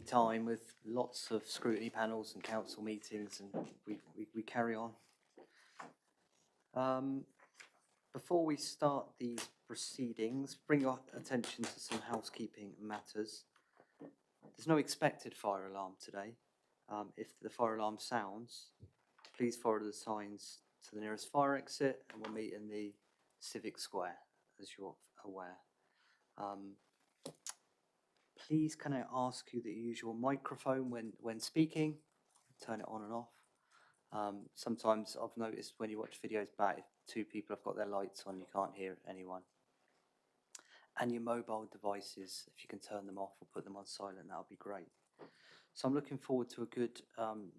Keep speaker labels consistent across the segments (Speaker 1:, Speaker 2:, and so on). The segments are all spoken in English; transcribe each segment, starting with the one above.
Speaker 1: time with lots of scrutiny panels and council meetings, and we carry on. Before we start these proceedings, bring your attention to some housekeeping matters. There's no expected fire alarm today. If the fire alarm sounds, please follow the signs to the nearest fire exit, and we'll meet in the Civic Square, as you're aware. Please can I ask you that you use your microphone when speaking, turn it on and off. Sometimes I've noticed when you watch videos back, if two people have got their lights on, you can't hear anyone. And your mobile devices, if you can turn them off or put them on silent, that would be great. So I'm looking forward to a good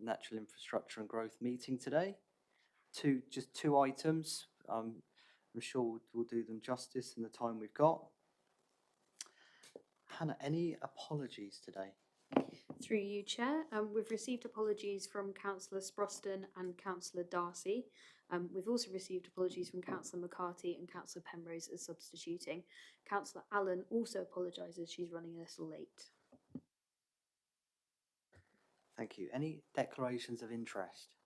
Speaker 1: natural infrastructure and growth meeting today. Just two items. I'm sure we'll do them justice in the time we've got. Hannah, any apologies today?
Speaker 2: Through you, Chair. We've received apologies from Councillor Sproston and Councillor Darcy. We've also received apologies from Councillor McCarthy and Councillor Penrose as substituting. Councillor Allen also apologises she's running a little late.
Speaker 1: Thank you. Any declarations of interest?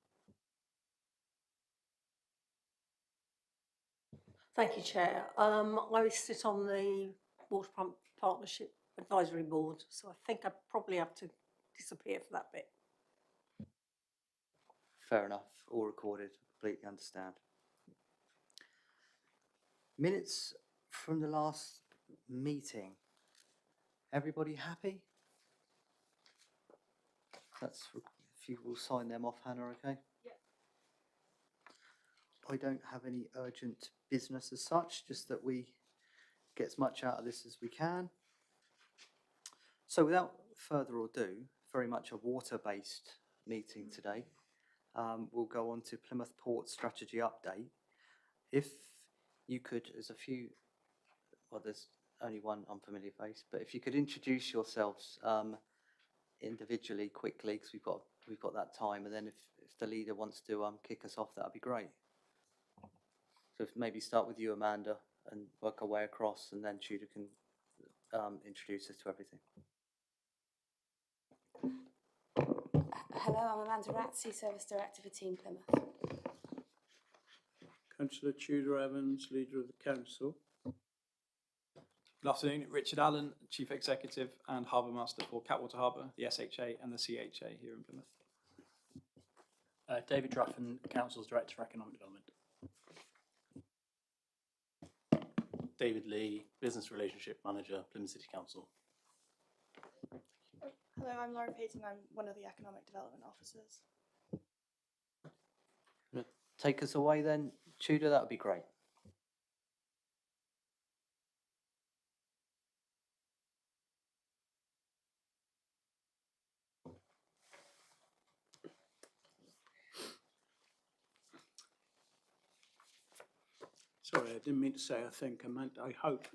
Speaker 3: Thank you, Chair. I sit on the Water Pump Partnership Advisory Board, so I think I probably have to disappear for that bit.
Speaker 1: Fair enough. All recorded. Completely understand. Minutes from the last meeting. Everybody happy? If you will sign them off, Hannah, okay?
Speaker 2: Yeah.
Speaker 1: I don't have any urgent business as such, just that we get as much out of this as we can. So without further ado, very much a water-based meeting today. We'll go on to Plymouth Port Strategy Update. If you could, there's only one unfamiliar face, but if you could introduce yourselves individually quickly, because we've got that time, and then if the leader wants to kick us off, that'd be great. So if maybe start with you, Amanda, and work our way across, and then Tudor can introduce us to everything.
Speaker 4: Hello, I'm Amanda Ratsey, Service Director for Team Plymouth.
Speaker 5: Councillor Tudor Evans, Leader of the Council.
Speaker 6: Good afternoon, Richard Allen, Chief Executive and Harbour Master for Catwater Harbour, the SHA and the CHA here in Plymouth.
Speaker 7: David Druffin, Council's Director for Economic Development. David Lee, Business Relationship Manager, Plymouth City Council.
Speaker 8: Hello, I'm Laura Payton. I'm one of the Economic Development Officers.
Speaker 1: Take us away then, Tudor, that would be great.
Speaker 5: Sorry, I didn't mean to say I think, I meant I hope.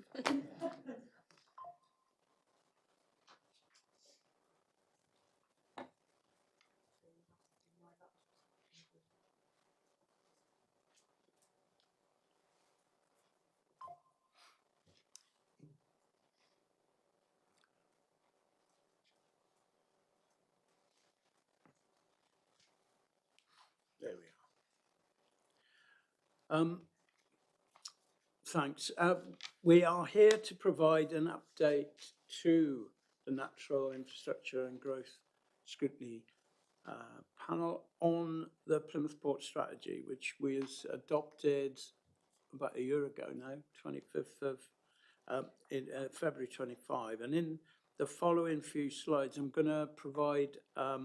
Speaker 5: There we are. Thanks. We are here to provide an update to the Natural Infrastructure and Growth Scrutiny panel on the Plymouth Port Strategy, which was adopted about a year ago now, 25th of February 25. And in the following few slides, I'm going to provide a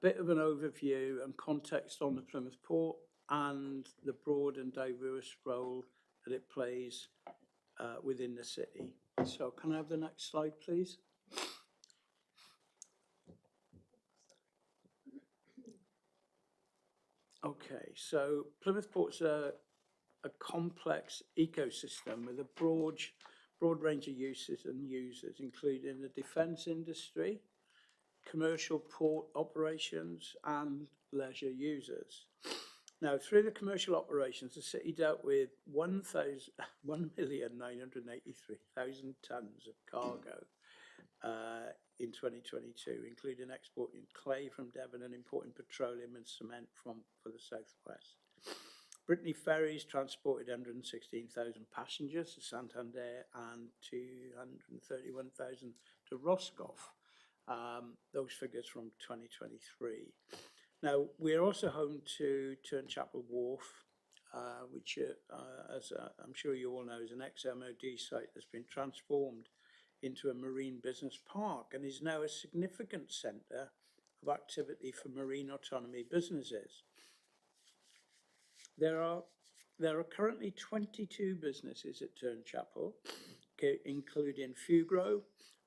Speaker 5: bit of an overview and context on the Plymouth Port and the broad and diverse role that it plays within the city. So can I have the next slide, please? Okay, so Plymouth Port's a complex ecosystem with a broad range of uses and users, including the defence industry, commercial port operations and leisure users. Now, through the commercial operations, the city dealt with 1,983,000 tonnes of cargo in 2022, including exporting clay from Devon and importing petroleum and cement for the southwest. Brittany Ferries transported 116,000 passengers to Santander and 231,000 to Roscoff. Those figures from 2023. Now, we're also home to Turnchapel Wharf, which, as I'm sure you all know, is an ex-MOD site that's been transformed into a marine business park and is now a significant centre of activity for marine autonomy businesses. There are currently 22 businesses at Turnchapel, including Fugro,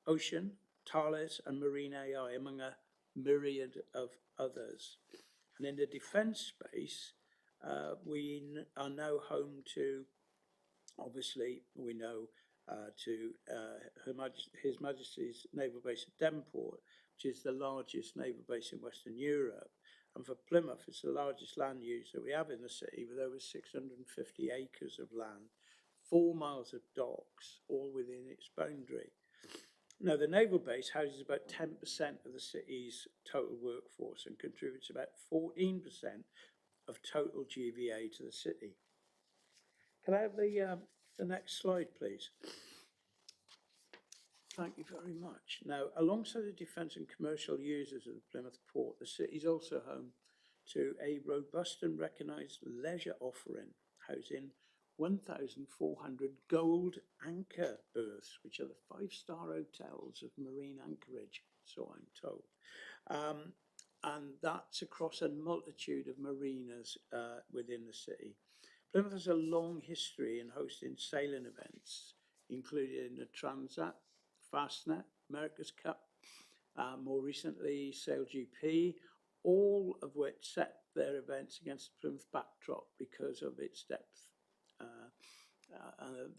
Speaker 5: Ocean, Thales and Marine AI, among a myriad of others. And in the defence space, we are now home to, obviously, we know, to His Majesty's Naval Base at Devonport, which is the largest naval base in Western Europe. And for Plymouth, it's the largest land use that we have in the city, with over 650 acres of land, 4 miles of docks, all within its boundary. Now, the naval base houses about 10% of the city's total workforce and contributes about 14% of total GVA to the city. Can I have the next slide, please? Thank you very much. Now, alongside the defence and commercial users of the Plymouth port, the city is also home to a robust and recognised leisure offering, housing 1,400 gold anchor berths, which are the 5-star hotels of marine anchorage, so I'm told. And that's across a multitude of marinas within the city. Plymouth has a long history in hosting sailing events, including the Transat, Fastnet, America's Cup, more recently Sail GP, all of which set their events against the Plymouth backdrop because of its depth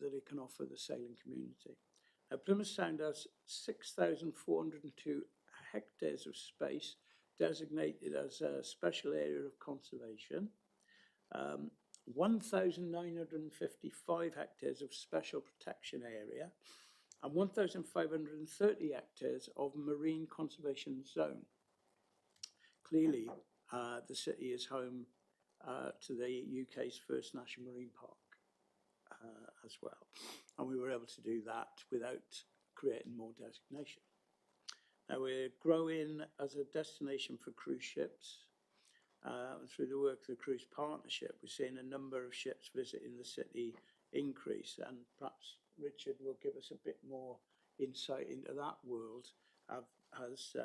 Speaker 5: that it can offer the sailing community. Now, Plymouth Sound has 6,402 hectares of space designated as a special area of conservation, 1,955 hectares of special protection area, and 1,530 hectares of marine conservation zone. Clearly, the city is home to the UK's first national marine park as well. And we were able to do that without creating more designation. Now, we're growing as a destination for cruise ships. Through the work of the Cruise Partnership, we're seeing a number of ships visiting the city increase, and perhaps Richard will give us a bit more insight into that world, as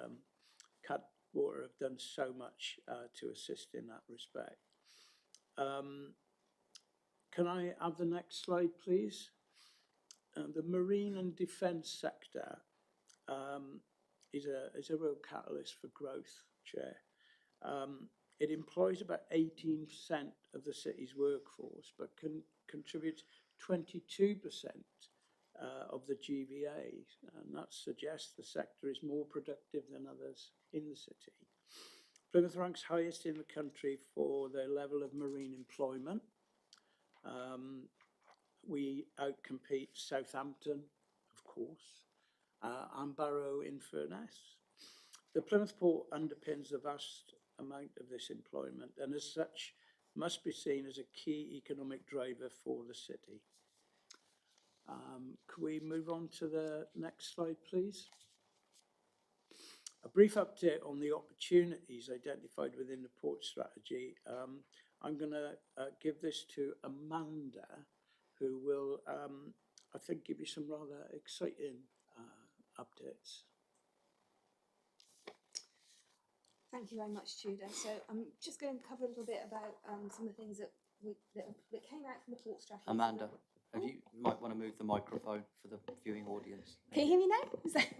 Speaker 5: Catwater have done so much to assist in that respect. Can I have the next slide, please? The marine and defence sector is a real catalyst for growth, Chair. It employs about 18% of the city's workforce, but contributes 22% of the GVA, and that suggests the sector is more productive than others in the city. Plymouth ranks highest in the country for their level of marine employment. We outcompete Southampton, of course, and Barrow-in-Furness. The Plymouth port underpins the vast amount of this employment, and as such must be seen as a key economic driver for the city. Could we move on to the next slide, please? A brief update on the opportunities identified within the port strategy. I'm going to give this to Amanda, who will, I think, give you some rather exciting updates.
Speaker 4: Thank you very much, Tudor. So I'm just going to cover a little bit about some of the things that came out from the port strategy.
Speaker 1: Amanda, you might want to move the microphone for the viewing audience.
Speaker 4: Can you hear me now?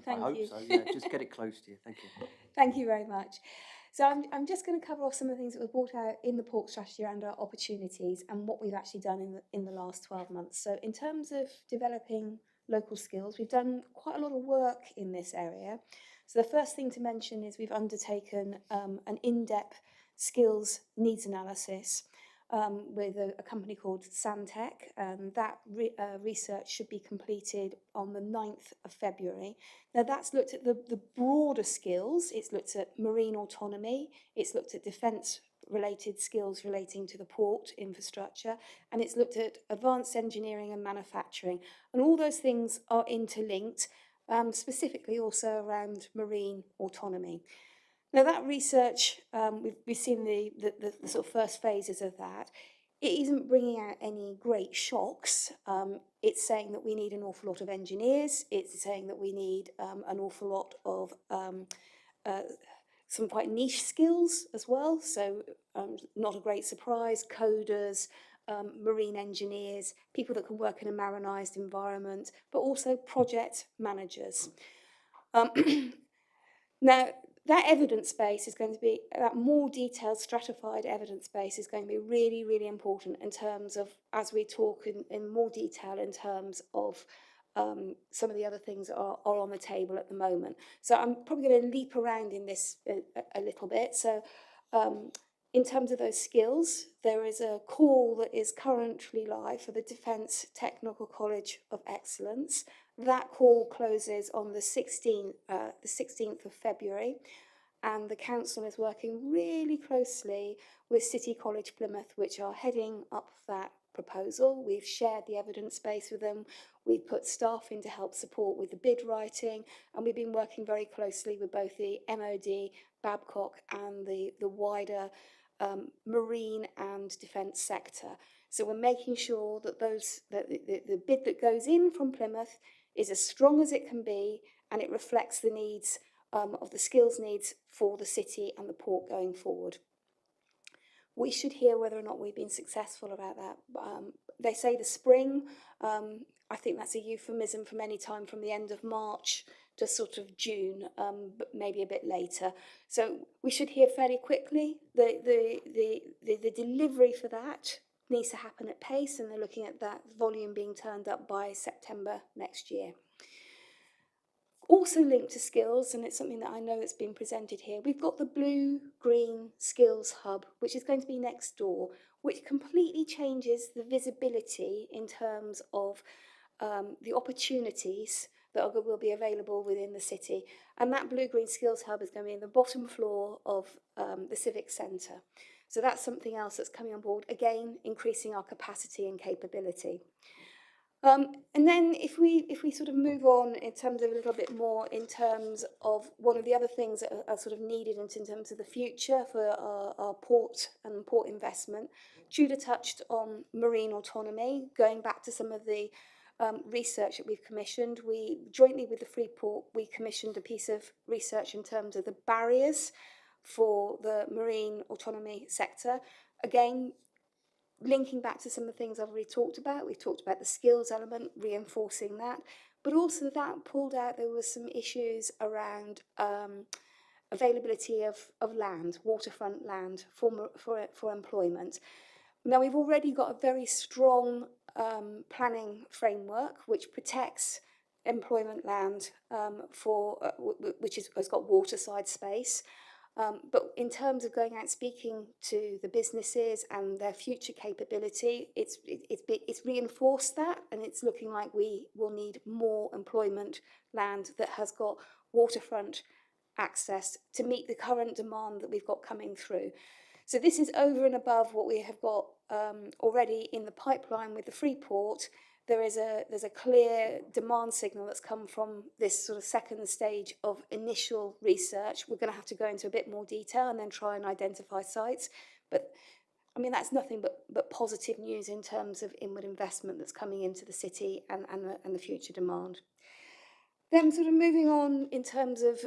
Speaker 4: Thank
Speaker 1: I hope
Speaker 4: you.
Speaker 1: so, yeah. Just get it close to you. Thank you.
Speaker 4: Thank you very much. So I'm just going to cover off some of the things that were brought out in the port strategy around our opportunities and what we've actually done in the last 12 months. So in terms of developing local skills, we've done quite a lot of work in this area. So the first thing to mention is we've undertaken an in-depth skills needs analysis with a company called Santec, and that research should be completed on the 9th of February. Now that's looked at the broader skills. It's looked at marine autonomy, it's looked at defence related skills relating to the port infrastructure, and it's looked at advanced engineering and manufacturing, and all those things are interlinked, specifically also around marine autonomy. Now that research, we've seen the sort of first phases of that. It isn't bringing out any great shocks. It's saying that we need an awful lot of engineers. It's saying that we need an awful lot of some quite niche skills as well. So not a great surprise, coders, marine engineers, people that can work in a marinised environment, but also project managers. Now, that evidence base is going to be, that more detailed, stratified evidence base is going to be really, really important in terms of, as we talk in more detail in terms of some of the other things that are on the table at the moment. So I'm probably going to leap around in this a little bit. So in terms of those skills, there is a call that is currently live for the Defence Technical College of Excellence. That call closes on the 16th of February, and the council is working really closely with City College Plymouth, which are heading up that proposal. We've shared the evidence base with them. We've put staff in to help support with the bid writing, and we've been working very closely with both the MOD, Babcock, and the wider marine and defence sector. So we're making sure that the bid that goes in from Plymouth is as strong as it can be, and it reflects the needs of the skills needs for the city and the port going forward. We should hear whether or not we've been successful about that. They say the spring. I think that's a euphemism from any time from the end of March to sort of June, but maybe a bit later. So we should hear fairly quickly. The delivery for that needs to happen at pace, and they're looking at that volume being turned up by September next year. Also linked to skills, and it's something that I know that's been presented here, we've got the Blue-Green Skills Hub, which is going to be next door, which completely changes the visibility in terms of the opportunities that will be available within the city. And that Blue-Green Skills Hub is going to be in the bottom floor of the Civic Centre. So that's something else that's coming on board, again, increasing our capacity and capability. And then if we sort of move on in terms of a little bit more in terms of one of the other things that are sort of needed in terms of the future for our port and port investment, Judah touched on marine autonomy, going back to some of the research that we've commissioned. We, jointly with the Freeport, we commissioned a piece of research in terms of the barriers for the marine autonomy sector. Again, linking back to some of the things I've already talked about. We've talked about the skills element, reinforcing that, but also that pulled out, there were some issues around availability of land, waterfront land for employment. Now, we've already got a very strong planning framework which protects employment land which has got waterside space. But in terms of going out speaking to the businesses and their future capability, it's reinforced that, and it's looking like we will need more employment land that has got waterfront access to meet the current demand that we've got coming through. So this is over and above what we have got already in the pipeline with the Freeport. There's a clear demand signal that's come from this sort of second stage of initial research. We're going to have to go into a bit more detail and then try and identify sites. But I mean, that's nothing but positive news in terms of inward investment that's coming into the city and the future demand. Then sort of moving on in terms of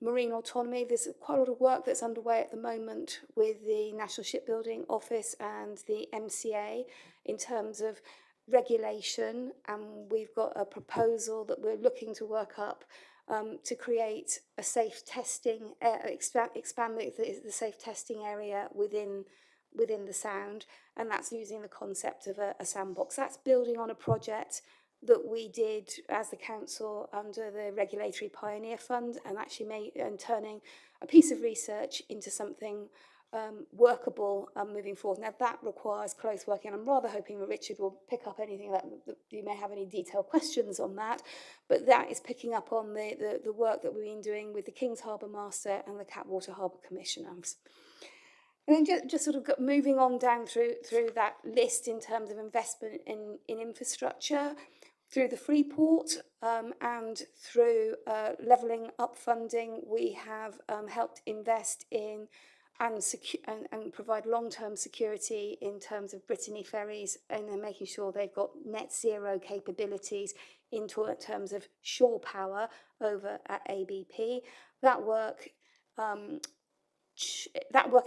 Speaker 4: marine autonomy, there's quite a lot of work that's underway at the moment with the National Shipbuilding Office and the MCA in terms of regulation, and we've got a proposal that we're looking to work up to create a safe testing, expand the safe testing area within the Sound, and that's using the concept of a sandbox. That's building on a project that we did as the council under the Regulatory Pioneer Fund, and actually turning a piece of research into something workable moving forward. Now that requires close working. I'm rather hoping that Richard will pick up anything that you may have any detailed questions on that, but that is picking up on the work that we've been doing with the King's Harbour Master and the Catwater Harbour Commissioners. And then just sort of moving on down through that list in terms of investment in infrastructure, through the Freeport and through levelling up funding, we have helped invest in and provide long-term security in terms of Brittany ferries, and then making sure they've got net zero capabilities in terms of shore power over at ABP. That work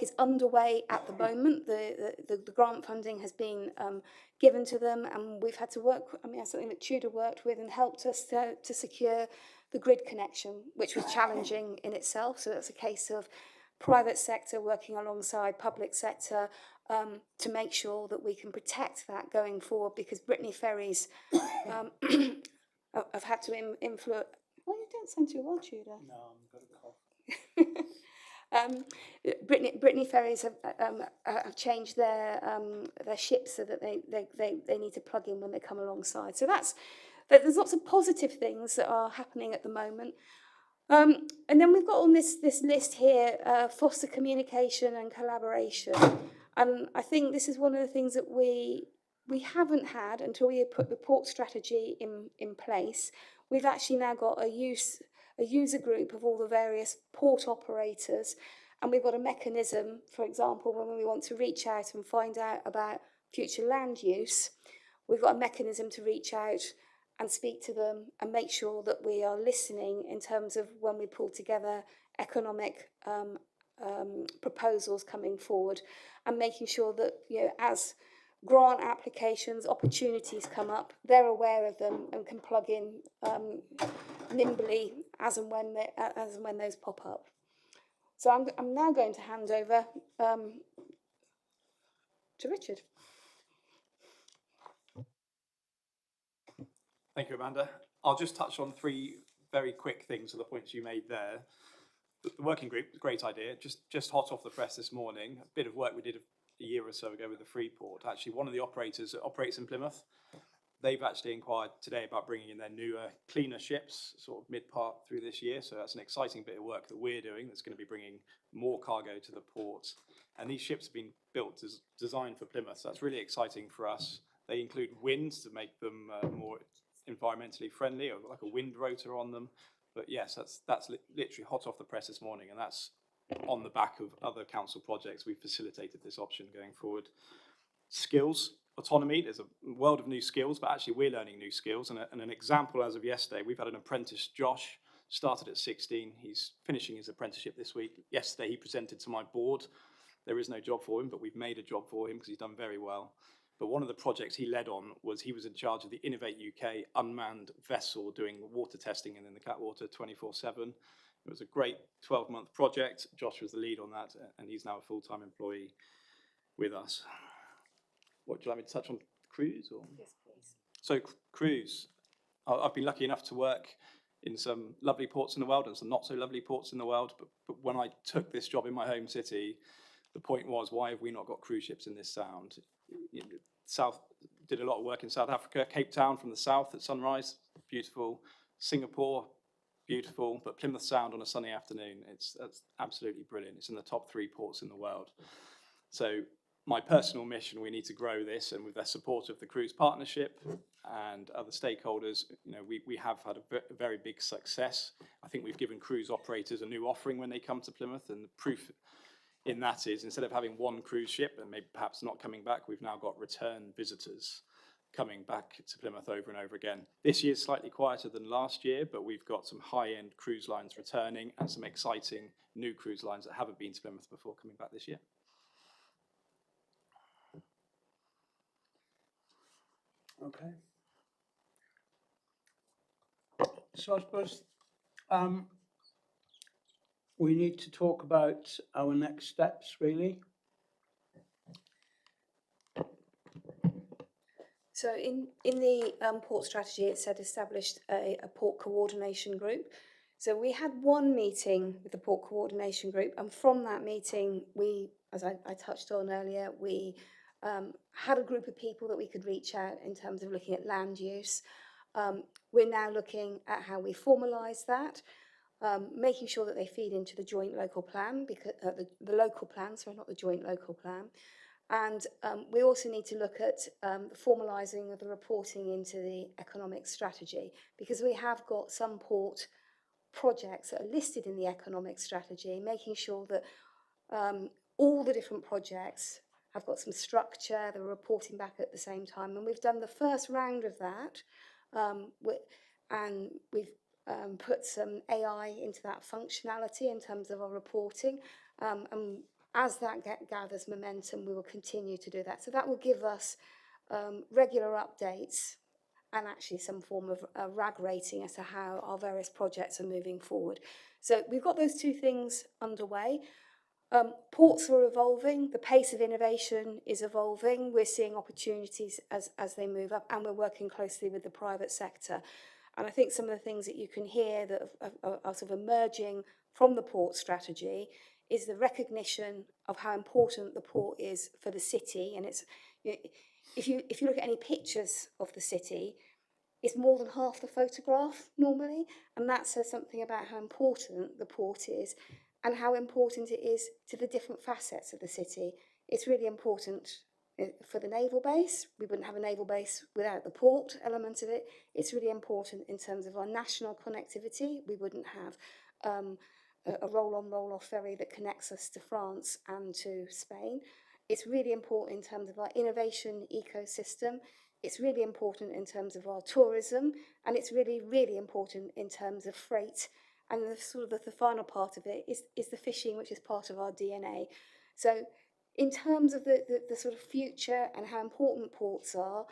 Speaker 4: is underway at the moment. The grant funding has been given to them, and we've had to work. I mean, that's something that Tudor worked with and helped us to secure the grid connection, which was challenging in itself. So that's a case of private sector working alongside public sector to make sure that we can protect that going forward, because Brittany ferries have had to influence. Well, you don't sound too well, Tudor.
Speaker 5: No, I've got a cough.
Speaker 4: Brittany ferries have changed their ships so that they need to plug in when they come alongside. So there's lots of positive things that are happening at the moment. And then we've got on this list here, foster communication and collaboration. And I think this is one of the things that we haven't had until we put the port strategy in place. We've actually now got a user group of all the various port operators, and we've got a mechanism, for example, when we want to reach out and find out about future land use, we've got a mechanism to reach out and speak to them and make sure that we are listening in terms of when we pull together economic proposals coming forward, and making sure that, you know, as grant applications, opportunities come up, they're aware of them and can plug in nimbly as and when those pop up. So I'm now going to hand over to Richard.
Speaker 6: Thank you, Amanda. I'll just touch on three very quick things of the points you made there. The working group, great idea. Just hot off the press this morning, a bit of work we did a year or so ago with the Freeport. Actually, one of the operators that operates in Plymouth, they've actually inquired today about bringing in their newer, cleaner ships, sort of mid-part through this year. So that's an exciting bit of work that we're doing that's going to be bringing more cargo to the port. And these ships have been built, designed for Plymouth. So that's really exciting for us. They include wind to make them more environmentally friendly, or like a wind rotor on them. But yes, that's literally hot off the press this morning, and that's on the back of other council projects. We've facilitated this option going forward. Skills, autonomy, there's a world of new skills, but actually we're learning new skills. And an example as of yesterday, we've had an apprentice, Josh, started at 16. He's finishing his apprenticeship this week. Yesterday he presented to my board. There is no job for him, but we've made a job for him because he's done very well. But one of the projects he led on was he was in charge of the Innovate UK unmanned vessel doing water testing in the Catwater 24/7. It was a great 12-month project. Josh was the lead on that, and he's now a full-time employee with us. What, do you like me to touch on cruise? Or?
Speaker 4: Yes, please.
Speaker 6: So cruise, I've been lucky enough to work in some lovely ports in the world and some not so lovely ports in the world. But when I took this job in my home city, the point was, why have we not got cruise ships in this sound? South did a lot of work in South Africa, Cape Town from the south at sunrise, beautiful. Singapore, beautiful. But Plymouth Sound on a sunny afternoon, that's absolutely brilliant. It's in the top 3 ports in the world. So my personal mission, we need to grow this, and with the support of the Cruise Partnership and other stakeholders, you know, we have had a very big success. I think we've given cruise operators a new offering when they come to Plymouth, and the proof in that is, instead of having one cruise ship and maybe perhaps not coming back, we've now got return visitors coming back to Plymouth over and over again. This year's slightly quieter than last year, but we've got some high-end cruise lines returning and some exciting new cruise lines that haven't been to Plymouth before coming back this year.
Speaker 5: Okay. So I suppose we need to talk about our next steps, really.
Speaker 4: So in the port strategy, it said established a port coordination group. So we had one meeting with the port coordination group, and from that meeting, we as I touched on earlier, we had a group of people that we could reach out in terms of looking at land use. We're now looking at how we formalise that, making sure that they feed into the joint local plan, because the local plan, sorry, not the joint local plan. And we also need to look at the formalising of the reporting into the economic strategy, because we have got some port projects that are listed in the economic strategy, making sure that all the different projects have got some structure, they're reporting back at the same time. And we've done the first round of that, and we've put some AI into that functionality in terms of our reporting. And as that gathers momentum, we will continue to do that. So that will give us regular updates and actually some form of RAG rating as to how our various projects are moving forward. So we've got those two things underway. Ports are evolving, the pace of innovation is evolving, we're seeing opportunities as they move up, and we're working closely with the private sector. And I think some of the things that you can hear that are sort of emerging from the port strategy is the recognition of how important the port is for the city. And it's, if you look at any pictures of the city, it's more than half the photograph normally, and that says something about how important the port is and how important it is to the different facets of the city. It's really important for the naval base. We wouldn't have a naval base without the port element of it. It's really important in terms of our national connectivity. We wouldn't have a roll-on, roll-off ferry that connects us to France and to Spain. It's really important in terms of our innovation ecosystem. It's really important in terms of our tourism, and it's really, really important in terms of freight. And the final part of it is the fishing, which is part of our DNA. So in terms of the sort of future and how important ports are,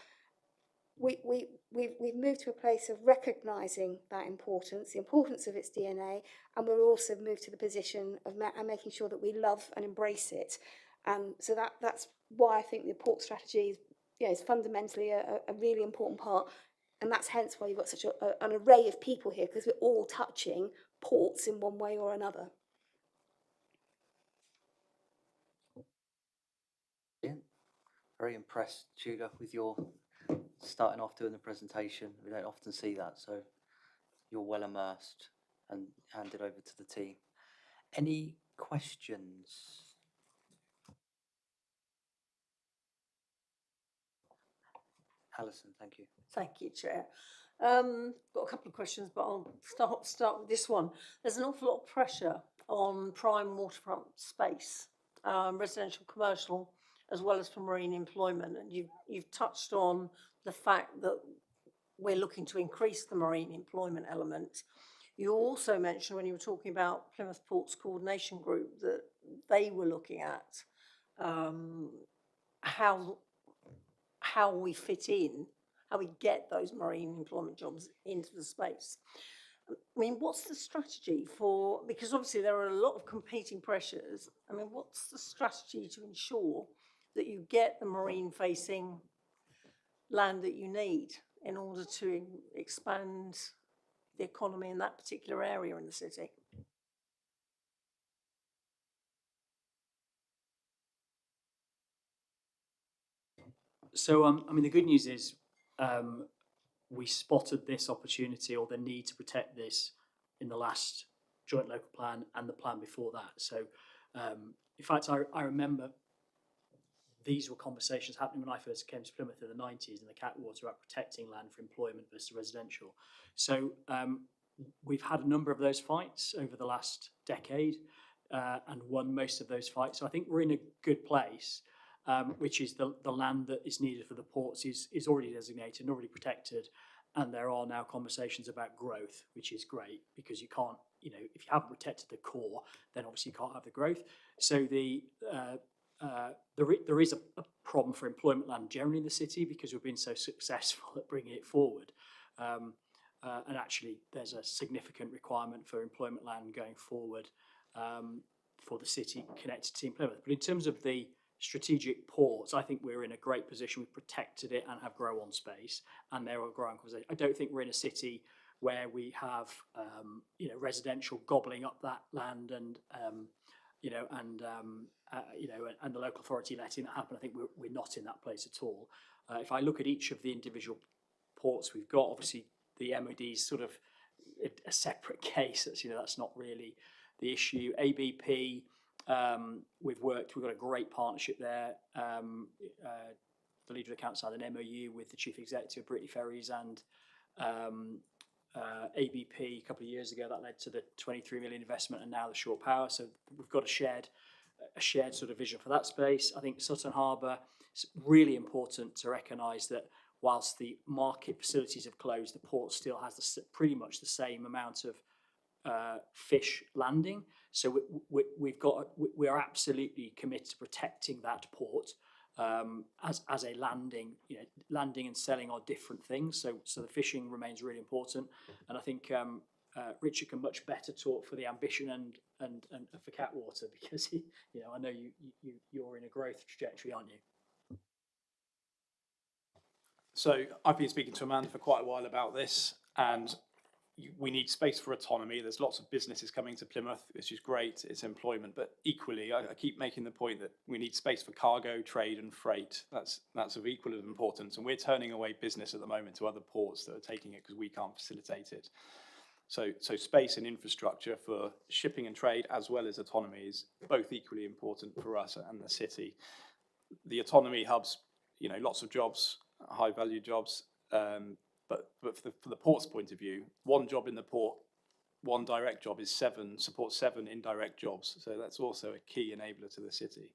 Speaker 4: we've moved to a place of recognising that importance, the importance of its DNA, and we're also moved to the position of making sure that we love and embrace it. And so that's why I think the port strategy is fundamentally a really important part. And that's hence why you've got such an array of people here, because we're all touching ports in one way or another.
Speaker 1: Yeah. Very impressed, Tudor, with your starting off doing the presentation. We don't often see that, so you're well immersed and hand it over to the team. Any questions? Alison, thank you.
Speaker 3: Thank you, Chair. Got a couple of questions, but I'll start with this one. There's an awful lot of pressure on prime waterfront space, residential, commercial, as well as for marine employment. And you've touched on the fact that we're looking to increase the marine employment element. You also mentioned when you were talking about Plymouth Ports Coordination Group that they were looking at how we fit in, how we get those marine employment jobs into the space. I mean, what's the strategy for, because obviously there are a lot of competing pressures. I mean, what's the strategy to ensure that you get the marine-facing land that you need in order to expand the economy in that particular area in the city?
Speaker 9: So, I mean, the good news is we spotted this opportunity or the need to protect this in the last joint local plan and the plan before that. So, in fact, I remember these were conversations happening when I first came to Plymouth in the 90s in the Catwater about protecting land for employment versus residential. So we've had a number of those fights over the last decade and won most of those fights. So I think we're in a good place, which is the land that is needed for the ports is already designated and already protected. And there are now conversations about growth, which is great because you can't, if you haven't protected the core, then obviously you can't have the growth. So there is a problem for employment land generally in the city because we've been so successful at bringing it forward. And actually, there's a significant requirement for employment land going forward for the city connected to Plymouth. But in terms of the strategic ports, I think we're in a great position. We've protected it and have grow-on space, and there are growing conversations. I don't think we're in a city where we have residential gobbling up that land and you know, and the local authority letting that happen. I think we're not in that place at all. If I look at each of the individual ports we've got, obviously the MOD is sort of a separate case. That's not really the issue. ABP, we've got a great partnership there. The leader of the council had an MOU with the chief executive of Brittany Ferries and ABP a couple of years ago. That led to the 23 million investment and now the shore power. So we've got a shared sort of vision for that space. I think Sutton Harbour, it's really important to recognise that whilst the market facilities have closed, the port still has pretty much the same amount of fish landing. So we are absolutely committed to protecting that port as a landing. Landing and selling are different things. So the fishing remains really important, and I think Richard can much better talk for the ambition and for Catwater, because I know you're in a growth trajectory, aren't you?
Speaker 6: So I've been speaking to Amanda for quite a while about this, and we need space for autonomy. There's lots of businesses coming to Plymouth, which is great, it's employment, but equally I keep making the point that we need space for cargo, trade and freight. That's of equal importance, and we're turning away business at the moment to other ports that are taking it because we can't facilitate it. So space and infrastructure for shipping and trade as well as autonomy is both equally important for us and the city. The autonomy hubs, lots of jobs, high value jobs, but for the port's point of view, one job in the port, one direct job supports 7 indirect jobs. So that's also a key enabler to the city.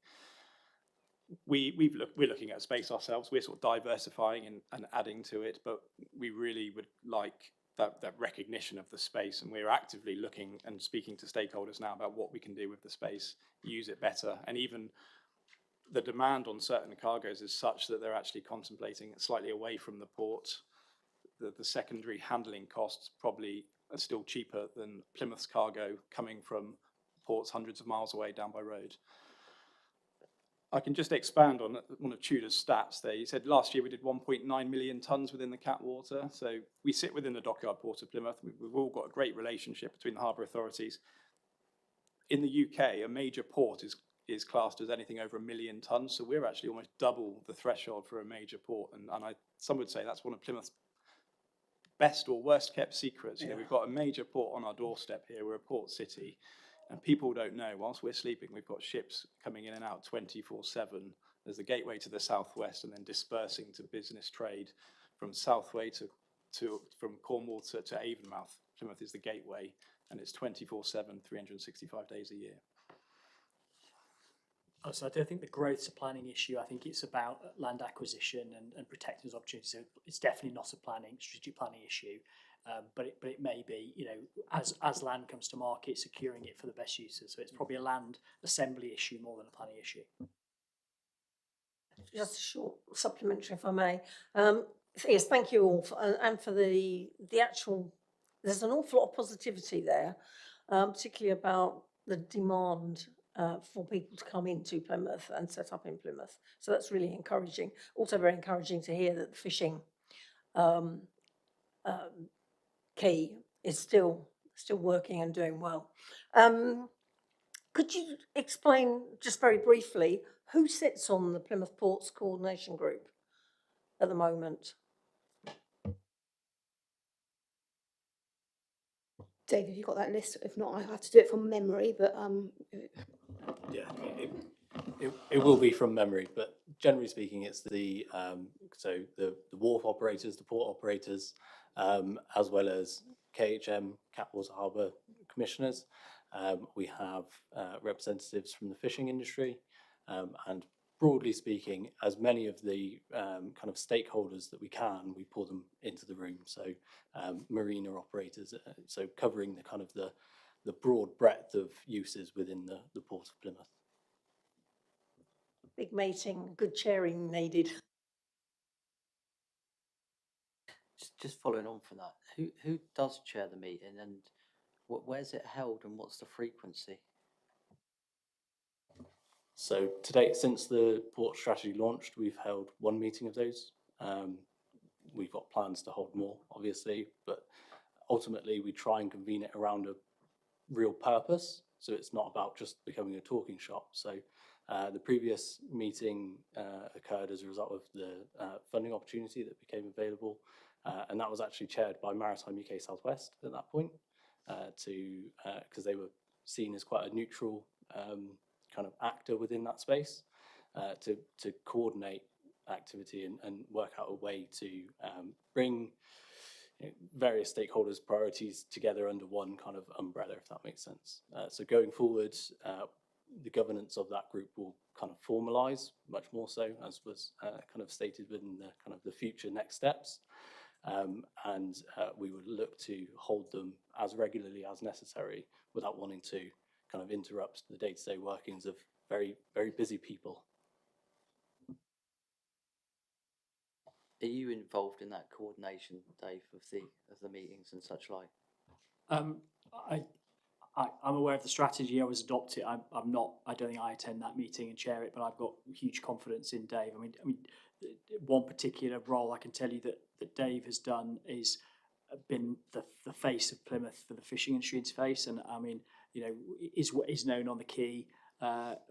Speaker 6: We're looking at space ourselves. We're sort of diversifying and adding to it, but we really would like that recognition of the space, and we're actively looking and speaking to stakeholders now about what we can do with the space, use it better, and even the demand on certain cargoes is such that they're actually contemplating slightly away from the port. The secondary handling costs probably are still cheaper than Plymouth's cargo coming from ports hundreds of miles away down by road. I can just expand on one of Tudor's stats there. He said last year we did 1.9 million tonnes within the Catwater. So we sit within the dockyard port of Plymouth. We've all got a great relationship between the harbour authorities. In the UK, a major port is classed as anything over 1 million tonnes. So we're actually almost double the threshold for a major port. And some would say that's one of Plymouth's best or worst kept secrets. We've got a major port on our doorstep here. We're a port city. And people don't know, whilst we're sleeping, we've got ships coming in and out 24/7. There's the gateway to the southwest and then dispersing to business trade from Southway from Cornwall to Avonmouth. Plymouth is the gateway, and it's 24/7, 365 days a year.
Speaker 9: So I don't think the growth's a planning issue. I think it's about land acquisition and protecting those opportunities. So it's definitely not a strategic planning issue. But it may be, as land comes to market, securing it for the best uses. So it's probably a land assembly issue more than a planning issue.
Speaker 3: Just a short supplementary, if I may. Yes, thank you all, for the actual. There's an awful lot of positivity there, particularly about the demand for people to come into Plymouth and set up in Plymouth. So that's really encouraging. Also very encouraging to hear that the fishing key is still working and doing well. Could you explain just very briefly who sits on the Plymouth Ports Coordination Group at the moment?
Speaker 4: Dave, have you got that list? If not, I have to do it from memory, but
Speaker 7: Yeah, it will be from memory, but generally speaking, it's the wharf operators, the port operators, as well as KHM, Catwater Harbour Commissioners. We have representatives from the fishing industry, and broadly speaking, as many of the kind of stakeholders that we can, we pull them into the room. So marina operators, so covering the kind of the broad breadth of uses within the Port of Plymouth.
Speaker 3: Big meeting, good chairing needed.
Speaker 1: Just following on from that, who does chair the meeting, and where's it held, and what's the frequency?
Speaker 7: So to date, since the port strategy launched, we've held one meeting of those. We've got plans to hold more, obviously, but ultimately we try and convene it around a real purpose. So it's not about just becoming a talking shop. So the previous meeting occurred as a result of the funding opportunity that became available, and that was actually chaired by Maritime UK Southwest at that point, because they were seen as quite a neutral kind of actor within that space, to coordinate activity and work out a way to bring various stakeholders' priorities together under one kind of umbrella, if that makes sense. So going forward, the governance of that group will kind of formalise much more so, as was kind of stated within the kind of the future next steps. And we would look to hold them as regularly as necessary without wanting to kind of interrupt the day-to-day workings of very, very busy people.
Speaker 1: Are you involved in that coordination, Dave, of the meetings and such like?
Speaker 9: I'm aware of the strategy. I was adopted. I'm not. I don't think I attend that meeting and chair it, but I've got huge confidence in Dave. I mean, one particular role I can tell you that Dave has done is been the face of Plymouth for the fishing industry interface, and I mean, is what is known on the quay.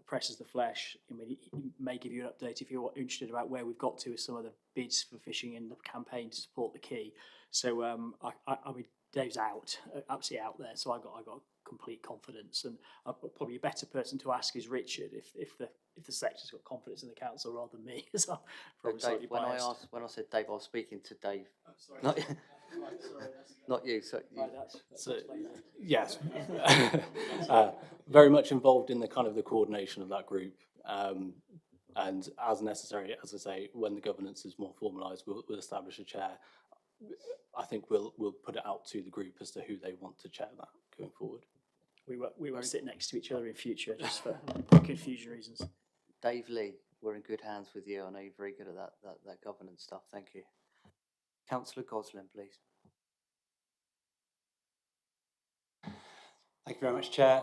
Speaker 9: Presses the flesh. I mean, he may give you an update if you're interested about where we've got to with some of the bids for fishing in the campaign to support the quay. So I mean, Dave's absolutely out there. So I got complete confidence, and probably a better person to ask is Richard if the sector's got confidence in the council rather than me. So I'm probably
Speaker 1: Dave,
Speaker 9: slightly biased.
Speaker 1: when I said Dave, I was speaking to Dave,
Speaker 9: Sorry.
Speaker 1: not,
Speaker 9: Right, sorry,
Speaker 1: not you. So you,
Speaker 9: right, that's
Speaker 7: So,
Speaker 9: explains it.
Speaker 7: yes, very much involved in the kind of the coordination of that group, and as necessary, as I say, when the governance is more formalised, we'll establish a chair. I think we'll put it out to the group as to who they want to chair that going forward.
Speaker 9: We won't sit next to each other in future just for confusion reasons.
Speaker 1: Dave Lee, we're in good hands with you. I know you're very good at that governance stuff. Thank you. Councillor Goslin, please.
Speaker 10: Thank you very much, Chair.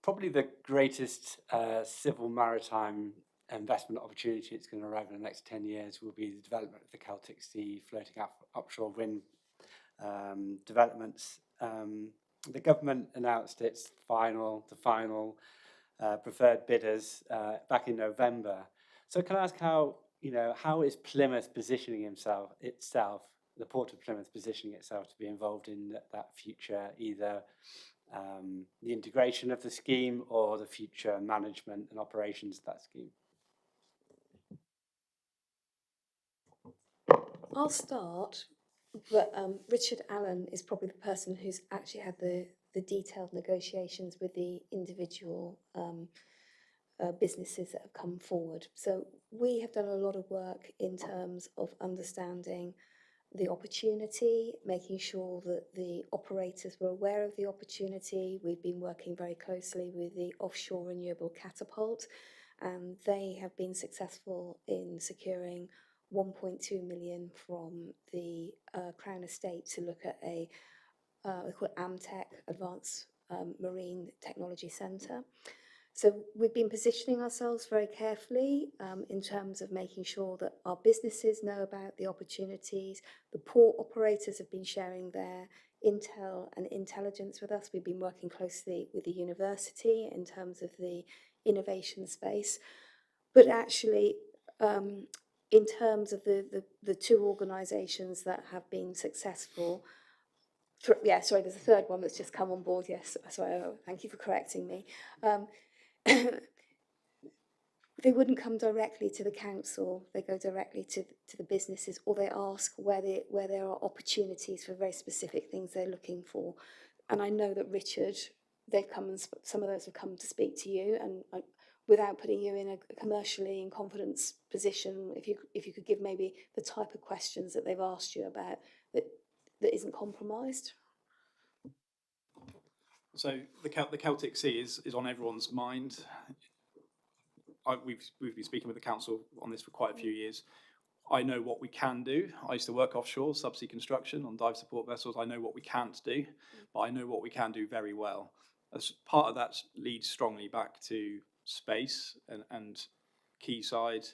Speaker 10: Probably the greatest civil maritime investment opportunity that's going to arrive in the next 10 years will be the development of the Celtic Sea floating offshore wind developments. The government announced the final preferred bidders back in November. So can I ask how is Plymouth positioning itself, the Port of Plymouth positioning itself to be involved in that future, either the integration of the scheme or the future management and operations of that scheme?
Speaker 4: I'll start, but Richard Allen is probably the person who's actually had the detailed negotiations with the individual businesses that have come forward. So we have done a lot of work in terms of understanding the opportunity, making sure that the operators were aware of the opportunity. We've been working very closely with the offshore renewable catapult, and they have been successful in securing 1.2 million from the Crown Estate to look at a we call it AMTEC, Advanced Marine Technology Centre. So we've been positioning ourselves very carefully in terms of making sure that our businesses know about the opportunities. The port operators have been sharing their intel and intelligence with us. We've been working closely with the university in terms of the innovation space. But actually, in terms of the two organisations that have been successful, there's a third one that's just come on board. Yes, sorry, thank you for correcting me. They wouldn't come directly to the council. They go directly to the businesses, or they ask where there are opportunities for very specific things they're looking for. And I know that Richard, they've come and some of those have come to speak to you, and without putting you in a commercially in confidence position, if you could give maybe the type of questions that they've asked you about that isn't compromised.
Speaker 6: So the Celtic Sea is on everyone's mind. We've been speaking with the council on this for quite a few years. I know what we can do. I used to work offshore, subsea construction on dive support vessels. I know what we can't do, but I know what we can do very well. As part of that leads strongly back to space and quayside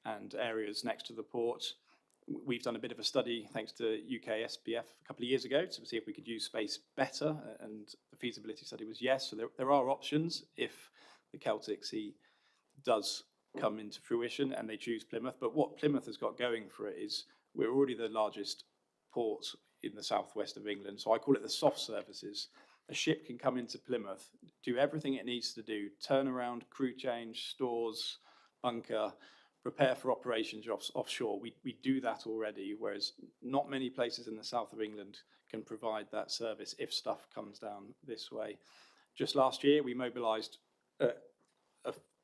Speaker 6: and areas next to the port. we've done a bit of a study, thanks to UK SPF, a couple of years ago to see if we could use space better, and the feasibility study was yes. So there are options if the Celtic Sea does come into fruition and they choose Plymouth. But what Plymouth has got going for it is we're already the largest port in the southwest of England. So I call it the soft services. A ship can come into Plymouth, do everything it needs to do, turn around, crew change, stores, bunker, prepare for operations offshore. We do that already, whereas not many places in the south of England can provide that service if stuff comes down this way. Just last year, we mobilised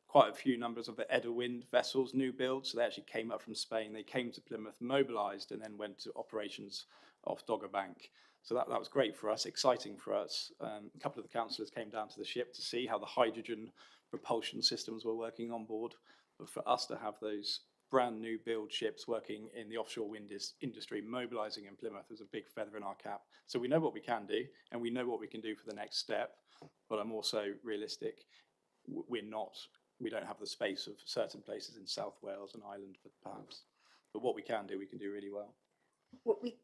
Speaker 6: quite a few numbers of the Edda Wind vessels, new builds. So they actually came up from Spain. They came to Plymouth, mobilised, and then went to operations off Dogger Bank. So that was great for us, exciting for us. A couple of the councillors came down to the ship to see how the hydrogen propulsion systems were working on board. But for us to have those brand new build ships working in the offshore wind industry, mobilising in Plymouth, was a big feather in our cap. So we know what we can do, and we know what we can do for the next step. But I'm also realistic. We don't have the space of certain places in South Wales and Ireland, perhaps. But what we can do really well.
Speaker 4: What we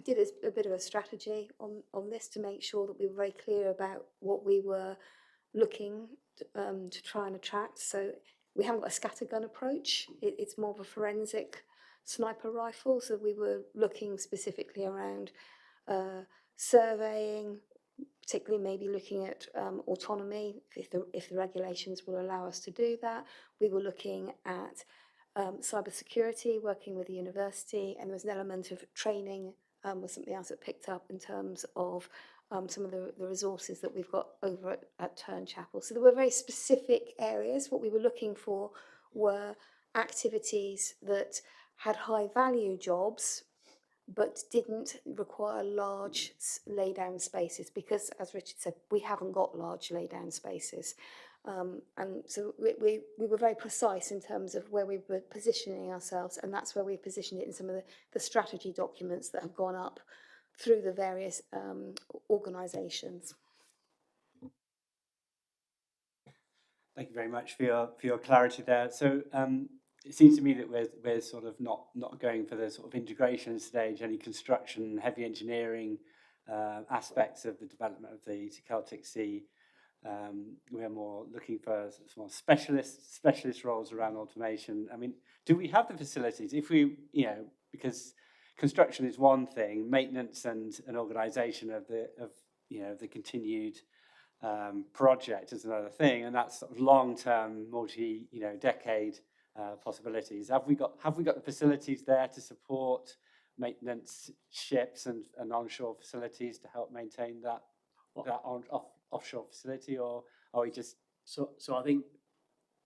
Speaker 4: did a bit of a strategy on this to make sure that we were very clear about what we were looking to try and attract. So we haven't got a scattergun approach. It's more of a forensic sniper rifle. So we were looking specifically around surveying, particularly maybe looking at autonomy, if the regulations will allow us to do that. We were looking at cybersecurity, working with the university, and there was an element of training was something else that picked up in terms of some of the resources that we've got over at Turnchapel. So there were very specific areas. What we were looking for were activities that had high value jobs but didn't require large lay-down spaces, because, as Richard said, we haven't got large lay-down spaces. And so we were very precise in terms of where we were positioning ourselves, and that's where we positioned it in some of the strategy documents that have gone up through the various organisations.
Speaker 10: Thank you very much for your clarity there. So it seems to me that we're sort of not going for the sort of integration stage, any construction, heavy engineering aspects of the development of the Celtic Sea. We're more looking for more specialist roles around automation. I mean, do we have the facilities? If we, because construction is one thing, maintenance and an organisation of the continued project is another thing, and that's sort of long-term, decade possibilities. Have we got the facilities there to support maintenance ships and onshore facilities to help maintain that offshore facility, or are we just...
Speaker 9: So I think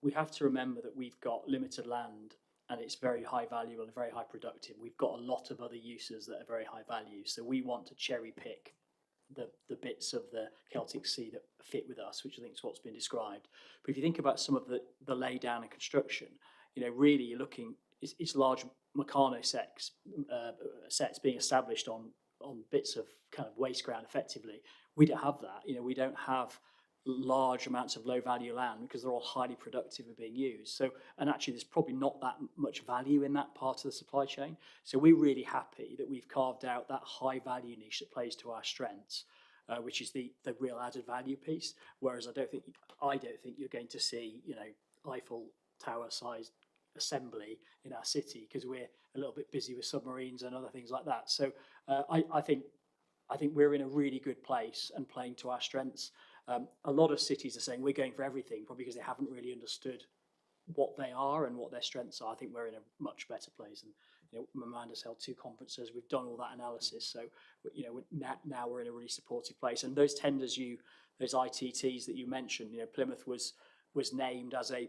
Speaker 9: we have to remember that we've got limited land and it's very high value and very high productive. We've got a lot of other uses that are very high value. So we want to cherry pick the bits of the Celtic Sea that fit with us, which I think is what's been described. But if you think about some of the lay down and construction, really you're looking, it's large Meccano sets being established on bits of kind of waste ground effectively. We don't have that. We don't have large amounts of low value land because they're all highly productive and being used. So, and actually there's probably not that much value in that part of the supply chain. So we're really happy that we've carved out that high value niche that plays to our strengths, which is the real added value piece. Whereas I don't think you're going to see, Eiffel Tower sized assembly in our city because we're a little bit busy with submarines and other things like that. So I think we're in a really good place and playing to our strengths. A lot of cities are saying we're going for everything, probably because they haven't really understood what they are and what their strengths are. I think we're in a much better place. And Amanda's held 2 conferences. We've done all that analysis. So now we're in a really supportive place. And those tenders, those ITTs that you mentioned, Plymouth was named as a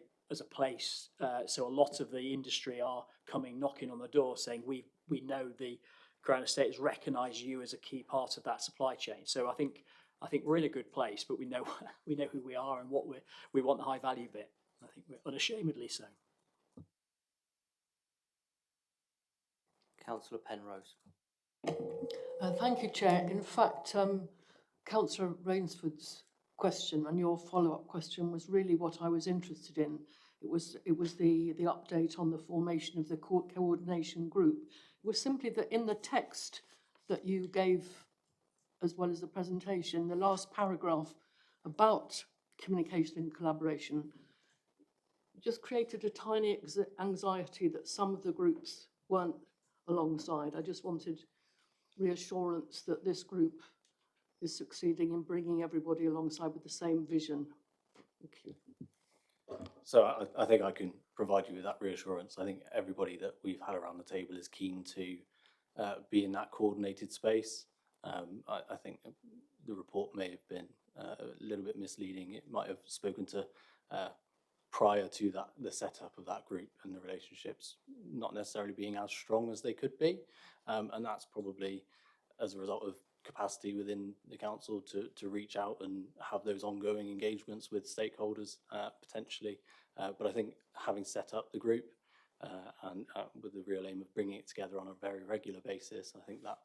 Speaker 9: place. So a lot of the industry are knocking on the door, saying we know the Crown Estate has recognised you as a key part of that supply chain. So I think we're in a good place, but we know who we are and what we want the high value bit. I think we're unashamedly so.
Speaker 1: Councillor Penrose.
Speaker 11: Thank you, Chair. In fact, Councillor Rainsford's question and your follow-up question was really what I was interested in. It was the update on the formation of the coordination group. It was simply that in the text that you gave, as well as the presentation, the last paragraph about communication and collaboration just created a tiny anxiety that some of the groups weren't alongside. I just wanted reassurance that this group is succeeding in bringing everybody alongside with the same vision. Thank you.
Speaker 7: So I think I can provide you with that reassurance. I think everybody that we've had around the table is keen to be in that coordinated space. I think the report may have been a little bit misleading. It might have spoken to prior to that, the setup of that group and the relationships not necessarily being as strong as they could be. And that's probably as a result of capacity within the council to reach out and have those ongoing engagements with stakeholders potentially. But I think having set up the group and with the real aim of bringing it together on a very regular basis, I think that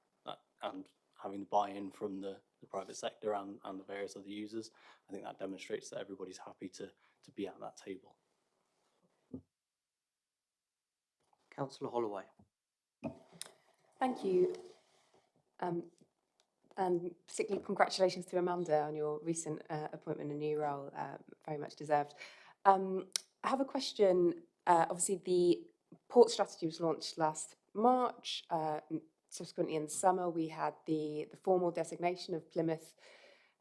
Speaker 7: and having the buy-in from the private sector and the various other users, I think that demonstrates that everybody's happy to be at that table.
Speaker 1: Councillor Holloway.
Speaker 12: Thank you. And particularly congratulations to Amanda on your recent appointment in a new role, very much deserved. I have a question. Obviously, the port strategy was launched last March. Subsequently, in the summer, we had the formal designation of Plymouth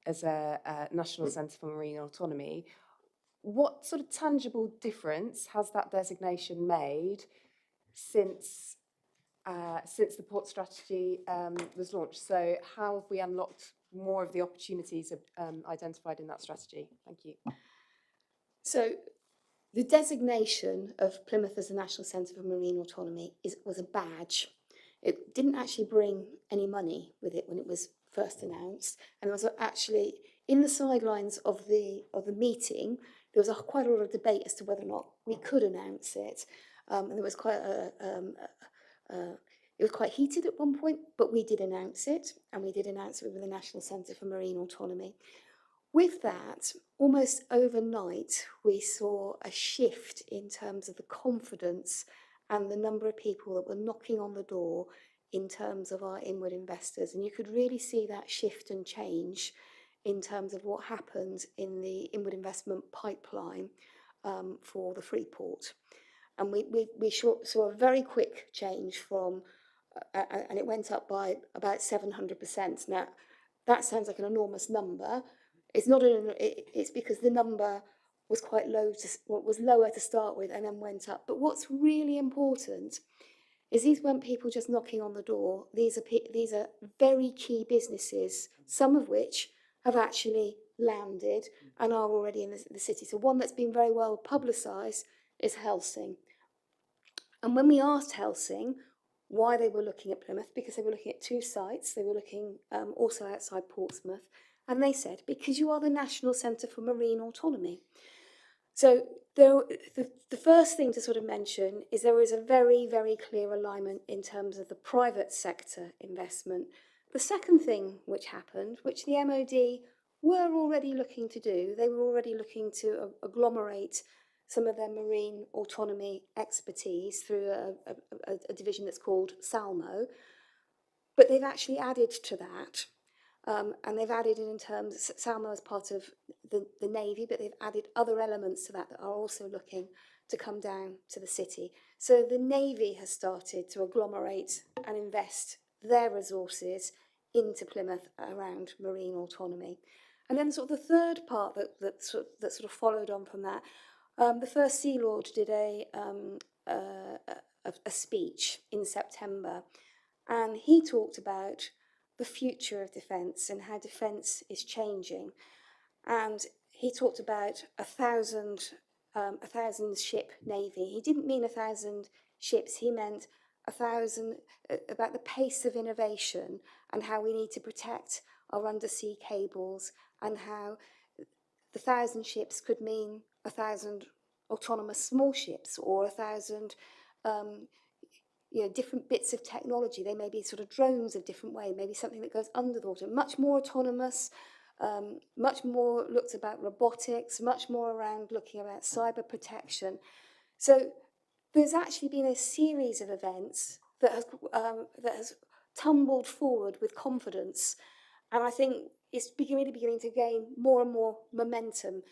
Speaker 12: as a National Centre for Marine Autonomy. What sort of tangible difference has that designation made since the port strategy was launched? So how have we unlocked more of the opportunities identified in that strategy? Thank you.
Speaker 4: So the designation of Plymouth as a National Centre for Marine Autonomy was a badge. It didn't actually bring any money with it when it was first announced, and it was actually in the sidelines of the meeting. There was quite a lot of debate as to whether or not we could announce it, and there was quite it was quite heated at one point, but we did announce it, and we did announce it with the National Centre for Marine Autonomy. With that, almost overnight, we saw a shift in terms of the confidence and the number of people that were knocking on the door in terms of our inward investors. And you could really see that shift and change in terms of what happened in the inward investment pipeline for the Freeport. And we saw a very quick change from, and it went up by about 700%. Now, that sounds like an enormous number. It's not. It's because the number was quite low. Was lower to start with, and then went up. But what's really important is these weren't people just knocking on the door. These are very key businesses, some of which have actually landed and are already in the city. So one that's been very well publicised is Helsing. And when we asked Helsing why they were looking at Plymouth, because they were looking at two sites, they were looking also outside Portsmouth, and they said, because you are the National Centre for Marine Autonomy. So the first thing to sort of mention is there is a very, very clear alignment in terms of the private sector investment. The second thing which happened, which the MOD were already looking to do, they were already looking to agglomerate some of their marine autonomy expertise through a division that's called SALMO, but they've actually added to that. And they've added it in terms, SALMO as part of the Navy, but they've added other elements to that that are also looking to come down to the city. So the Navy has started to agglomerate and invest their resources into Plymouth around marine autonomy. And then sort of the third part that sort of followed on from that, the First Sea Lord did a speech in September, and he talked about the future of defence and how defence is changing. And he talked about a thousand ship navy. He didn't mean 1,000 ships. He meant 1,000, about the pace of innovation and how we need to protect our undersea cables, and how the 1,000 ships could mean 1,000 autonomous small ships, or 1,000 different bits of technology. They may be sort of drones of different way, maybe something that goes under the water, much more autonomous, much more looked about robotics, much more around looking about cyber protection. So there's actually been a series of events that has tumbled forward with confidence, and I think it's beginning to gain more and more momentum.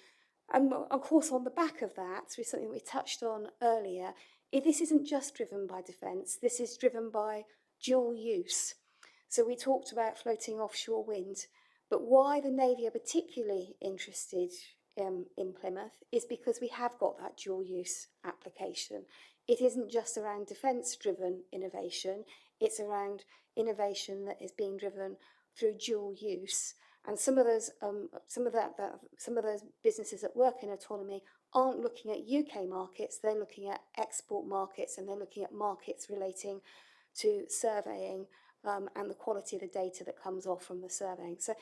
Speaker 4: And of course, on the back of that, with something we touched on earlier, this isn't just driven by defence. This is driven by dual use. So we talked about floating offshore wind, but why the Navy are particularly interested in Plymouth is because we have got that dual use application. It isn't just around defence-driven innovation, it's around innovation that is being driven through dual use. And some of those businesses that work in autonomy aren't looking at UK markets, they're looking at export markets, and they're looking at markets relating to surveying and the quality of the data that comes off from the surveying. So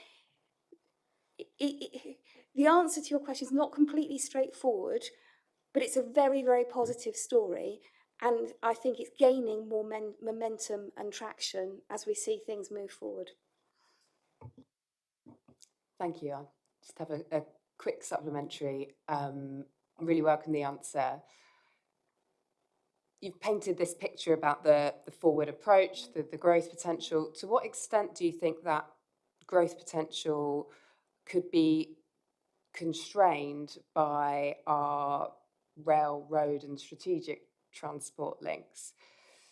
Speaker 4: the answer to your question is not completely straightforward, but it's a very, very positive story. And I think it's gaining more momentum and traction as we see things move forward.
Speaker 12: Thank you. I'll just have a quick supplementary. Really welcome the answer. You've painted this picture about the forward approach, the growth potential. To what extent do you think that growth potential could be constrained by our rail, road and strategic transport links?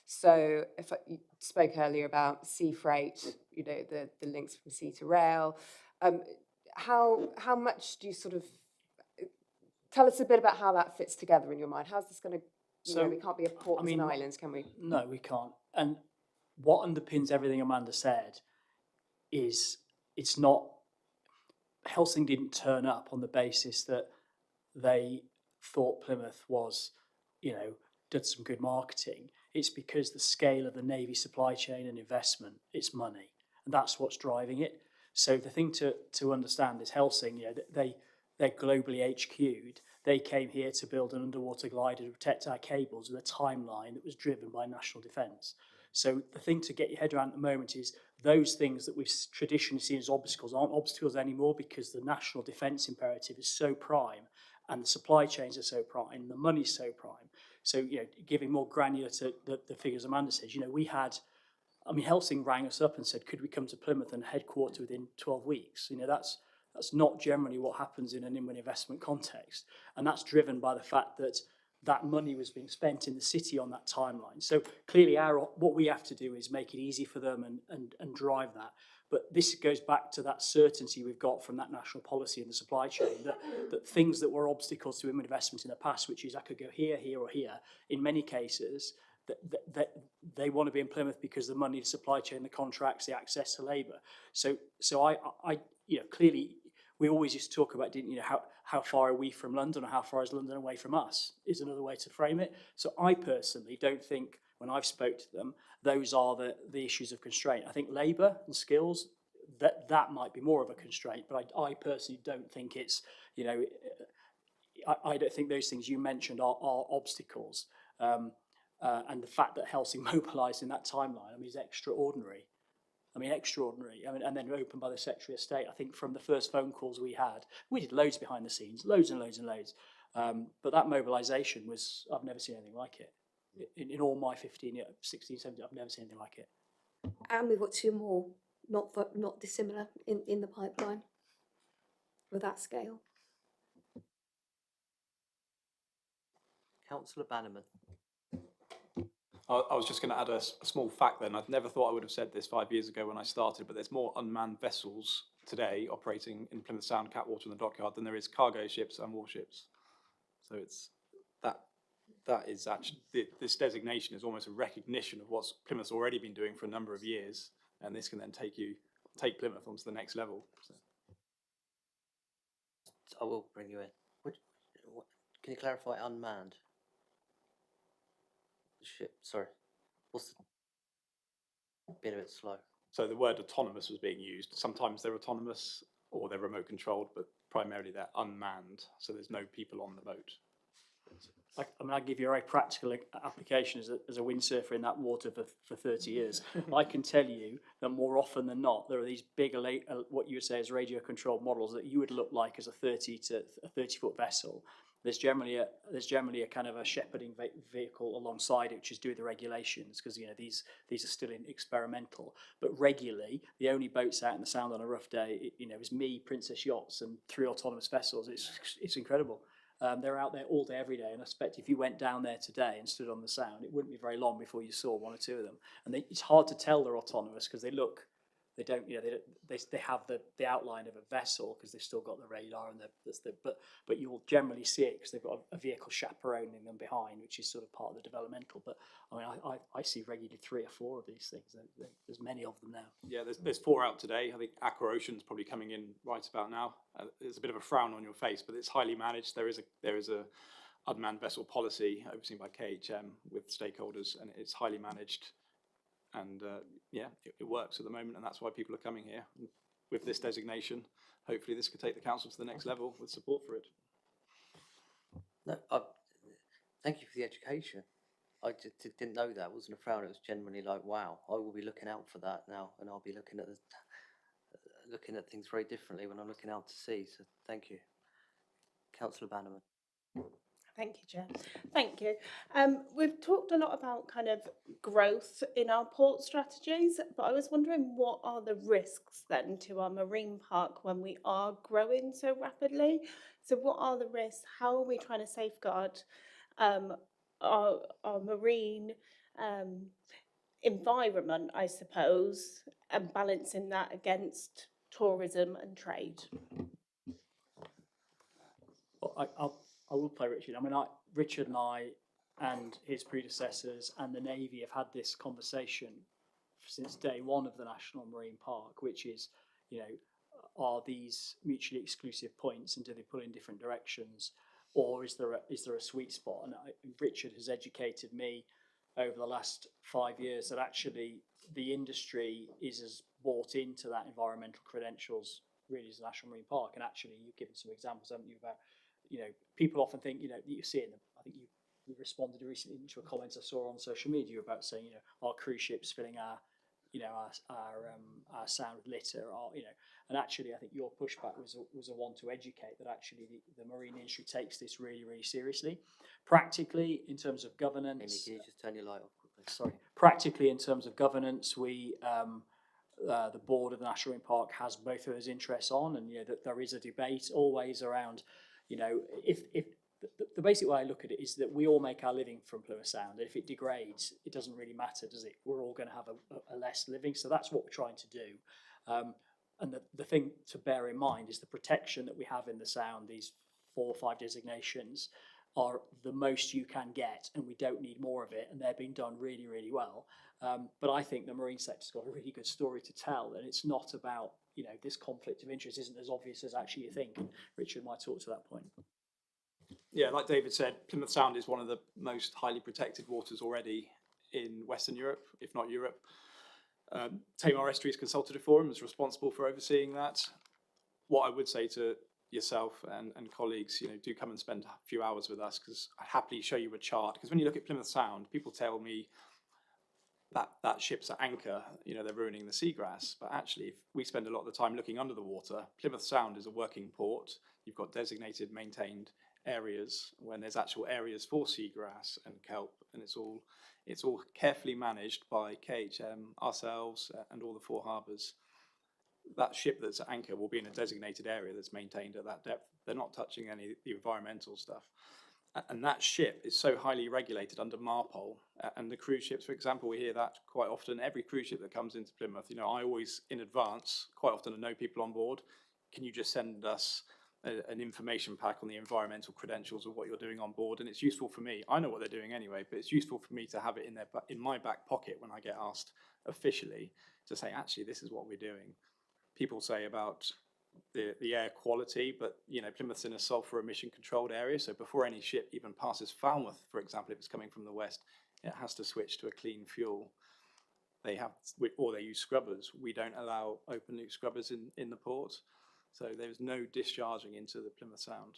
Speaker 12: So you spoke earlier about sea freight, the links from sea to rail. How much do you sort of tell us a bit about how that fits together in your mind? How's this going to? We can't be a port and islands, can we?
Speaker 9: No, we can't. And what underpins everything Amanda said is it's not. Helsing didn't turn up on the basis that they thought Plymouth was, did some good marketing. It's because the scale of the Navy supply chain and investment, it's money, and that's what's driving it. So the thing to understand is Helsing, they're globally HQ'd. They came here to build an underwater glider to protect our cables with a timeline that was driven by national defence. So the thing to get your head around at the moment is those things that we've traditionally seen as obstacles aren't obstacles anymore, because the national defence imperative is so prime and the supply chains are so prime and the money's so prime. So, giving more granular to the figures Amanda says, Helsing rang us up and said, could we come to Plymouth and headquarter within 12 weeks? That's not generally what happens in an inward investment context. And that's driven by the fact that that money was being spent in the city on that timeline. So clearly what we have to do is make it easy for them and drive that. But this goes back to that certainty we've got from that national policy in the supply chain, that things that were obstacles to inward investment in the past, which is I could go here, here or here, in many cases, that they want to be in Plymouth because the money, the supply chain, the contracts, the access to labour. So I clearly we always used to talk about, how far are we from London, or how far is London away from us, is another way to frame it. So I personally don't think, when I've spoke to them, those are the issues of constraint. I think labour and skills, that might be more of a constraint, but I personally don't think it's, I don't think those things you mentioned are obstacles. And the fact that Helsing mobilised in that timeline, is extraordinary. Extraordinary. And then opened by the Secretary of State. I think from the first phone calls we did loads behind the scenes, loads and loads and loads. But that mobilisation I've never seen anything like it. In all my 16, 17, I've never seen anything like it.
Speaker 4: And we've got two more, not dissimilar, in the pipeline with that scale.
Speaker 1: Councillor Bannerman.
Speaker 6: I was just going to add a small fact then. I'd never thought I would have said this 5 years ago when I started, but there's more unmanned vessels today operating in Plymouth Sound, Catwater and the Dockyard than there is cargo ships and warships. So it's that is actually, this designation is almost a recognition of what Plymouth's already been doing for a number of years, and this can then take Plymouth onto the next level. So.
Speaker 1: I will bring you in. Can you clarify unmanned? Ship, sorry. What's been a bit slow?
Speaker 6: So the word autonomous was being used. Sometimes they're autonomous or they're remote controlled, but primarily they're unmanned. So there's no people on the boat.
Speaker 9: I'll give you a very practical application as a windsurfer in that water for 30 years. I can tell you that more often than not, there are these big, what you would say is radio controlled models that you would look like as a 30 foot vessel. there's generally a kind of a shepherding vehicle alongside it, which is doing the regulations, because these are still in experimental. But regularly, the only boats out in the Sound on a rough day, is me, Princess Yachts, and 3 autonomous vessels. It's incredible. They're out there all day, every day, and I expect if you went down there today and stood on the Sound, it wouldn't be very long before you saw 1 or 2 of them. And it's hard to tell they're autonomous because they have the outline of a vessel because they've still got the radar and but you'll generally see it because they've got a vehicle chaperoning them behind, which is sort of part of the developmental. But I mean, I see regularly 3 or 4 of these things. There's many of them now.
Speaker 6: Yeah, there's 4 out today. I think Aqua Ocean's probably coming in right about now. There's a bit of a frown on your face, but it's highly managed. There is a unmanned vessel policy overseen by KHM with stakeholders, and it's highly managed. And it works at the moment, and that's why people are coming here. And with this designation, hopefully this could take the council to the next level with support for it.
Speaker 1: No, thank you for the education. I just didn't know that. It wasn't a frown. It was genuinely like, wow, I will be looking out for that now, and I'll be looking at things very differently when I'm looking out to sea. So thank you, Councillor Bannerman.
Speaker 8: Thank you, Chair. Thank you. We've talked a lot about kind of growth in our port strategies, but I was wondering what are the risks then to our marine park when we are growing so rapidly? So what are the risks? How are we trying to safeguard our marine environment, I suppose, and balancing that against tourism and trade?
Speaker 9: Well, I will play Richard. I mean, Richard and I and his predecessors and the Navy have had this conversation since day 1 of the National Marine Park, which is, are these mutually exclusive points and do they pull in different directions, or is there a sweet spot? And Richard has educated me over the last 5 years that actually the industry is as bought into that environmental credentials really as the National Marine Park. And actually, you've given some examples, haven't you, about people often think, you see it. I think you responded recently to a comment I saw on social media about saying, our cruise ships filling our Sound with litter, and actually I think your pushback was a one to educate that actually the marine industry takes this really, really seriously. Practically, in terms of governance,
Speaker 1: Amy, can you just turn your light off quickly?
Speaker 9: Sorry. Practically, in terms of governance, we. The board of the National Marine Park has both of those interests on, and that there is a debate always around. If the basic way I look at it is that we all make our living from Plymouth Sound, and if it degrades, it doesn't really matter, does it? We're all going to have a less living, so that's what we're trying to do. And the thing to bear in mind is the protection that we have in the Sound. These 4 or 5 designations are the most you can get, and we don't need more of it, and they're being done really, really well. But I think the marine sector's got a really good story to tell, and it's not about, this conflict of interest isn't as obvious as actually you think. And Richard might talk to that point.
Speaker 6: Yeah, like David said, Plymouth Sound is one of the most highly protected waters already in Western Europe, if not Europe. Tamar Estuaries Consultative Forum is responsible for overseeing that. What I would say to yourself and colleagues, do come and spend a few hours with us, because I'd happily show you a chart. Because when you look at Plymouth Sound, people tell me that ship's at anchor, they're ruining the seagrass. But actually, if we spend a lot of the time looking under the water, Plymouth Sound is a working port. You've got designated, maintained areas when there's actual areas for seagrass and kelp, and it's all carefully managed by KHM, ourselves, and all the 4 harbours. That ship that's at anchor will be in a designated area that's maintained at that depth. They're not touching any of the environmental stuff. And that ship is so highly regulated under MARPOL. And the cruise ships, for example, we hear that quite often. Every cruise ship that comes into Plymouth, I always, in advance, quite often I know people on board, can you just send us an information pack on the environmental credentials of what you're doing on board? And it's useful for me. I know what they're doing anyway, but it's useful for me to have it in my back pocket when I get asked officially to say, actually, this is what we're doing. People say about the air quality, but Plymouth's in a sulfur emission controlled area, so before any ship even passes Falmouth, for example, if it's coming from the west, it has to switch to a clean fuel. They use scrubbers. We don't allow open loop scrubbers in the port, so there's no discharging into the Plymouth Sound.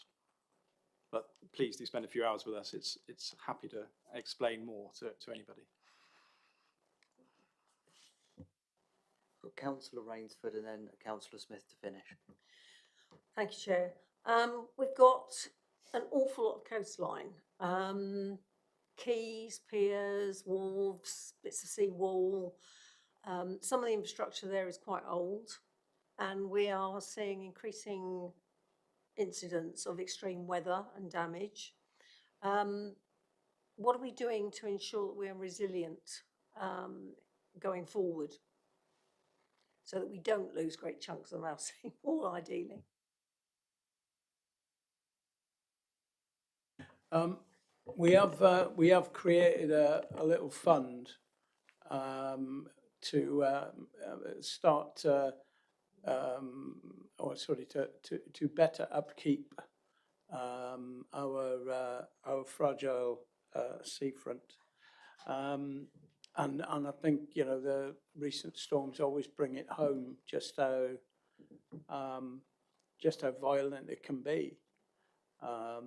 Speaker 6: But please do spend a few hours with us. It's happy to explain more to anybody.
Speaker 1: Councillor Rainsford and then Councillor Smith to finish.
Speaker 3: Thank you, Chair. We've got an awful lot of coastline. Quays, piers, wharves, bits of sea wall. Some of the infrastructure there is quite old, and we are seeing increasing incidents of extreme weather and damage. What are we doing to ensure that we are resilient going forward, so that we don't lose great chunks of our sea wall, ideally?
Speaker 5: We have created a little fund to start to better upkeep our fragile seafront. And I think, you know, the recent storms always bring it home just how violent it can be. I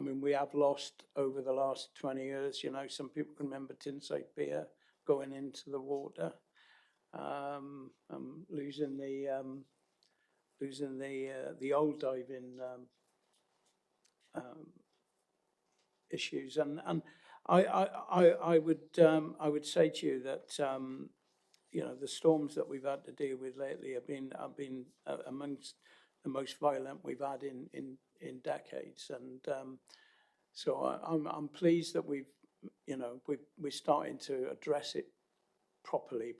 Speaker 5: mean, we have lost over the last 20 years, you know, some people can remember Tinside Pier going into the water, losing the old diving issues. And I would say to you that you know, the storms that we've had to deal with lately have been amongst the most violent we've had in decades. And so I'm pleased that we're starting to address it properly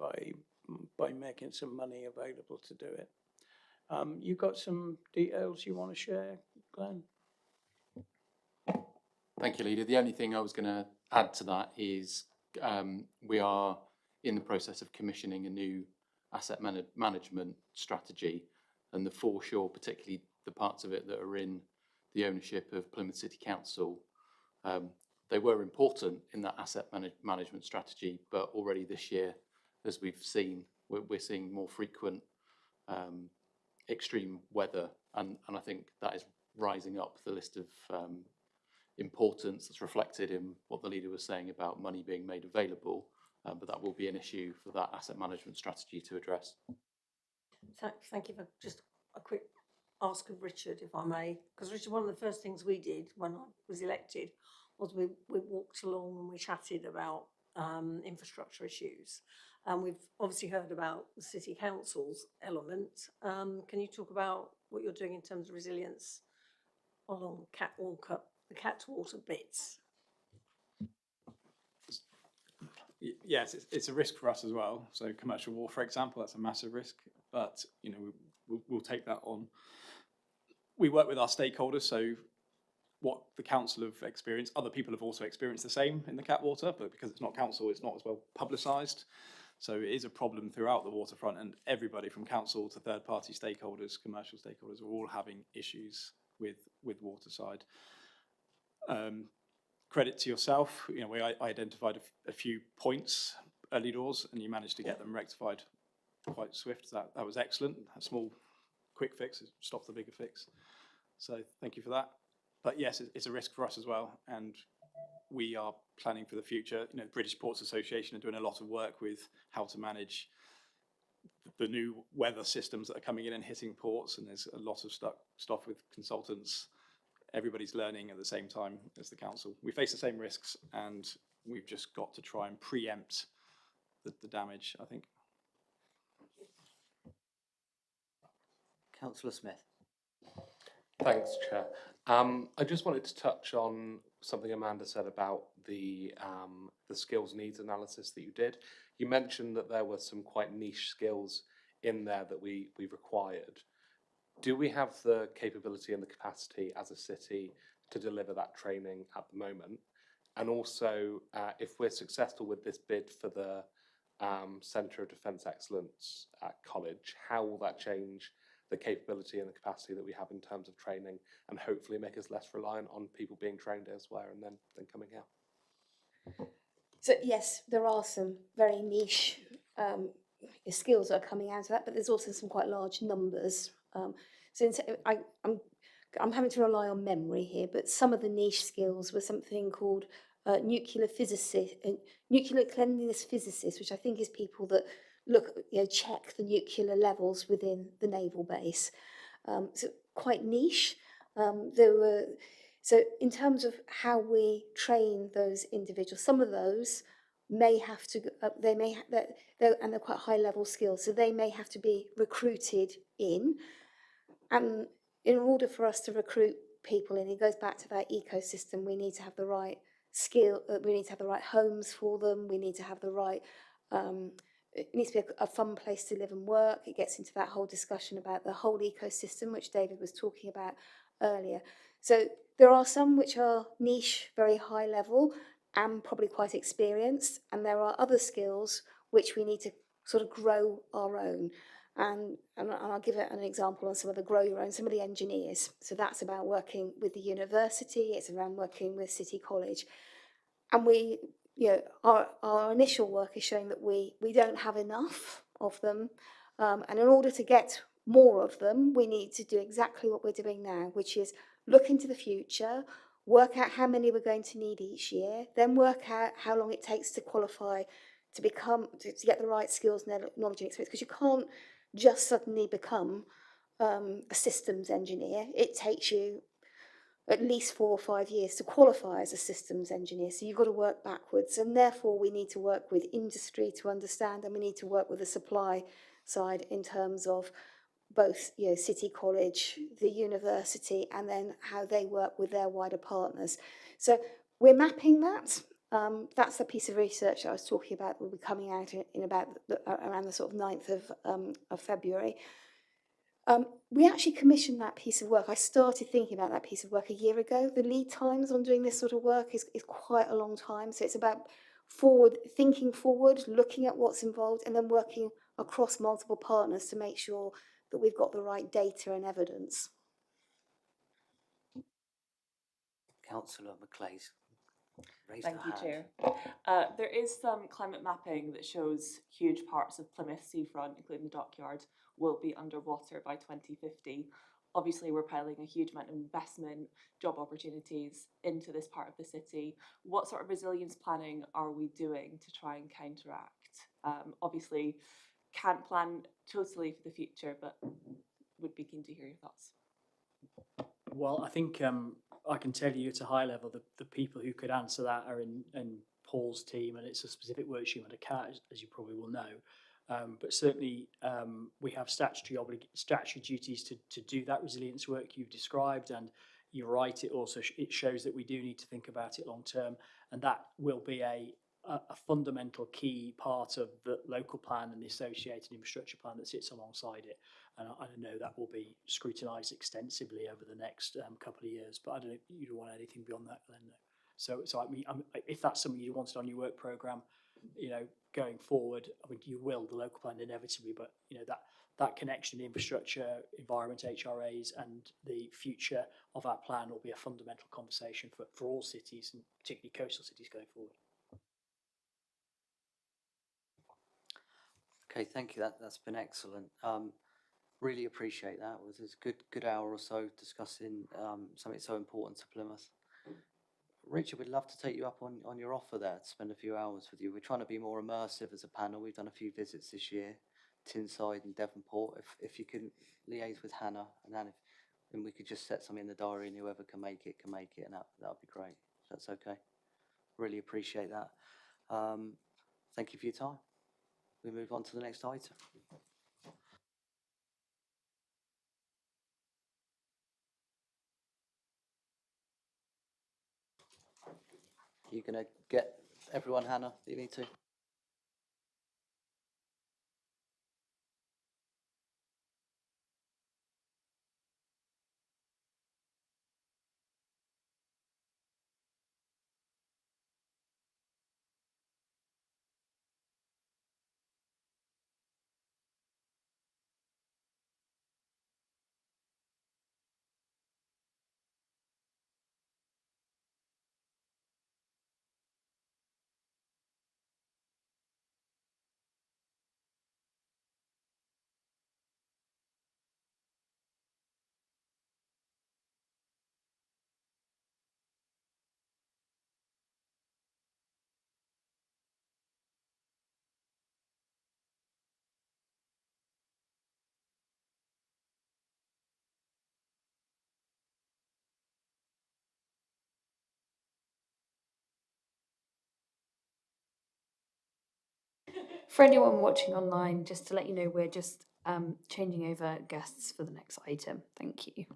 Speaker 5: by making some money available to do it. You got some details you want to share, Glenn?
Speaker 7: Thank you, Leader. The only thing I was going to add to that is we are in the process of commissioning a new asset management strategy, and the foreshore, particularly the parts of it that are in the ownership of Plymouth City Council, they were important in that asset management strategy, but already this year, as we've seen, we're seeing more frequent extreme weather, and I think that is rising up the list of importance that's reflected in what the leader was saying about money being made available, but that will be an issue for that asset management strategy to address.
Speaker 3: Thank you for just a quick ask of Richard, if I may, because Richard, one of the first things we did when I was elected was we walked along and we chatted about infrastructure issues, and we've obviously heard about the City Council's element. Can you talk about what you're doing in terms of resilience along the Catwater bits?
Speaker 6: Yes, it's a risk for us as well. So commercial wharf, for example, that's a massive risk, but you know, we'll take that on. We work with our stakeholders, so what the council have experienced, other people have also experienced the same in the Catwater, but because it's not council, it's not as well publicised. So it is a problem throughout the waterfront, and everybody from council to third-party stakeholders, commercial stakeholders, are all having issues with waterside. Credit to yourself, you know, we identified a few points early doors, and you managed to get them rectified quite swift. That was excellent. A small, quick fix stopped the bigger fix. So thank you for that. But yes, it's a risk for us as well, and we are planning for the future. You know, the British Ports Association are doing a lot of work with how to manage the new weather systems that are coming in and hitting ports, and there's a lot of stuff with consultants. Everybody's learning at the same time as the council. We face the same risks, and we've just got to try and preempt the damage, I think.
Speaker 1: Councillor Smith.
Speaker 7: Thanks, Chair. I just wanted to touch on something Amanda said about the skills needs analysis that you did. You mentioned that there were some quite niche skills in there that we required. Do we have the capability and the capacity as a city to deliver that training at the moment? And also, if we're successful with this bid for the Centre of Defence Excellence at College, how will that change the capability and the capacity that we have in terms of training, and hopefully make us less reliant on people being trained elsewhere and then coming here?
Speaker 4: So yes, there are some very niche skills that are coming out of that, but there's also some quite large numbers. I'm having to rely on memory here, but some of the niche skills were something called nuclear cleanliness physicists, which I think is people that check the nuclear levels within the naval base. So quite niche. There were, so in terms of how we train those individuals, some of those may have to, they may, and they're quite high level skills, so they may have to be recruited in. And in order for us to recruit people in, it goes back to that ecosystem. We need to have the right skill, we need to have the right homes for them, we need to have the right, it needs to be a fun place to live and work. It gets into that whole discussion about the whole ecosystem, which David was talking about earlier. So there are some which are niche, very high level, and probably quite experienced, and there are other skills which we need to sort of grow our own. And I'll give it an example on some of the grow your own, some of the engineers. So that's about working with the university, it's around working with City College. And we, you know, our initial work is showing that we don't have enough of them. And in order to get more of them, we need to do exactly what we're doing now, which is look into the future, work out how many we're going to need each year, then work out how long it takes to qualify, to become, to get the right skills, knowledge and experience, because you can't just suddenly become a systems engineer. It takes you at least 4 or 5 years to qualify as a systems engineer. So you've got to work backwards, and therefore we need to work with industry to understand, and we need to work with the supply side in terms of both, you know, City College, the university, and then how they work with their wider partners. So we're mapping that. That's a piece of research that I was talking about will be coming out in about around the sort of 9th of February. We actually commissioned that piece of work. I started thinking about that piece of work a year ago. The lead times on doing this sort of work is quite a long time. So it's about thinking forward, looking at what's involved, and then working across multiple partners to make sure that we've got the right data and evidence.
Speaker 1: Councillor McLeese.
Speaker 13: Thank you, Chair. There is some climate mapping that shows huge parts of Plymouth seafront, including the dockyard, will be underwater by 2050. Obviously, we're piling a huge amount of investment, job opportunities into this part of the city. What sort of resilience planning are we doing to try and counteract? Obviously, can't plan totally for the future, but would be keen to hear your thoughts.
Speaker 9: Well, I think I can tell you at a high level the people who could answer that are in Paul's team, and it's a specific work stream under CAT, as you probably will know. But certainly we have statutory duties to do that resilience work you've described, and you're right, it also it shows that we do need to think about it long term, and that will be a fundamental key part of the local plan and the associated infrastructure plan that sits alongside it. And I know that will be scrutinised extensively over the next couple of years, but I don't know if you want anything beyond that, Glenn. So I mean, if that's something you wanted on your work programme, you know, going forward, I mean, you will, the local plan inevitably, but you know, that connection, infrastructure, environment, HRAs, and the future of our plan will be a fundamental conversation for all cities, and particularly coastal cities going forward.
Speaker 1: Okay, thank you. That's been excellent. Really appreciate that. It was a good hour or so discussing something so important to Plymouth. Richard, we'd love to take you up on your offer there to spend a few hours with you. We're trying to be more immersive as a panel. We've done a few visits this year, Tyneside and Devonport. If you can liaise with Hannah, and we could just set something in the diary, and whoever can make it, and that would be great. If that's okay. Really appreciate that. Thank you for your time. We move on to the next item. You're going to get everyone, Hannah, that you need to?
Speaker 2: For anyone watching online, just to let you know, we're just changing over guests for the next item. Thank you.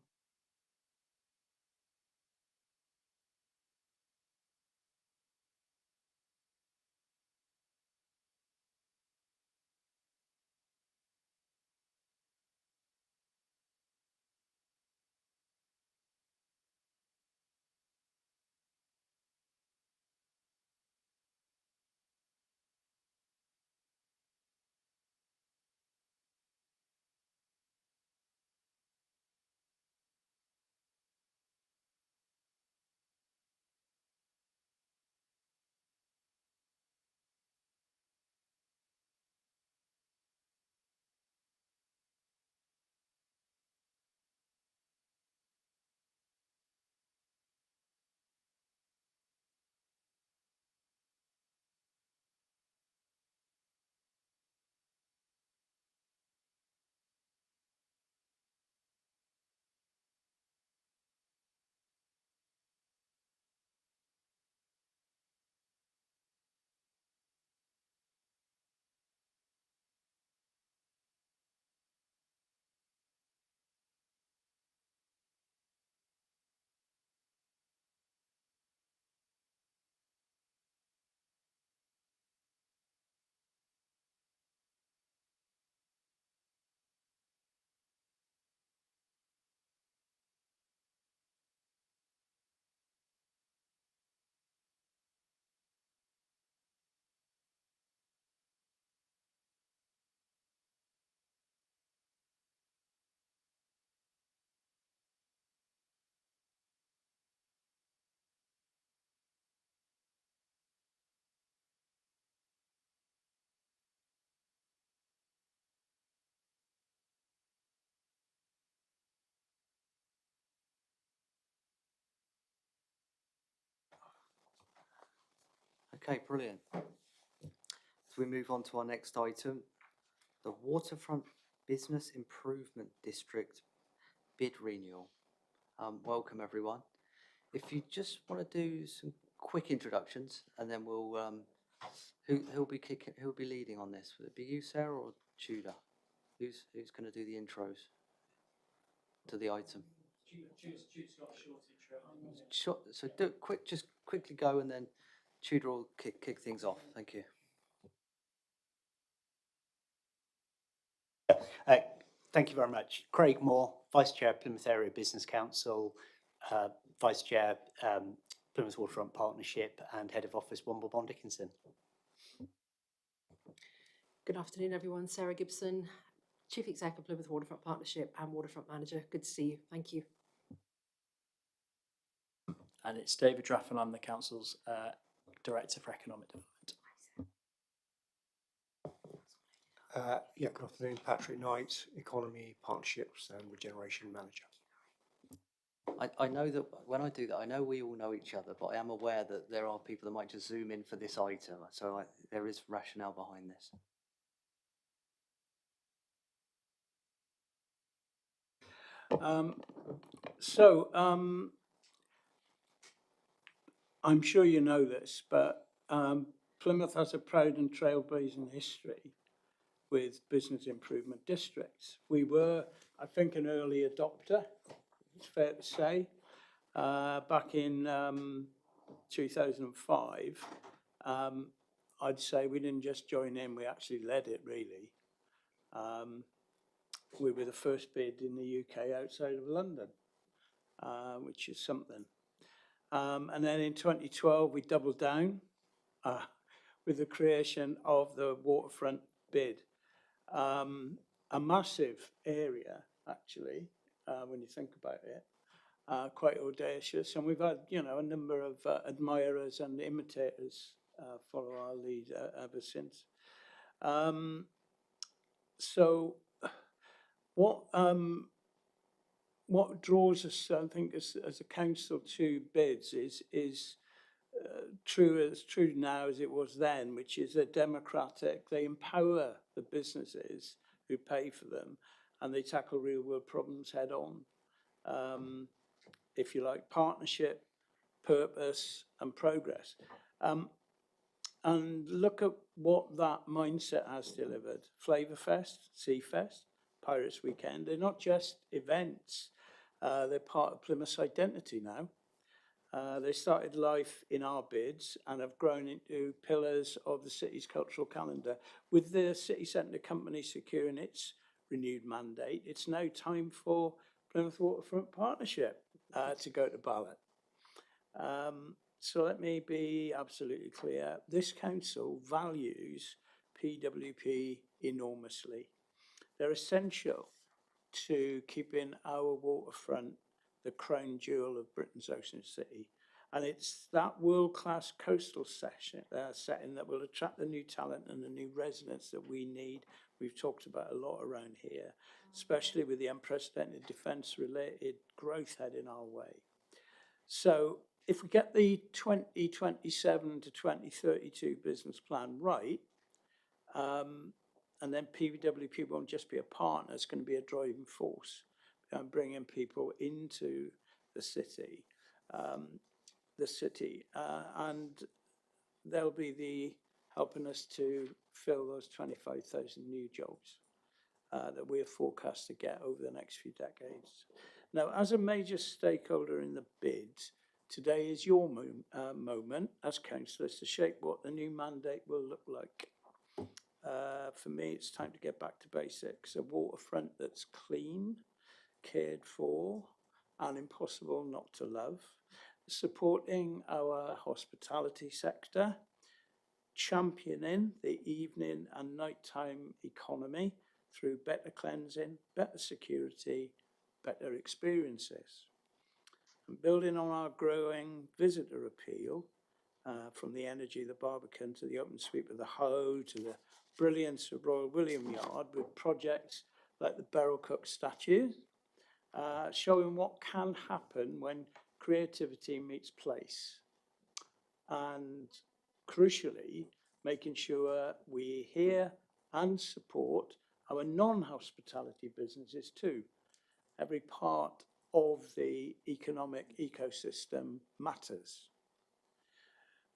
Speaker 1: Okay, brilliant. So we move on to our next item, the Waterfront Business Improvement District bid renewal. Welcome everyone. If you just want to do some quick introductions, and then we'll who'll be leading on this? Would it be you, Sarah, or Tudor? Who's going to do the intros to the item?
Speaker 9: Tudor's got a short intro.
Speaker 1: Sure. So just quickly go, and then Tudor will kick things off. Thank you.
Speaker 14: Thank you very much. Craig Moore, Vice Chair, Plymouth Area Business Council, Vice Chair, Plymouth Waterfront Partnership, and Head of Office, Womble Bond Dickinson.
Speaker 11: Good afternoon, everyone. Sarah Gibson, Chief Exec of Plymouth Waterfront Partnership and Waterfront Manager. Good to see you. Thank you.
Speaker 9: And it's David Draffin. I'm the Council's Director for Economic Development.
Speaker 15: Good afternoon, Patrick Knight, Economy, Partnerships and Regeneration Manager.
Speaker 1: I know that when I do that, I know we all know each other, but I am aware that there are people that might just zoom in for this item, so there is rationale behind this.
Speaker 5: I'm sure you know this, but Plymouth has a proud and trailblazing history with business improvement districts. We were, I think, an early adopter, it's fair to say, back in 2005. I'd say we didn't just join in, we actually led it, really. We were the first bid in the UK outside of London, which is something. And then in 2012, we doubled down with the creation of the waterfront bid. A massive area, actually, when you think about it, quite audacious. And we've had, a number of admirers and imitators follow our lead ever since. So what draws us, I think, as a council to bids is true now as it was then, which is they're democratic. They empower the businesses who pay for them, and they tackle real world problems head on. If you like, partnership, purpose, and progress. And look at what that mindset has delivered. Flavourfest, Seafest, Pirates Weekend, they're not just events, they're part of Plymouth's identity now. They started life in our bids and have grown into pillars of the city's cultural calendar. With the city centre company securing its renewed mandate, it's now time for Plymouth Waterfront Partnership to go to ballot. So let me be absolutely clear. This council values PWP enormously. They're essential to keeping our waterfront the crown jewel of Britain's ocean city. And it's that world-class coastal setting that will attract the new talent and the new residents that we need. We've talked about a lot around here, especially with the unprecedented defence-related growth heading our way. So if we get the 2027 to 2032 business plan right, and then PWP won't just be a partner, it's going to be a driving force, bringing people into the city, and they'll be helping us to fill those 25,000 new jobs that we are forecast to get over the next few decades. Now, as a major stakeholder in the bids, today is your moment as councillors to shape what the new mandate will look like. For me, it's time to get back to basics. A waterfront that's clean, cared for, and impossible not to love. Supporting our hospitality sector, championing the evening and nighttime economy through better cleansing, better security, better experiences. And building on our growing visitor appeal, from the energy of the Barbican to the open sweep of the Hoe to the brilliance of Royal William Yard with projects like the Beryl Cook statue, showing what can happen when creativity meets place. And crucially, making sure we hear and support our non-hospitality businesses too. Every part of the economic ecosystem matters.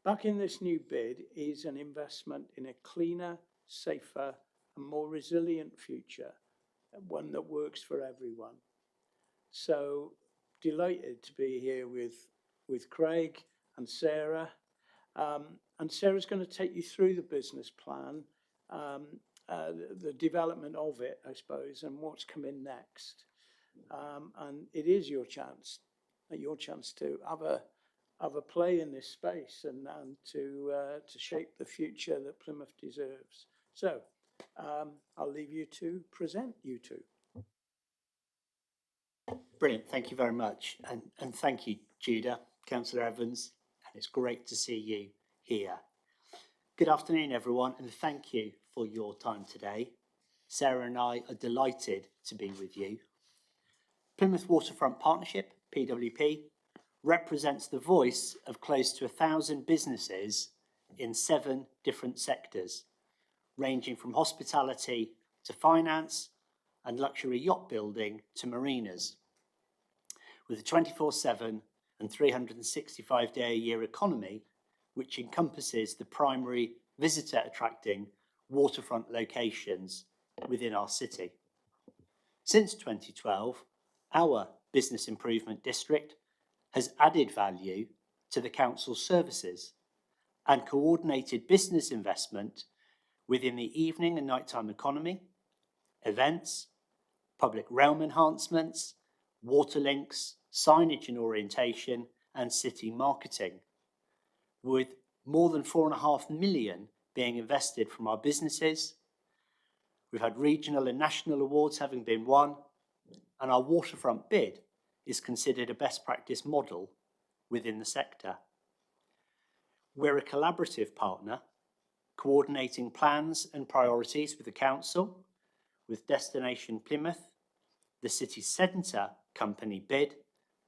Speaker 5: Back in this new bid is an investment in a cleaner, safer, and more resilient future, one that works for everyone. So delighted to be here with Craig and Sarah. And Sarah's going to take you through the business plan, the development of it, I suppose, and what's coming next. And it is your chance to have a play in this space and to shape the future that Plymouth deserves. So I'll leave you to present you two.
Speaker 14: Brilliant, thank you very much. And thank you, Judah, Councillor Evans, and it's great to see you here. Good afternoon, everyone, and thank you for your time today. Sarah and I are delighted to be with you. Plymouth Waterfront Partnership, PWP, represents the voice of close to 1,000 businesses in 7 different sectors, ranging from hospitality to finance and luxury yacht building to marinas. With a 24/7 and 365-day-a-year economy, which encompasses the primary visitor-attracting waterfront locations within our city. Since 2012, our Business Improvement District has added value to the council's services and coordinated business investment within the evening and nighttime economy, events, public realm enhancements, water links, signage and orientation, and city marketing, with more than £4.5 million being invested from our businesses. We've had regional and national awards having been won, and our waterfront bid is considered a best practice model within the sector. We're a collaborative partner, coordinating plans and priorities with the council, with Destination Plymouth, the city centre company bid,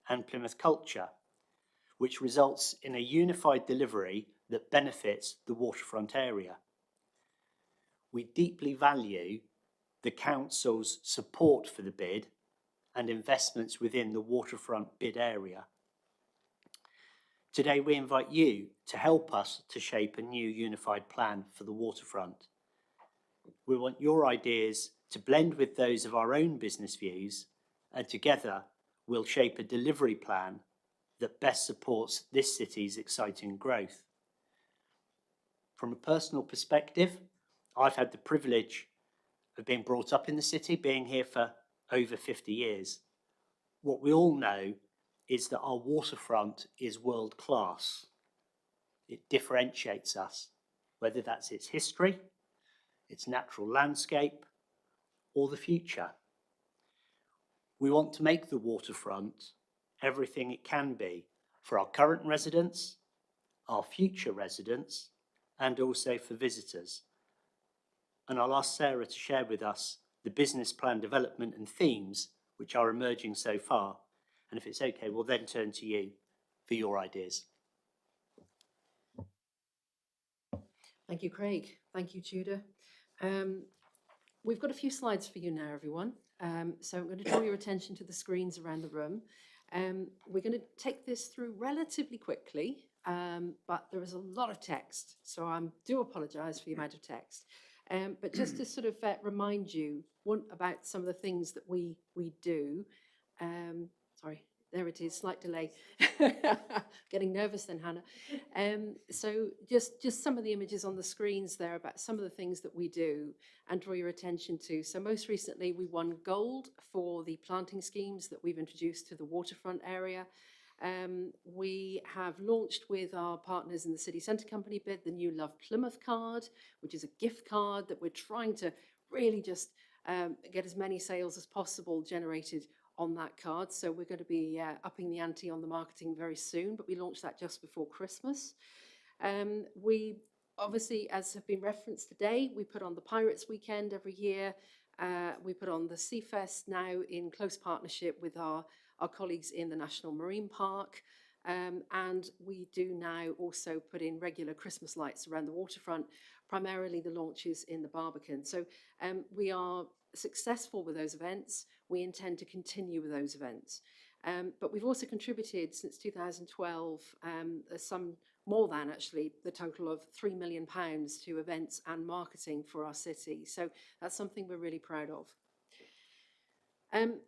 Speaker 14: and Plymouth Culture, which results in a unified delivery that benefits the waterfront area. We deeply value the council's support for the bid and investments within the waterfront bid area. Today we invite you to help us to shape a new unified plan for the waterfront. We want your ideas to blend with those of our own business views, and together we'll shape a delivery plan that best supports this city's exciting growth. From a personal perspective, I've had the privilege of being brought up in the city, being here for over 50 years. What we all know is that our waterfront is world class. It differentiates us, whether that's its history, its natural landscape, or the future. We want to make the waterfront everything it can be for our current residents, our future residents, and also for visitors. And I'll ask Sarah to share with us the business plan development and themes which are emerging so far. And if it's okay, we'll then turn to you for your ideas.
Speaker 16: Thank you, Craig. Thank you, Tudor. We've got a few slides for you now, everyone. So I'm going to draw your attention to the screens around the room. We're going to take this through relatively quickly, but there is a lot of text, so I do apologise for the amount of text. But just to sort of remind you about some of the things that we do. Sorry, there it is, slight delay. Getting nervous then, Hannah. So just some of the images on the screens there about some of the things that we do and draw your attention to. So most recently we won gold for the planting schemes that we've introduced to the waterfront area. We have launched with our partners in the City Centre Company bid the new Love Plymouth card, which is a gift card that we're trying to really just get as many sales as possible generated on that card. So we're going to be upping the ante on the marketing very soon, but we launched that just before Christmas. We obviously, as have been referenced today, we put on the Pirates Weekend every year. We put on the Sea Fest now in close partnership with our colleagues in the National Marine Park. And we do now also put in regular Christmas lights around the waterfront, primarily the launches in the Barbican. So we are successful with those events. We intend to continue with those events. But we've also contributed since 2012 some more than actually the total of £3 million to events and marketing for our city. So that's something we're really proud of.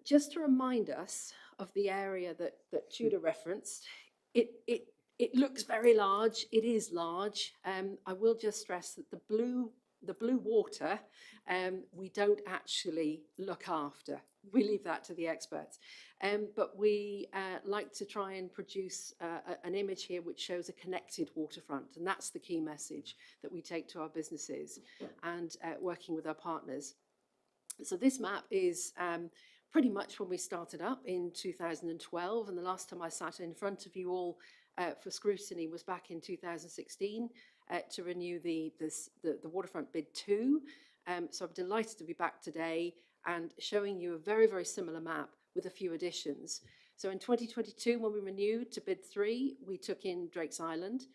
Speaker 16: Just to remind us of the area that Tudor referenced, it looks very large. It is large. I will just stress that the blue water we don't actually look after. We leave that to the experts. But we like to try and produce an image here which shows a connected waterfront, and that's the key message that we take to our businesses and working with our partners. So this map is pretty much when we started up in 2012, and the last time I sat in front of you all for Scrutiny was back in 2016 to renew the Waterfront Bid 2. So I'm delighted to be back today and showing you a very, very similar map with a few additions. So in 2022, when we renewed to Bid 3, we took in Drake's Island.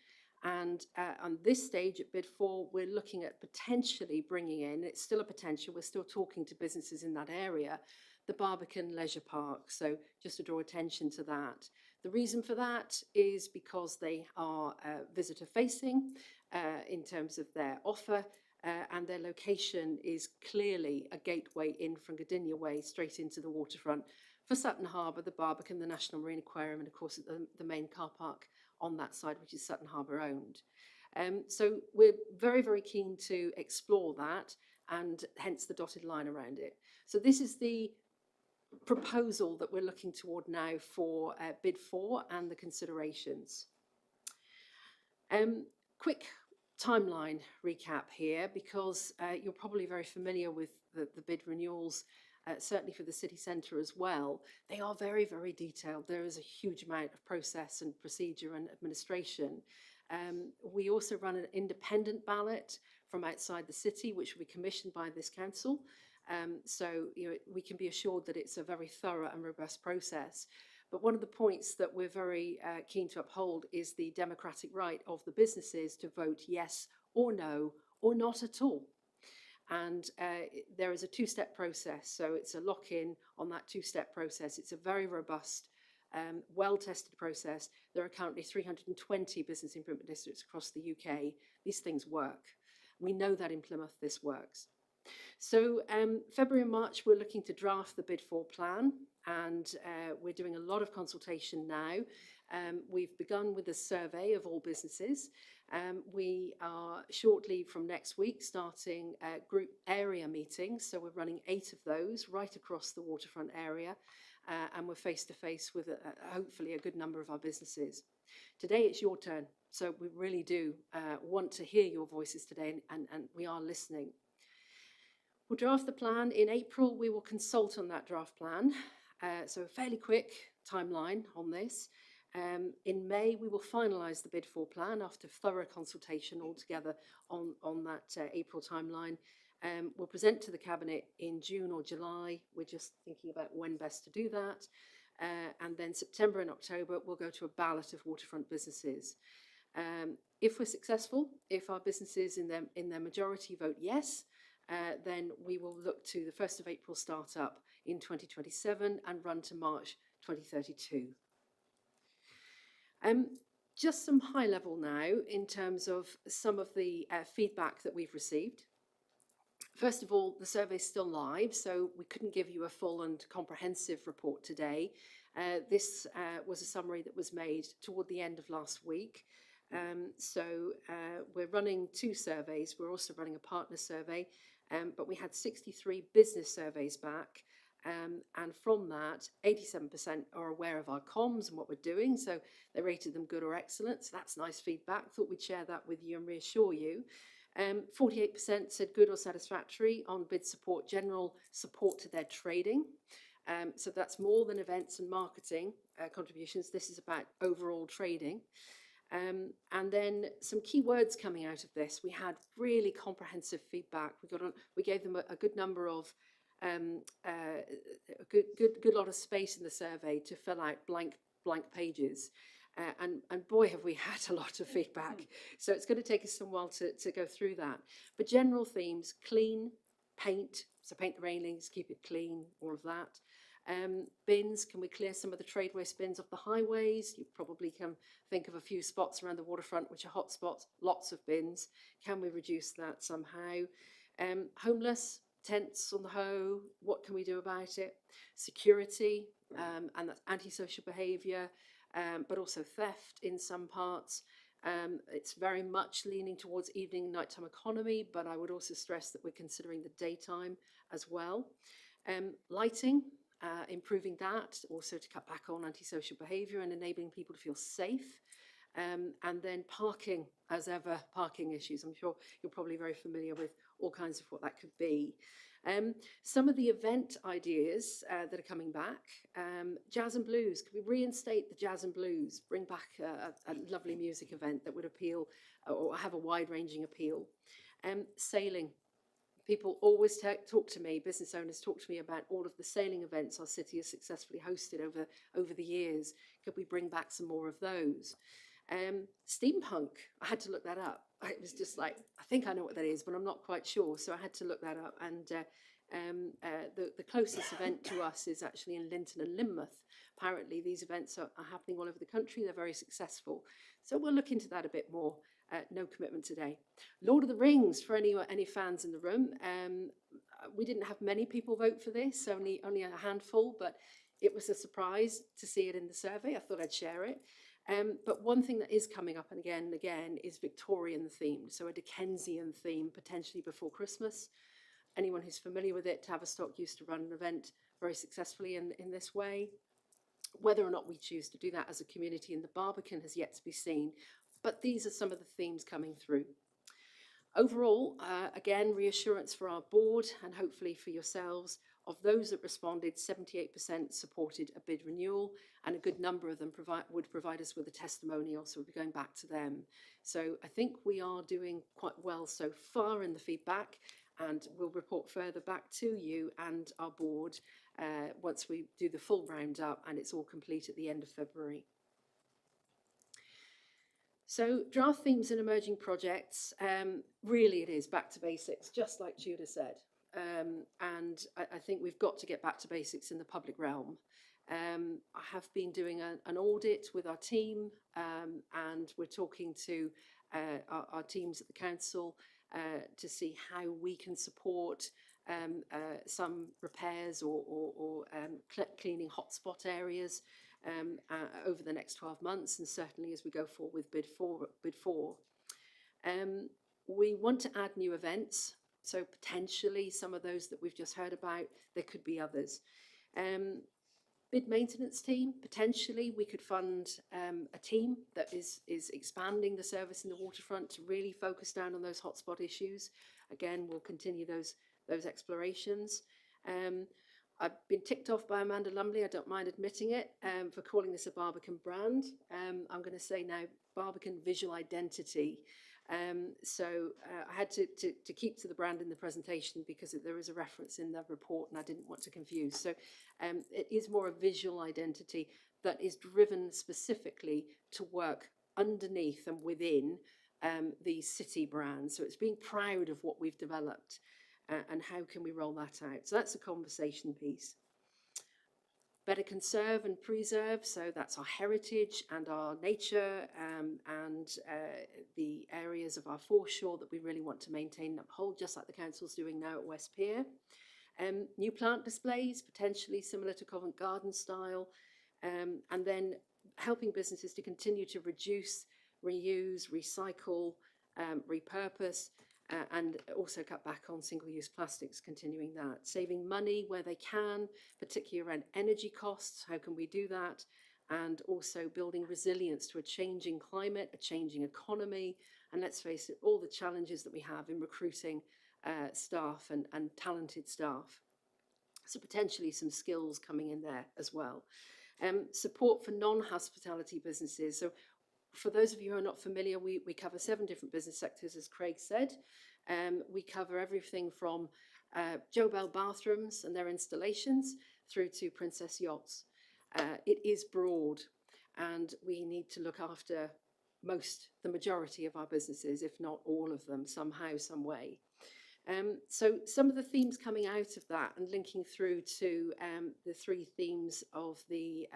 Speaker 16: And on this stage at Bid 4, we're looking at potentially bringing in, it's still a potential, we're still talking to businesses in that area, the Barbican Leisure Park. So just to draw attention to that. The reason for that is because they are visitor facing in terms of their offer, and their location is clearly a gateway in from Gardenia Way straight into the waterfront for Sutton Harbour, the Barbican, the National Marine Aquarium, and of course the main car park on that side, which is Sutton Harbour owned. So we're very, very keen to explore that, and hence the dotted line around it. So this is the proposal that we're looking toward now for Bid 4 and the considerations. Quick timeline recap here, because you're probably very familiar with the bid renewals, certainly for the city centre as well. They are very, very detailed. There is a huge amount of process and procedure and administration. We also run an independent ballot from outside the city, which will be commissioned by this council. So we can be assured that it's a very thorough and robust process. But one of the points that we're very keen to uphold is the democratic right of the businesses to vote yes or no or not at all. And there is a two-step process. So it's a lock-in on that two-step process. It's a very robust well-tested process. There are currently 320 business improvement districts across the UK. These things work. We know that in Plymouth this works. So February and March, we're looking to draft the Bid 4 plan, and we're doing a lot of consultation now. We've begun with a survey of all businesses. We are shortly from next week starting group area meetings. So we're running 8 of those right across the waterfront area, and we're face to face with hopefully a good number of our businesses. Today it's your turn. So we really do want to hear your voices today, and we are listening. We'll draft the plan. In April, we will consult on that draft plan. So a fairly quick timeline on this. In May, we will finalise the Bid 4 plan after thorough consultation altogether on that April timeline. We'll present to the Cabinet in June or July. We're just thinking about when best to do that. And then September and October, we'll go to a ballot of waterfront businesses. If we're successful, if our businesses in their majority vote yes, then we will look to the 1st of April start up in 2027 and run to March 2032. Just some high level now in terms of some of the feedback that we've received. First of all, the survey is still live, so we couldn't give you a full and comprehensive report today. This was a summary that was made toward the end of last week. We're running 2 surveys. We're also running a partner survey, but we had 63 business surveys back. And from that, 87% are aware of our comms and what we're doing. So they rated them good or excellent. So that's nice feedback. Thought we'd share that with you and reassure you. 48% said good or satisfactory on bid support, general support to their trading. So that's more than events and marketing contributions. This is about overall trading. And then some key words coming out of this. We had really comprehensive feedback. We gave them a good number of a good lot of space in the survey to fill out blank pages. And boy, have we had a lot of feedback. So it's going to take us some while to go through that. But general themes: clean, paint, so paint the railings, keep it clean, all of that. Bins, can we clear some of the trade waste bins off the highways? You probably can think of a few spots around the waterfront which are hot spots, lots of bins. Can we reduce that somehow? Homeless, tents on the Hoe, what can we do about it? Security, and that's antisocial behaviour, but also theft in some parts. It's very much leaning towards evening and nighttime economy, but I would also stress that we're considering the daytime as well. Lighting, improving that, also to cut back on antisocial behaviour and enabling people to feel safe. And then parking, as ever, parking issues. I'm sure you're probably very familiar with all kinds of what that could be. Some of the event ideas that are coming back, jazz and blues. Can we reinstate the jazz and blues? Bring back a lovely music event that would appeal or have a wide-ranging appeal. Sailing. People always talk to me, business owners talk to me about all of the sailing events our city has successfully hosted over the years. Could we bring back some more of those? Steampunk, I had to look that up. It was just like, I think I know what that is, but I'm not quite sure. So I had to look that up. And the closest event to us is actually in Linton and Lynmouth. Apparently these events are happening all over the country. They're very successful. So we'll look into that a bit more. No commitment today. Lord of the Rings, for any fans in the room. We didn't have many people vote for this, only a handful, but it was a surprise to see it in the survey. I thought I'd share it. But one thing that is coming up and again is Victorian themed, so a Dickensian theme potentially before Christmas. Anyone who's familiar with it, Tavistock used to run an event very successfully in this way. Whether or not we choose to do that as a community in the Barbican has yet to be seen, but these are some of the themes coming through. Overall, again, reassurance for our board and hopefully for yourselves. Of those that responded, 78% supported a bid renewal, and a good number of them would provide us with a testimonial, so we'll be going back to them. So I think we are doing quite well so far in the feedback, and we'll report further back to you and our board once we do the full roundup and it's all complete at the end of February. So draft themes and emerging projects, really it is back to basics, just like Tudor said. And I think we've got to get back to basics in the public realm. I have been doing an audit with our team, and we're talking to our teams at the council to see how we can support some repairs or cleaning hotspot areas over the next 12 months, and certainly as we go forward with bid four. We want to add new events, so potentially some of those that we've just heard about, there could be others. Bid maintenance team, potentially we could fund a team that is expanding the service in the waterfront to really focus down on those hotspot issues. Again, we'll continue those explorations. I've been ticked off by Amanda Lumley, I don't mind admitting it, for calling this a Barbican brand. I'm going to say now Barbican visual identity. I had to keep to the brand in the presentation because there is a reference in the report and I didn't want to confuse. So it is more a visual identity that is driven specifically to work underneath and within these city brands. So it's being proud of what we've developed and how can we roll that out. So that's a conversation piece. Better conserve and preserve, so that's our heritage and our nature and the areas of our foreshore that we really want to maintain and uphold, just like the council's doing now at West Pier. New plant displays, potentially similar to Covent Garden style, and then helping businesses to continue to reduce, reuse, recycle, repurpose, and also cut back on single-use plastics, continuing that. Saving money where they can, particularly around energy costs, how can we do that? And also building resilience to a changing climate, a changing economy, and let's face it, all the challenges that we have in recruiting staff and talented staff. So potentially some skills coming in there as well. Support for non-hospitality businesses. So for those of you who are not familiar, we cover 7 different business sectors, as Craig said. We cover everything from Joe Bell bathrooms and their installations through to Princess Yachts. It is broad, and we need to look after the majority of our businesses, if not all of them, somehow, some way. So some of the themes coming out of that and linking through to the 3 themes of the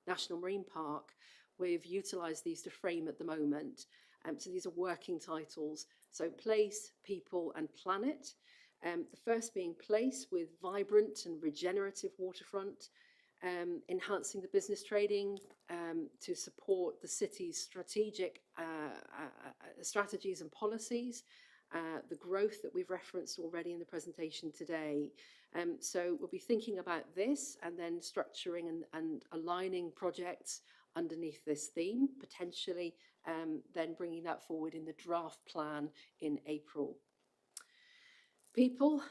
Speaker 16: National Marine Park, we've utilised these to frame at the moment. So these are working titles. So place, people and planet. The first being place, with vibrant and regenerative waterfront, enhancing the business trading to support the city's strategic strategies and policies, the growth that we've referenced already in the presentation today. So we'll be thinking about this and then structuring and aligning projects underneath this theme, potentially then bringing that forward in the draft plan in April. People,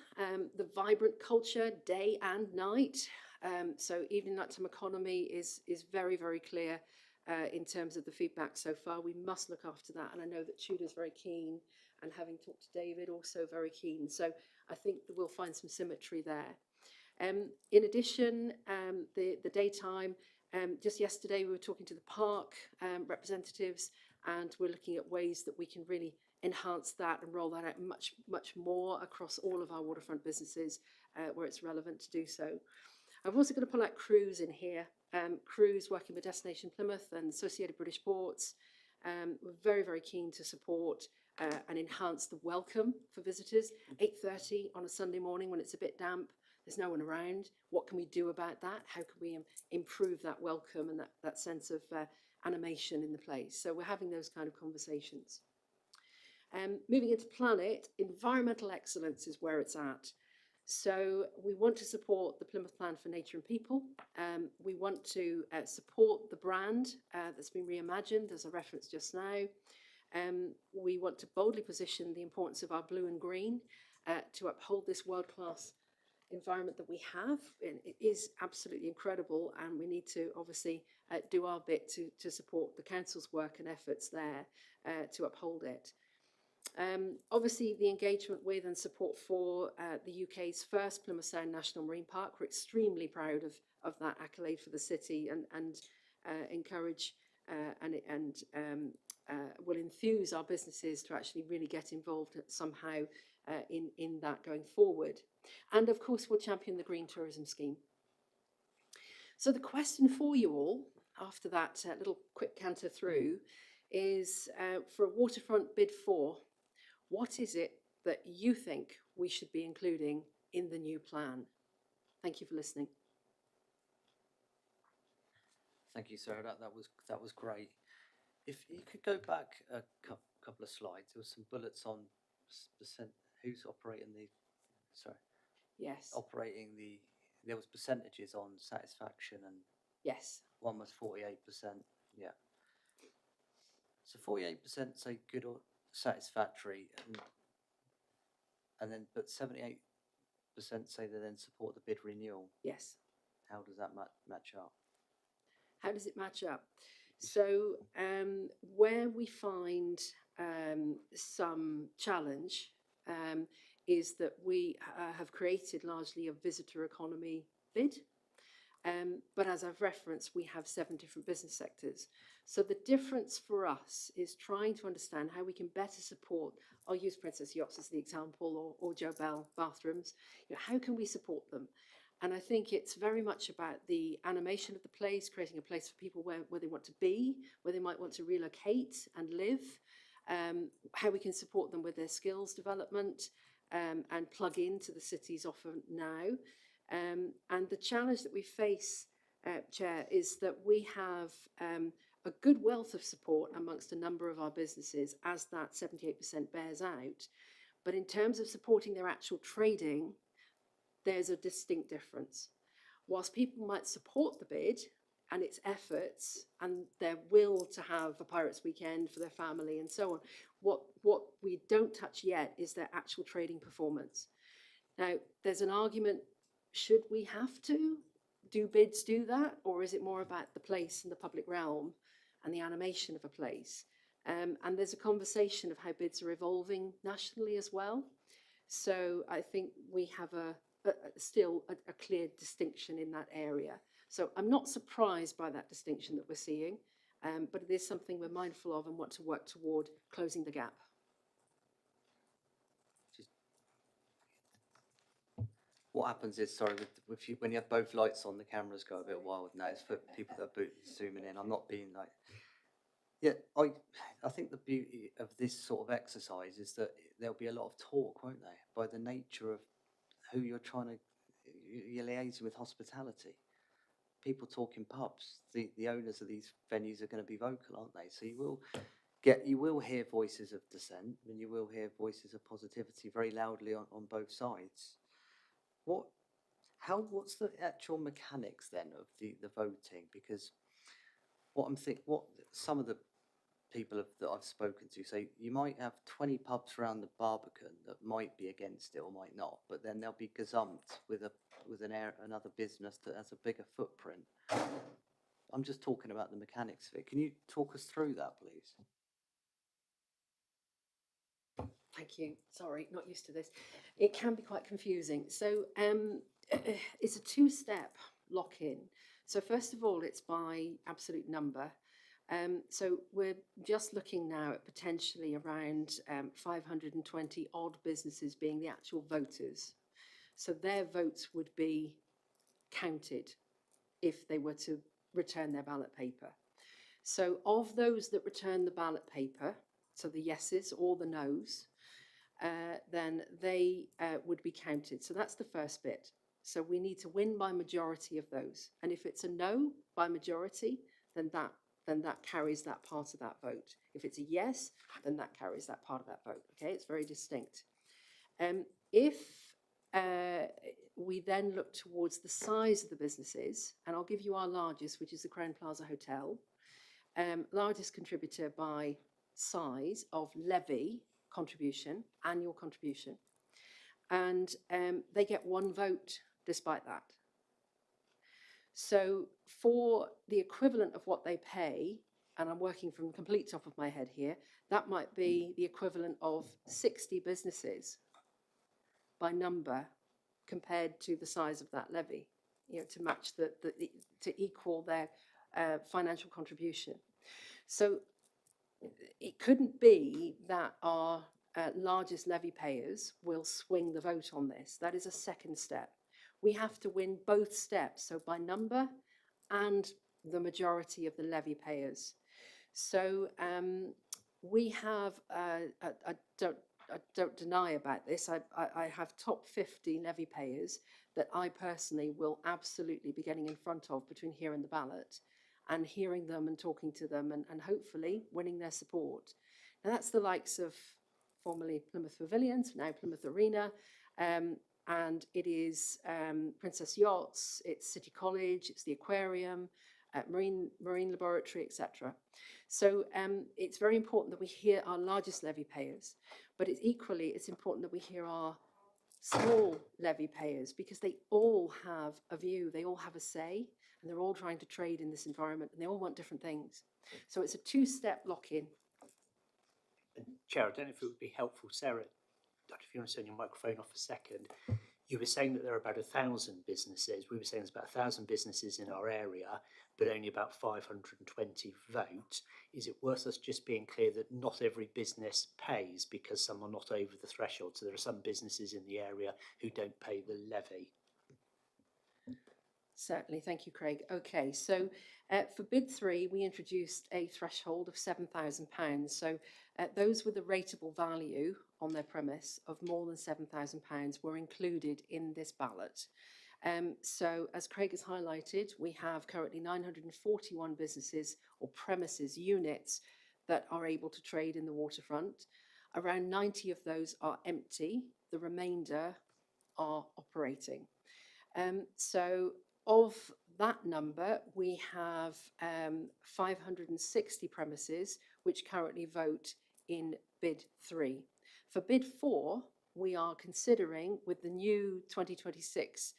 Speaker 16: the vibrant culture, day and night. So evening nighttime economy is very, very clear in terms of the feedback so far. We must look after that, and I know that Tudor's very keen, and having talked to David, also very keen. So I think that we'll find some symmetry there. In addition, the daytime, just yesterday we were talking to the park representatives, and we're looking at ways that we can really enhance that and roll that out much more across all of our waterfront businesses where it's relevant to do so. I've also got to pull out cruise in here. Cruise, working with Destination Plymouth and Associated British Ports. We're very, very keen to support and enhance the welcome for visitors. 8:30 on a Sunday morning when it's a bit damp, there's no one around. What can we do about that? How can we improve that welcome and that sense of animation in the place? So we're having those kind of conversations. Moving into planet, environmental excellence is where it's at. So we want to support the Plymouth Plan for Nature and People. We want to support the brand that's been reimagined, as a reference just now. We want to boldly position the importance of our blue and green to uphold this world-class environment that we have. And it is absolutely incredible, and we need to obviously do our bit to support the council's work and efforts there to uphold it. Obviously, the engagement with and support for the UK's first Plymouth Sound National Marine Park. We're extremely proud of that accolade for the city, and encourage and will enthuse our businesses to actually really get involved somehow in that going forward. And of course, we'll champion the Green Tourism Scheme. So the question for you all, after that little quick canter through, is for waterfront bid 4, what is it that you think we should be including in the new plan? Thank you for listening.
Speaker 1: Thank you, Sarah. That was great. If you could go back a couple of slides, there was some bullets on percent. Who's operating the? Sorry.
Speaker 16: Yes.
Speaker 1: There was percentages on satisfaction, and
Speaker 16: yes,
Speaker 1: one was 48%. Yeah. So 48% say good or satisfactory, and then but 78% say they then support the bid renewal.
Speaker 16: Yes.
Speaker 1: How does that match up?
Speaker 16: How does it match up? So where we find some challenge is that we have created largely a visitor economy bid. But as I've referenced, we have 7 different business sectors. So the difference for us is trying to understand how we can better support, I'll use Princess Yachts as the example, or Joe Bell bathrooms. You know, how can we support them? And I think it's very much about the animation of the place, creating a place for people where they want to be, where they might want to relocate and live, how we can support them with their skills development and plug into the city's offer now. And the challenge that we face, Chair, is that we have a good wealth of support amongst a number of our businesses, as that 78% bears out. But in terms of supporting their actual trading, there's a distinct difference. Whilst people might support the bid and its efforts and their will to have a Pirates Weekend for their family and so on, what we don't touch yet is their actual trading performance. Now, there's an argument, should we have to? Do bids do that? Or is it more about the place and the public realm and the animation of a place? And there's a conversation of how bids are evolving nationally as well. So I think we have still a clear distinction in that area. So I'm not surprised by that distinction that we're seeing, but it is something we're mindful of and want to work toward closing the gap.
Speaker 1: What happens is, sorry, when you have both lights on, the cameras go a bit wild. Now it's for people that are zooming in. I'm not being like, yeah. I think the beauty of this sort of exercise is that there'll be a lot of talk, won't there? By the nature of who you're liaising with, hospitality. People talk in pubs. The owners of these venues are going to be vocal, aren't they? So you will hear voices of dissent, and you will hear voices of positivity very loudly on both sides. What's the actual mechanics then of the voting? Because what some of the people that I've spoken to say, you might have 20 pubs around the Barbican that might be against it or might not, but then they'll be gazumped with another business that has a bigger footprint. I'm just talking about the mechanics of it. Can you talk us through that, please?
Speaker 16: Thank you. Sorry, not used to this. It can be quite confusing. So it's a 2-step lock-in. So first of all, it's by absolute number. So we're just looking now at potentially around 520 odd businesses being the actual voters. So their votes would be counted if they were to return their ballot paper. So of those that return the ballot paper, so the yeses or the nos, then they would be counted. So that's the first bit. So we need to win by majority of those. And if it's a no by majority, then that carries that part of that vote. If it's a yes, then that carries that part of that vote. Okay, it's very distinct. If we then look towards the size of the businesses, and I'll give you our largest, which is the Crown Plaza Hotel, largest contributor by size of levy contribution, annual contribution, and they get 1 vote despite that. So for the equivalent of what they pay, and I'm working from the complete top of my head here, that might be the equivalent of 60 businesses by number compared to the size of that levy, you know, to match to equal their financial contribution. So it couldn't be that our largest levy payers will swing the vote on this. That is a second step. We have to win both steps, so by number and the majority of the levy payers. So we have, I don't deny about this, I have top 50 levy payers that I personally will absolutely be getting in front of between here and the ballot, and hearing them and talking to them and hopefully winning their support. Now that's the likes of formerly Plymouth Pavilions, now Plymouth Arena, and it is Princess Yachts, it's City College, it's the Aquarium, Marine Laboratory, etc. So it's very important that we hear our largest levy payers, but it's important that we hear our small levy payers, because they all have a view, they all have a say, and they're all trying to trade in this environment, and they all want different things. So it's a two-step lock-in.
Speaker 14: Chair, I don't know if it would be helpful, Sarah, I don't know if you want to turn your microphone off a second. You were saying that there are about 1,000 businesses. We were saying there's about 1,000 businesses in our area, but only about 520 vote. Is it worth us just being clear that not every business pays because some are not over the threshold? So there are some businesses in the area who don't pay the levy.
Speaker 16: Certainly, thank you, Craig. Okay, so for bid 3, we introduced a threshold of £7,000. So those with a rateable value on their premise of more than £7,000 were included in this ballot. So as Craig has highlighted, we have currently 941 businesses or premises units that are able to trade in the waterfront. Around 90 of those are empty, the remainder are operating. So of that number, we have 560 premises which currently vote in bid 3. For bid 4, we are considering, with the new 2026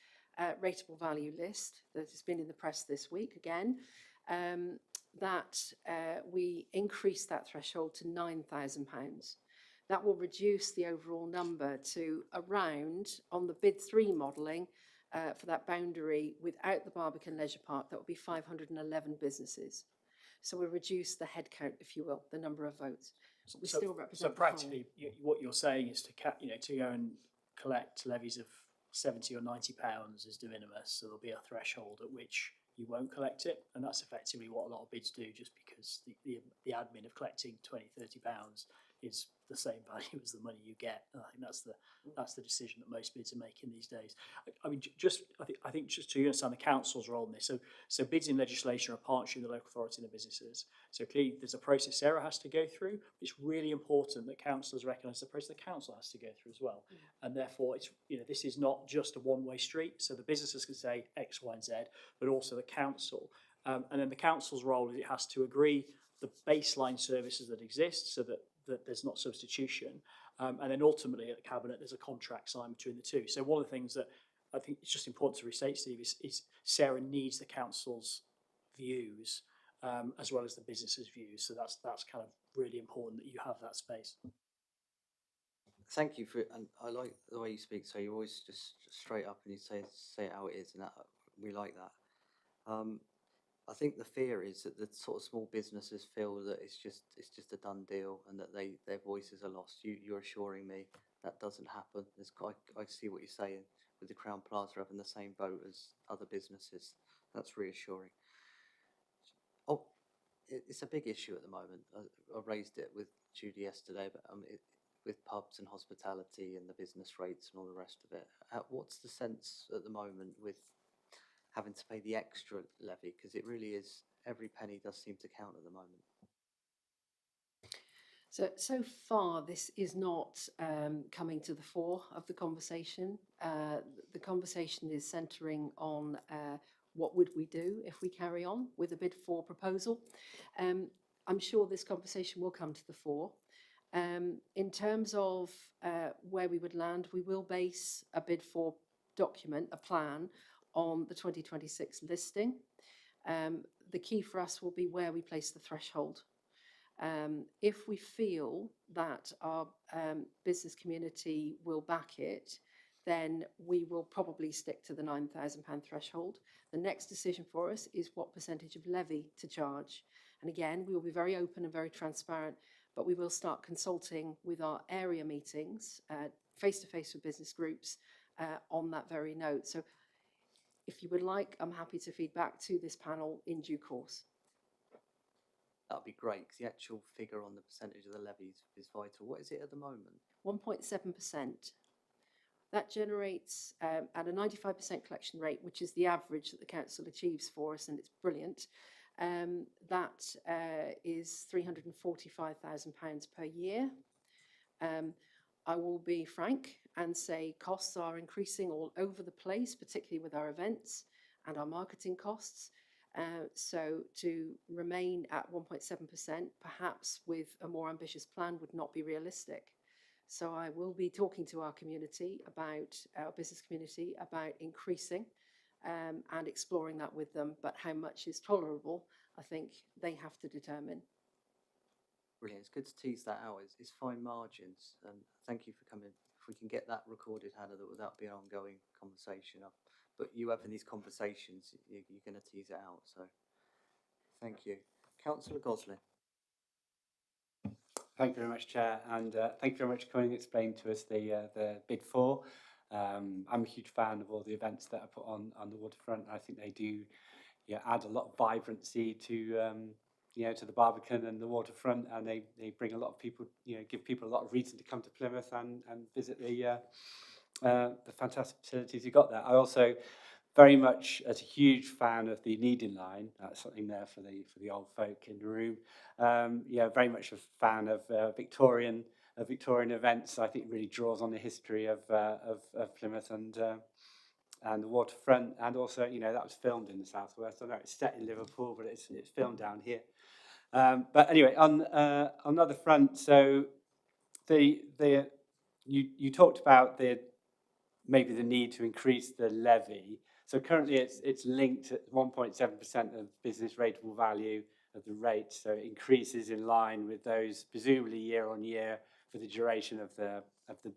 Speaker 16: rateable value list that has been in the press this week again, that we increase that threshold to £9,000. That will reduce the overall number to around, on the bid 3 modelling, for that boundary without the Barbican Leisure Park, that would be 511 businesses. So we reduce the head count, if you will, the number of votes. But we still represent.
Speaker 9: So practically, what you're saying is to go and collect levies of £70 or £90 is de minimis. So there'll be a threshold at which you won't collect it, and that's effectively what a lot of bids do. Just because the admin of collecting £20, £30 is the same value as the money you get. And I think that's the decision that most bids are making these days. I mean, I think just to understand the council's role in this. So bids in legislation are a partnership with the local authority and the businesses. So clearly there's a process Sarah has to go through. It's really important that councillors recognise the process the council has to go through as well. And therefore, it's this is not just a one-way street. So the businesses can say X, Y, and Z, but also the council. And then the council's role is it has to agree the baseline services that exist, so that there's not substitution. And then ultimately at the Cabinet, there's a contract signed between the two. So one of the things that I think it's just important to restate, Steve, is Sarah needs the council's views as well as the business's views. So that's kind of really important that you have that space.
Speaker 1: Thank you for it, and I like the way you speak. So you always just straight up and you say it how it is, and that we like that. I think the fear is that the sort of small businesses feel that it's just a done deal and that their voices are lost. You're assuring me that doesn't happen. I see what you're saying with the Crown Plaza having the same vote as other businesses. That's reassuring. Oh, it's a big issue at the moment. I raised it with Judy yesterday, but with pubs and hospitality and the business rates and all the rest of it. What's the sense at the moment with having to pay the extra levy, because it really is, every penny does seem to count at the moment?
Speaker 16: So far, this is not coming to the fore of the conversation. The conversation is centering on what would we do if we carry on with a bid 4 proposal. I'm sure this conversation will come to the fore. In terms of where we would land, we will base a bid 4 document, a plan, on the 2026 listing. The key for us will be where we place the threshold. If we feel that our business community will back it, then we will probably stick to the £9,000 threshold. The next decision for us is what percentage of levy to charge. And again, we will be very open and very transparent, but we will start consulting with our area meetings, face-to-face with business groups on that very note. So If you would like, I'm happy to feed back to this panel in due course.
Speaker 1: That'd be great, because the actual figure on the percentage of the levy is vital. What is it at the moment?
Speaker 16: 1.7%. That generates, at a 95% collection rate, which is the average that the council achieves for us, and it's brilliant, that is £345,000 per year. I will be frank and say costs are increasing all over the place, particularly with our events and our marketing costs. So to remain at 1.7%, perhaps with a more ambitious plan, would not be realistic. So I will be talking to our community about, our business community, about increasing and exploring that with them. But how much is tolerable, I think they have to determine.
Speaker 1: Brilliant. It's good to tease that out. It's fine margins. And thank you for coming. If we can get that recorded, Hannah, that be an ongoing conversation. But you having these conversations, you're going to tease it out. So thank you. Councillor Goslin.
Speaker 10: Thank you very much, Chair, and thank you very much for coming and explaining to us the Big Four. I'm a huge fan of all the events that are put on the waterfront. I think they do add a lot of vibrancy to to the Barbican and the waterfront, and they bring a lot of people, give people a lot of reason to come to Plymouth and visit the fantastic facilities you've got there. I also very much, as a huge fan of the kneading line, that's something there for the old folk in the room. Very much a fan of Victorian events. I think it really draws on the history of Plymouth and the waterfront, and also that was filmed in the southwest. I know it's set in Liverpool, but it's filmed down here. But anyway, on another front, so you talked about maybe the need to increase the levy. So currently it's linked at 1.7% of business rateable value of the rate. So it increases in line with those, presumably year on year, for the duration of the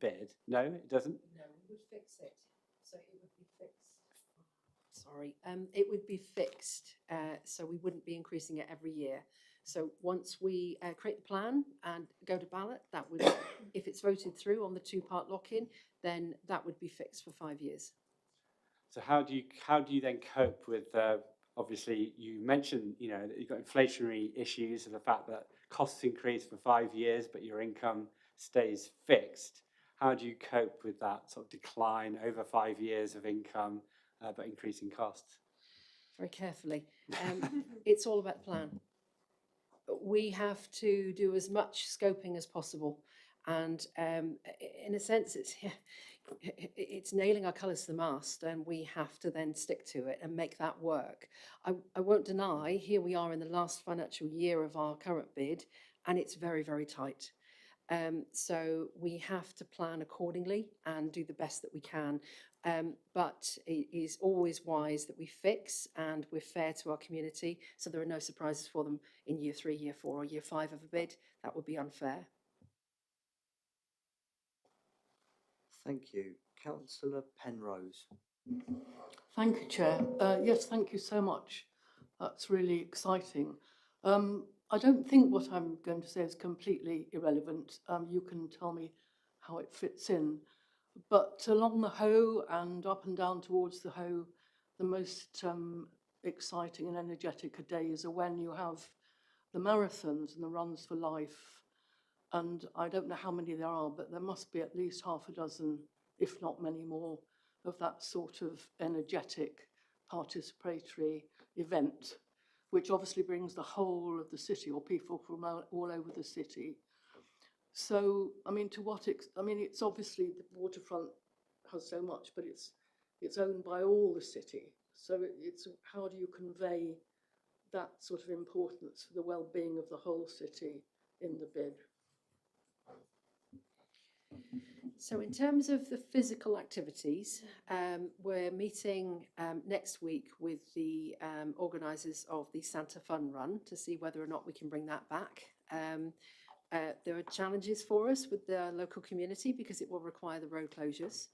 Speaker 10: bid. No, it doesn't?
Speaker 16: No, we would fix it. So it would be fixed. Sorry. It would be fixed. So we wouldn't be increasing it every year. So once we create the plan and go to ballot, that would, if it's voted through on the two-part lock-in, then that would be fixed for 5 years.
Speaker 10: So how do you then cope with? Obviously, you mentioned that you've got inflationary issues and the fact that costs increase for 5 years, but your income stays fixed. How do you cope with that sort of decline over 5 years of income, but increasing costs?
Speaker 16: Very carefully. It's all about the plan. We have to do as much scoping as possible, and in a sense, it's nailing our colours to the mast, and we have to then stick to it and make that work. I won't deny, here we are in the last financial year of our current bid, and it's very, very tight. So we have to plan accordingly and do the best that we can. But it is always wise that we fix and we're fair to our community, so there are no surprises for them in year 3, year 4 or year 5 of a bid. That would be unfair.
Speaker 1: Thank you. Councillor Penrose.
Speaker 11: Thank you, Chair. Yes, thank you so much. That's really exciting. I don't think what I'm going to say is completely irrelevant. You can tell me how it fits in. But along the Hoe and up and down towards the Hoe, the most exciting and energetic days are when you have the marathons and the runs for life. And I don't know how many there are, but there must be at least half a dozen, if not many more, of that sort of energetic participatory event, which obviously brings the whole of the city or people from all over the city. So, I mean, it's obviously the waterfront has so much, but it's owned by all the city. So it's how do you convey that sort of importance for the well-being of the whole city in the bid?
Speaker 16: So in terms of the physical activities, we're meeting next week with the organisers of the Santa Fun Run to see whether or not we can bring that back. There are challenges for us with the local community because it will require the road closures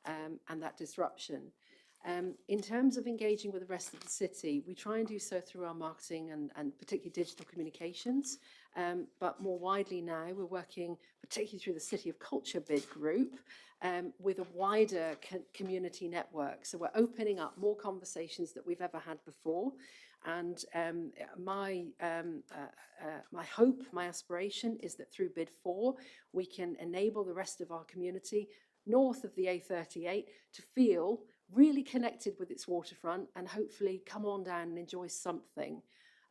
Speaker 16: and that disruption. In terms of engaging with the rest of the city, we try and do so through our marketing and particularly digital communications. But more widely now, we're working particularly through the City of Culture bid group with a wider community network. So we're opening up more conversations that we've ever had before. And my hope, my aspiration is that through bid 4, we can enable the rest of our community north of the A38 to feel really connected with its waterfront and hopefully come on down and enjoy something.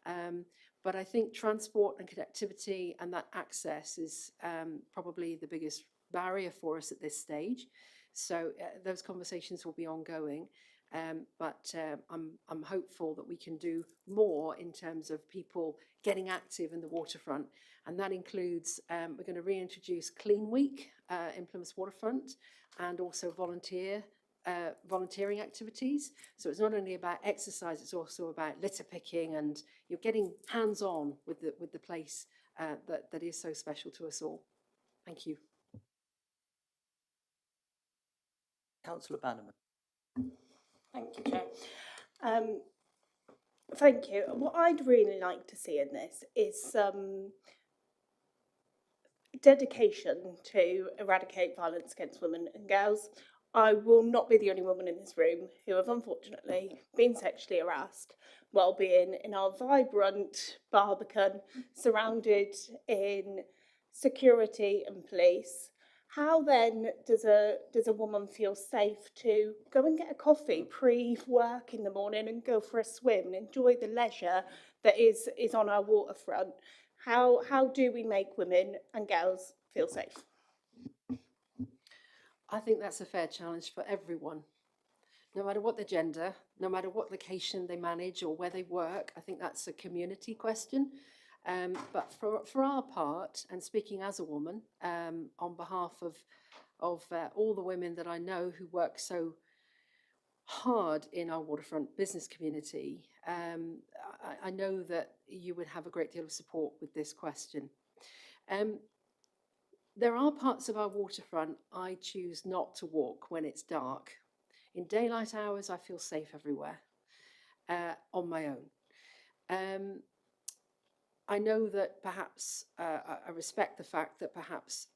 Speaker 16: But I think transport and connectivity and that access is probably the biggest barrier for us at this stage. So those conversations will be ongoing. But I'm hopeful that we can do more in terms of people getting active in the waterfront. And that includes, we're going to reintroduce Clean Week in Plymouth Waterfront and also volunteering activities. So it's not only about exercise, it's also about litter picking, and you're getting hands-on with the place that is so special to us all. Thank you.
Speaker 1: Councillor Bannerman.
Speaker 8: Thank you, Chair. Thank you. What I'd really like to see in this is some dedication to eradicate violence against women and girls. I will not be the only woman in this room who have unfortunately been sexually harassed while being in our vibrant Barbican, surrounded in security and police. How then does a woman feel safe to go and get a coffee pre-work in the morning and go for a swim and enjoy the leisure that is on our waterfront? How do we make women and girls feel safe?
Speaker 16: I think that's a fair challenge for everyone. No matter what their gender, no matter what location they manage or where they work, I think that's a community question. But for our part, and speaking as a woman, on behalf of all the women that I know who work so hard in our waterfront business community, I know that you would have a great deal of support with this question. There are parts of our waterfront I choose not to walk when it's dark. In daylight hours, I feel safe everywhere on my own. I know that perhaps I respect the fact that perhaps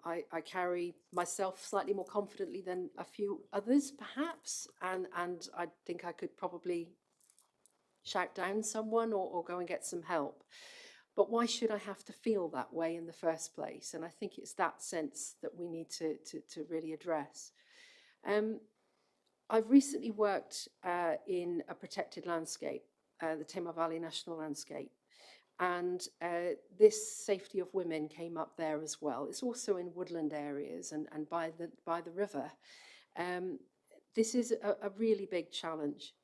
Speaker 16: I carry myself slightly more confidently than a few others, perhaps, and I think I could probably shout down someone or go and get some help. But why should I have to feel that way in the first place? And I think it's that sense that we need to really address. I've recently worked in a protected landscape, the Tamar Valley National Landscape, and this safety of women came up there as well. It's also in woodland areas and by the river. This is a really big challenge.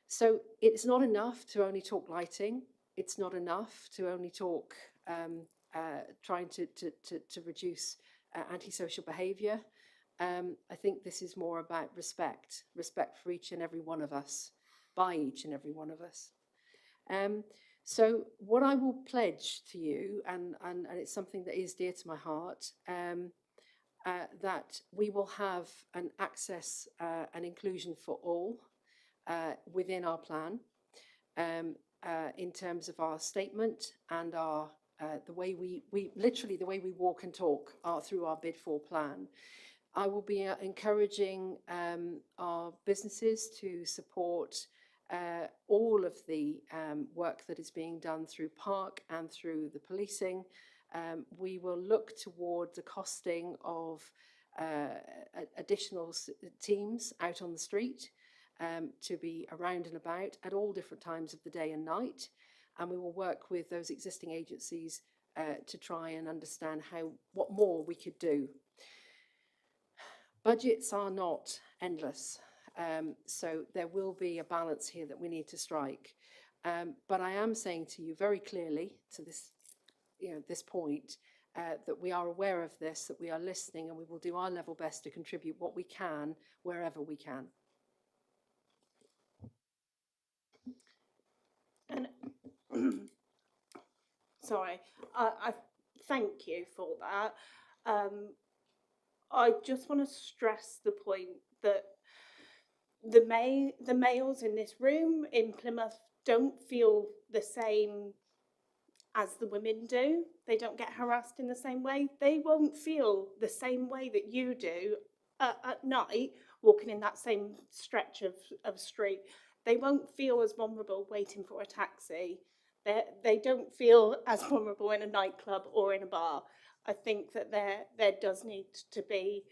Speaker 16: So it's not enough to only talk lighting. It's not enough to only talk trying to reduce antisocial behaviour. I think this is more about respect for each and every one of us, by each and every one of us. So what I will pledge to you, and it's something that is dear to my heart, that we will have an access and inclusion for all within our plan, in terms of our statement and our the way we literally the way we walk and talk through our bid 4 plan. I will be encouraging our businesses to support all of the work that is being done through Park and through the policing. We will look toward the costing of additional teams out on the street to be around and about at all different times of the day and night. And we will work with those existing agencies to try and understand what more we could do. Budgets are not endless, so there will be a balance here that we need to strike. But I am saying to you very clearly, to this point, that we are aware of this, that we are listening, and we will do our level best to contribute what we can wherever we can.
Speaker 8: And sorry, I thank you for that. I just want to stress the point that the males in this room in Plymouth don't feel the same as the women do. They don't get harassed in the same way. They won't feel the same way that you do at night walking in that same stretch of street. They won't feel as vulnerable waiting for a taxi. They don't feel as vulnerable in a nightclub or in a bar. I think that there does need to be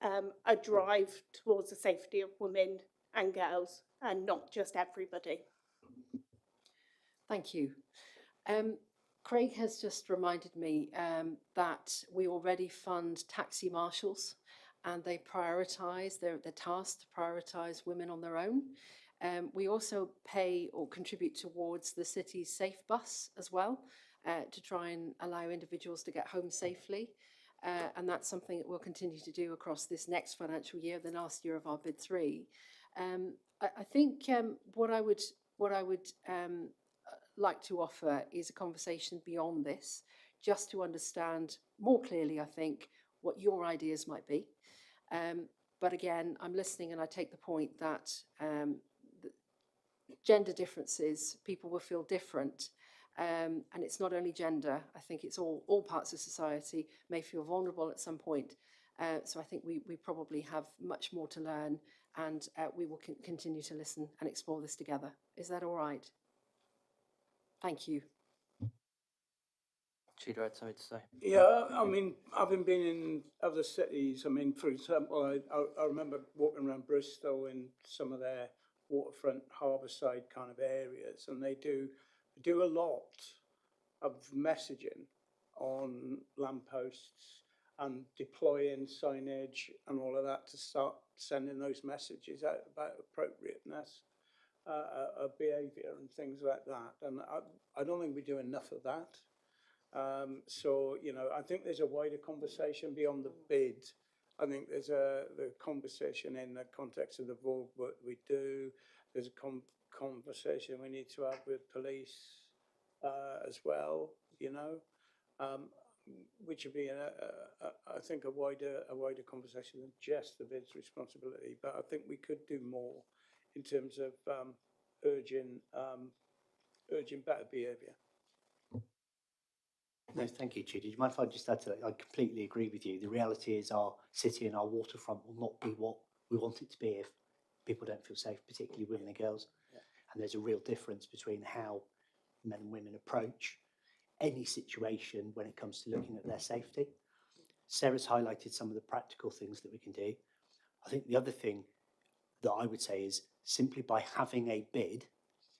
Speaker 8: a drive towards the safety of women and girls, and not just everybody.
Speaker 16: Thank you. Craig has just reminded me that we already fund taxi marshals, and they prioritise, they're tasked to prioritise women on their own. We also pay or contribute towards the city's safe bus as well, to try and allow individuals to get home safely. And that's something that we'll continue to do across this next financial year, the last year of our bid 3. I think what I would like to offer is a conversation beyond this, just to understand more clearly, I think, what your ideas might be. But again, I'm listening and I take the point that gender differences, people will feel different. And it's not only gender, I think it's all parts of society may feel vulnerable at some point. So I think we probably have much more to learn, and we will continue to listen and explore this together. Is that all right? Thank you.
Speaker 1: Tudor had something to say.
Speaker 5: Yeah, I mean, having been in other cities, I mean, for example, I remember walking around Bristol in some of their waterfront, harbourside kind of areas, and they do a lot of messaging on lampposts and deploying signage and all of that to start sending those messages out about appropriateness of behaviour and things like that. And I don't think we do enough of that. So, you know, I think there's a wider conversation beyond the bid. I think there's the conversation in the context of the board, what we do. There's a conversation we need to have with police as well, you know, which would be, I think, a wider conversation than just the bid's responsibility. But I think we could do more in terms of urging better behaviour.
Speaker 14: No, thank you, Judy. Do you mind if I just add to that? I completely agree with you. The reality is our city and our waterfront will not be what we want it to be if people don't feel safe, particularly women and girls. Yeah. And there's a real difference between how men and women approach any situation when it comes to looking at their safety. Sarah's highlighted some of the practical things that we can do. I think the other thing that I would say is simply by having a bid,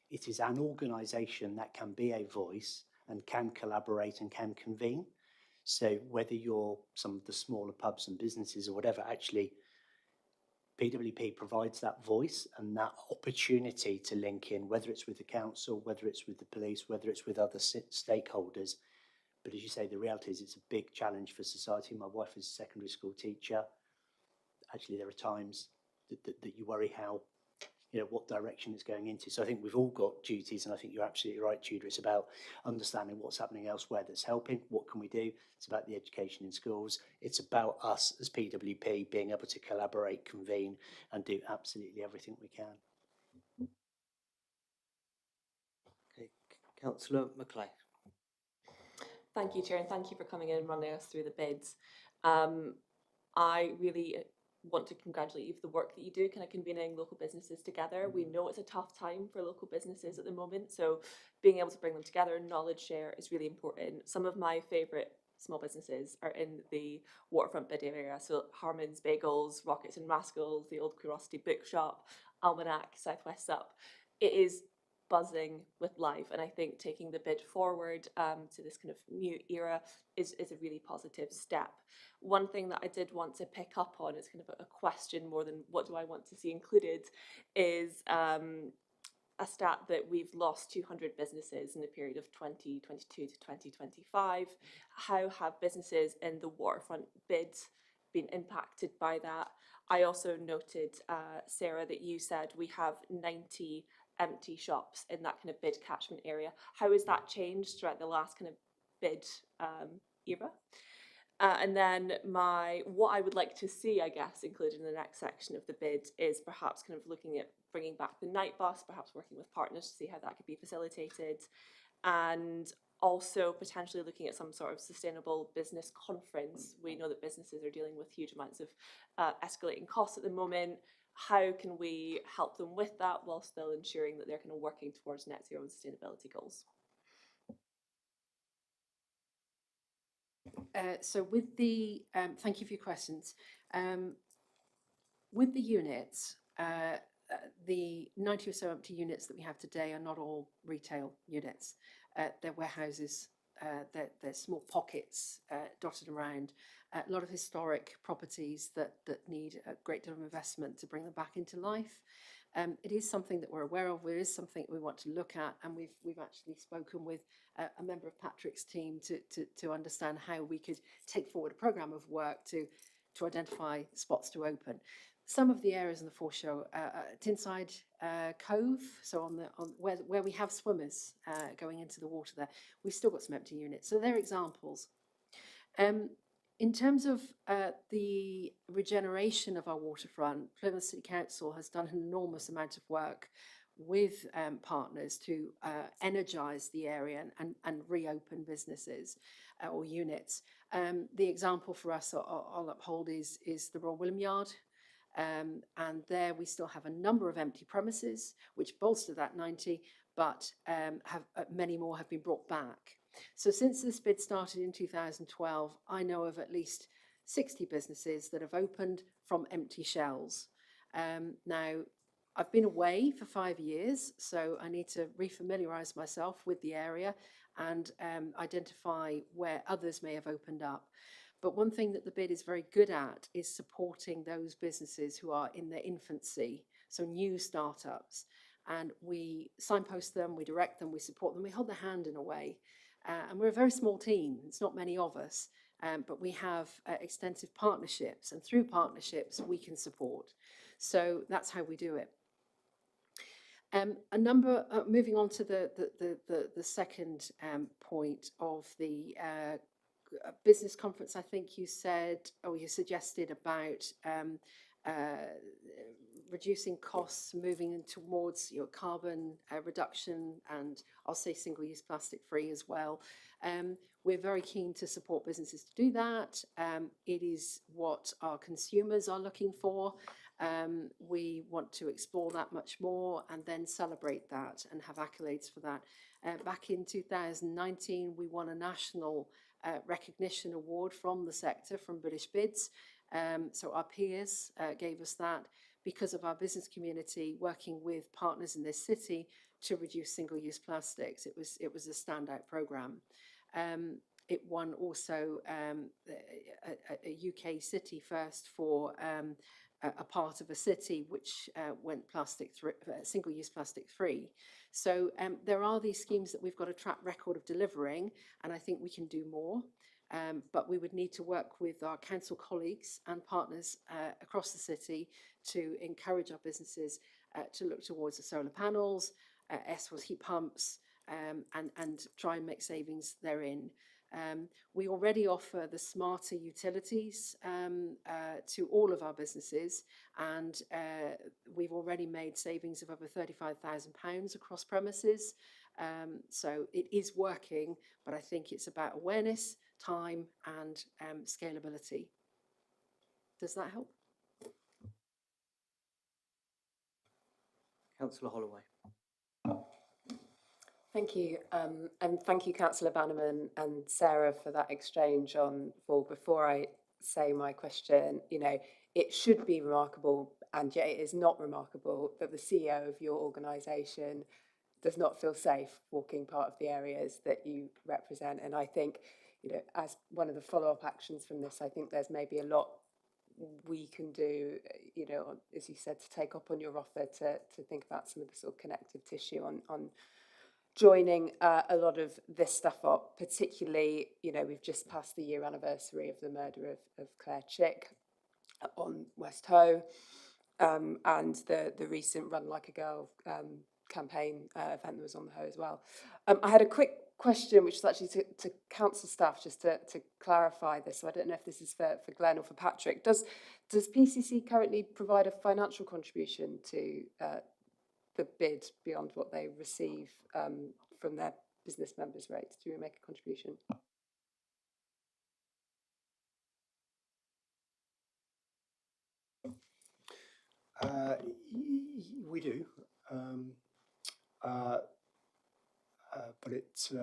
Speaker 14: it is an organisation that can be a voice and can collaborate and can convene. So whether you're some of the smaller pubs and businesses or whatever, actually PWP provides that voice and that opportunity to link in, whether it's with the council, whether it's with the police, whether it's with other stakeholders. But as you say, the reality is it's a big challenge for society. My wife is a secondary school teacher. Actually, there are times that you worry how, you know, what direction it's going into. So I think we've all got duties, and I think you're absolutely right, Tudor. It's about understanding what's happening elsewhere that's helping. What can we do? It's about the education in schools. It's about us as PWP being able to collaborate, convene, and do absolutely everything we can.
Speaker 1: Okay, Councillor Macleay.
Speaker 13: Thank you, Chair, and thank you for coming in and running us through the bids. I really want to congratulate you for the work that you do, kind of convening local businesses together. We know it's a tough time for local businesses at the moment, so being able to bring them together, knowledge share is really important. Some of my favourite small businesses are in the waterfront bid area, so Harmon's Bagels, Rockets and Rascals, the Old Curiosity Bookshop, Almanac, Southwest Sup. It is buzzing with life, and I think taking the bid forward to this kind of new era is a really positive step. One thing that I did want to pick up on is kind of a question more than what do I want to see included, is a stat that we've lost 200 businesses in the period of 2022 to 2025. How have businesses in the waterfront bids been impacted by that? I also noted, Sarah, that you said we have 90 empty shops in that kind of bid catchment area. How has that changed throughout the last kind of bid era? And then what I would like to see, I guess, included in the next section of the bid is perhaps kind of looking at bringing back the night bus, perhaps working with partners to see how that could be facilitated, and also potentially looking at some sort of sustainable business conference. We know that businesses are dealing with huge amounts of escalating costs at the moment. How can we help them with that while still ensuring that they're kind of working towards net zero and sustainability goals?
Speaker 16: So with the, thank you for your questions. With the units, the 90 or so empty units that we have today are not all retail units. They're warehouses, they're small pockets dotted around, a lot of historic properties that need a great deal of investment to bring them back into life. It is something that we're aware of. It is something we want to look at, and we've actually spoken with a member of Patrick's team to understand how we could take forward a programme of work to identify spots to open. Some of the areas in the foreshore, Tinside Cove, so on where we have swimmers going into the water there, we've still got some empty units. So they're examples. In terms of the regeneration of our waterfront, Plymouth City Council has done an enormous amount of work with partners to energise the area and reopen businesses or units. The example for us I'll uphold is the Royal William Yard. And there we still have a number of empty premises which bolster that 90, but many more have been brought back. So since this bid started in 2012, I know of at least 60 businesses that have opened from empty shells. Now, I've been away for 5 years, so I need to refamiliarise myself with the area and identify where others may have opened up. But one thing that the bid is very good at is supporting those businesses who are in their infancy, so new startups. And we signpost them, we direct them, we support them, we hold their hand in a way. And we're a very small team, it's not many of us, but we have extensive partnerships, and through partnerships we can support. So that's how we do it. Moving on to the second point of the business conference, I think you said, or you suggested about reducing costs, moving towards your carbon reduction, and I'll say single-use plastic free as well. We're very keen to support businesses to do that. It is what our consumers are looking for. We want to explore that much more and then celebrate that and have accolades for that. Back in 2019, we won a national recognition award from the sector, from British Bids. So our peers gave us that because of our business community working with partners in this city to reduce single-use plastics. It was a standout programme. It won also a UK city first for a part of a city which went single-use plastic free. So there are these schemes that we've got a track record of delivering, and I think we can do more. But we would need to work with our council colleagues and partners across the city to encourage our businesses to look towards the solar panels, S-was heat pumps, and try and make savings therein. We already offer the smarter utilities to all of our businesses, and we've already made savings of over £35,000 across premises. So it is working, but I think it's about awareness, time, and scalability. Does that help?
Speaker 1: Councillor Holloway.
Speaker 12: Thank you, and thank you, Councillor Bannerman and Sarah, for that exchange on Vol. Before I say my question, you know, it should be remarkable, and yet it is not remarkable, that the CEO of your organisation does not feel safe walking part of the areas that you represent. And I think, you know, as one of the follow-up actions from this, I think there's maybe a lot we can do, you know, as you said, to take up on your offer to think about some of the sort of connective tissue on joining a lot of this stuff up, particularly, you know, we've just passed the year anniversary of the murder of Claire Chick on West Hoe, and the recent Run Like a Girl campaign event that was on the Hoe as well. I had a quick question, which is actually to council staff, just to clarify this. So I don't know if this is for Glenn or for Patrick. Does PCC currently provide a financial contribution to the bid beyond what they receive from their business members' rates? Do you make a contribution?
Speaker 15: We do, but it's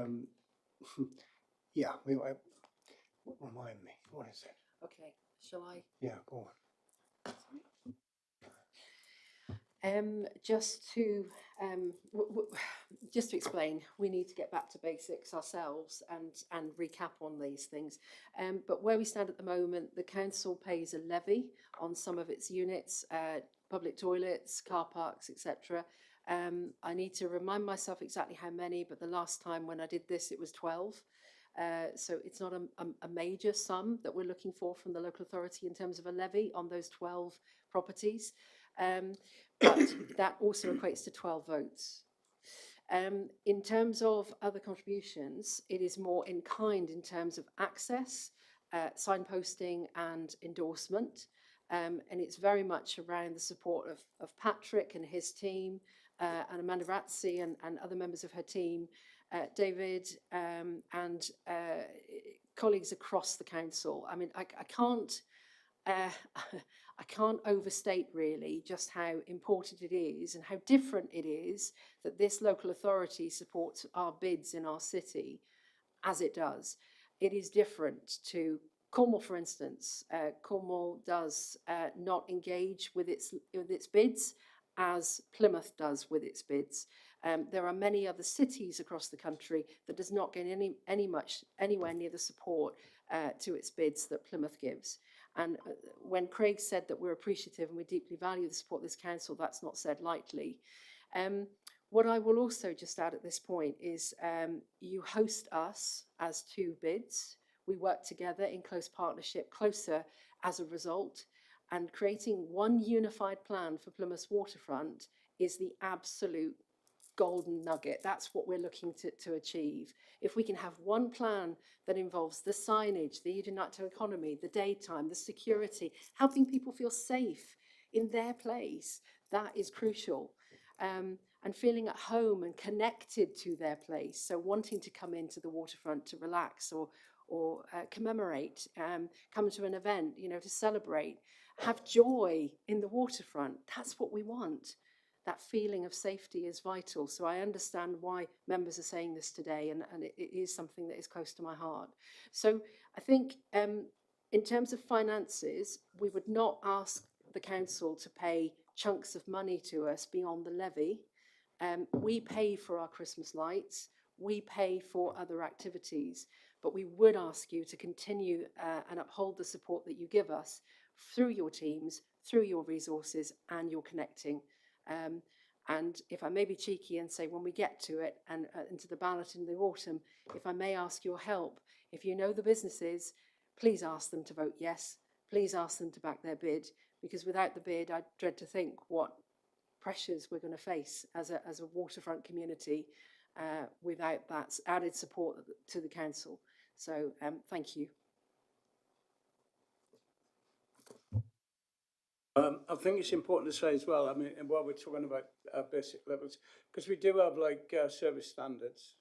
Speaker 15: yeah. Remind me, what is it?
Speaker 16: Okay, shall I?
Speaker 15: Yeah, go on.
Speaker 16: Just to explain, we need to get back to basics ourselves and recap on these things. But where we stand at the moment, the council pays a levy on some of its units, public toilets, car parks, etc. I need to remind myself exactly how many, but the last time when I did this, it was 12. So it's not a major sum that we're looking for from the local authority in terms of a levy on those 12 properties. But that also equates to 12 votes. In terms of other contributions, it is more in kind in terms of access, signposting and endorsement. And it's very much around the support of Patrick and his team, and Amanda Ratzi and other members of her team, David and colleagues across the council. I mean, I can't I can't overstate really just how important it is and how different it is that this local authority supports our bids in our city as it does. It is different to Cornwall, for instance. Cornwall does not engage with its bids as Plymouth does with its bids. There are many other cities across the country that does not get anywhere near the support to its bids that Plymouth gives. And when Craig said that we're appreciative and we deeply value the support of this council, that's not said lightly. What I will also just add at this point is you host us as two bids. We work together in close partnership, closer as a result, and creating one unified plan for Plymouth's waterfront is the absolute golden nugget. That's what we're looking to achieve. If we can have one plan that involves the signage, the Udinacto economy, the daytime, the security, helping people feel safe in their place, that is crucial. And feeling at home and connected to their place. So wanting to come into the waterfront to relax or commemorate, come to an event, to celebrate, have joy in the waterfront. That's what we want. That feeling of safety is vital. So I understand why members are saying this today, and it is something that is close to my heart. So I think in terms of finances, we would not ask the council to pay chunks of money to us beyond the levy. We pay for our Christmas lights, we pay for other activities, but we would ask you to continue and uphold the support that you give us through your teams, through your resources and your connecting. And if I may be cheeky and say when we get to it and into the ballot in the autumn, if I may ask your help, if you know the businesses, please ask them to vote yes. Please ask them to back their bid, because without the bid, I dread to think what pressures we're going to face as a waterfront community without that added support to the council. So thank you.
Speaker 5: I think it's important to say as well, I mean, and while we're talking about basic levels, because we do have like service standards,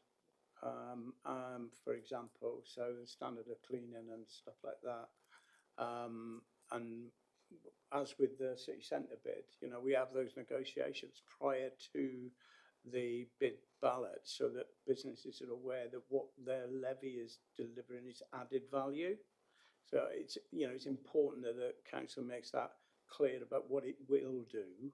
Speaker 5: for example, so the standard of cleaning and stuff like that. And as with the city centre bid, we have those negotiations prior to the bid ballot so that businesses are aware that what their levy is delivering is added value. So it's important that the council makes that clear about what it will do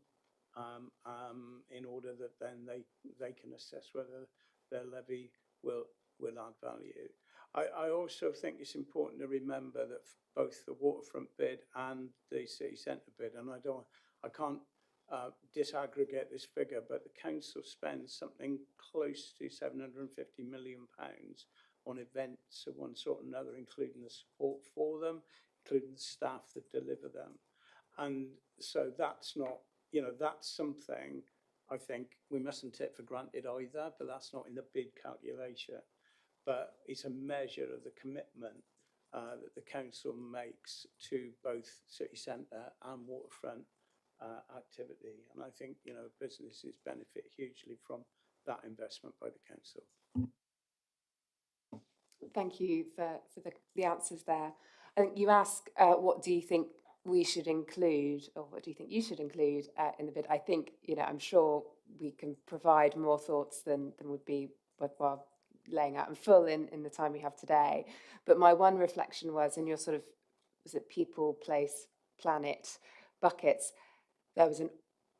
Speaker 5: in order that then they can assess whether their levy will add value. I also think it's important to remember that both the waterfront bid and the city centre bid, and I can't disaggregate this figure, but the council spends something close to £750 million on events of one sort or another, including the support for them, including the staff that deliver them. And so that's not, that's something I think we mustn't take for granted either, but that's not in the bid calculation. but it's a measure of the commitment that the council makes to both city centre and waterfront activity. And I think, you know, businesses benefit hugely from that investment by the council.
Speaker 12: Thank you for the answers there. I think you ask, what do you think we should include, or what do you think you should include in the bid? I think, you know, I'm sure we can provide more thoughts than would be worthwhile laying out in full in the time we have today. But my one reflection was in your sort of, was it people, place, planet buckets, there was an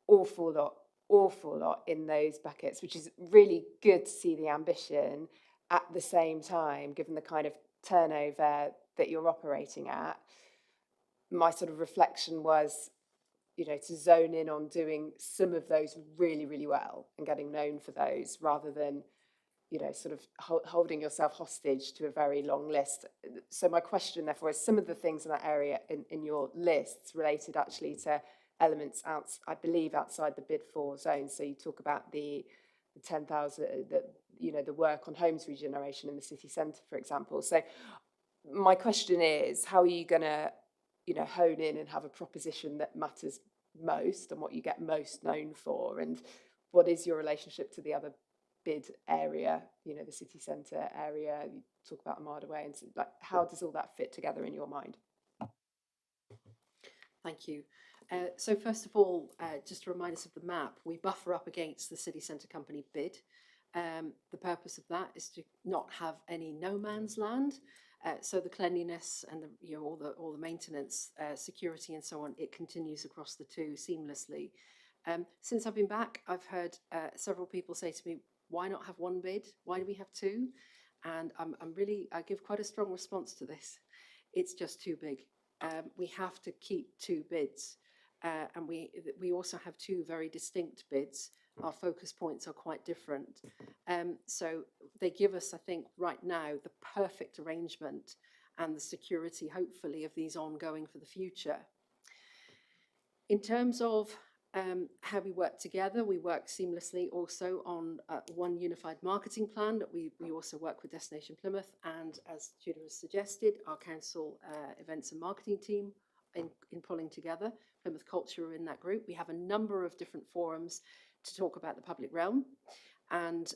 Speaker 12: awful lot in those buckets, which is really good to see the ambition at the same time, given the kind of turnover that you're operating at. My sort of reflection was, you know, to zone in on doing some of those really, really well and getting known for those rather than, you know, sort of holding yourself hostage to a very long list. So my question, therefore, is some of the things in that area in your lists related actually to elements I believe, outside the bid for zone. So you talk about the 10,000, you know, the work on homes regeneration in the city centre, for example. So my question is, how are you going to, you know, hone in and have a proposition that matters most and what you get most known for? And what is your relationship to the other bid area, you know, the city centre area? You talk about Armada Way, and so, like, how does all that fit together in your mind?
Speaker 16: Thank you. So first of all, just to remind us of the map, we buffer up against the city centre company bid. The purpose of that is to not have any no man's land. So the cleanliness and the, you know, all the maintenance, security and so on, it continues across the two seamlessly. Since I've been back, I've heard several people say to me, why not have one bid? Why do we have two? And I give quite a strong response to this. It's just too big. We have to keep two bids. And we also have two very distinct bids. Our focus points are quite different. So they give us, I think, right now, the perfect arrangement and the security, hopefully, of these ongoing for the future. In terms of how we work together, we work seamlessly also on one unified marketing plan that we also work with Destination Plymouth, and as Tudor has suggested, our council events and marketing team in pulling together. Plymouth Culture are in that group. We have a number of different forums to talk about the public realm, and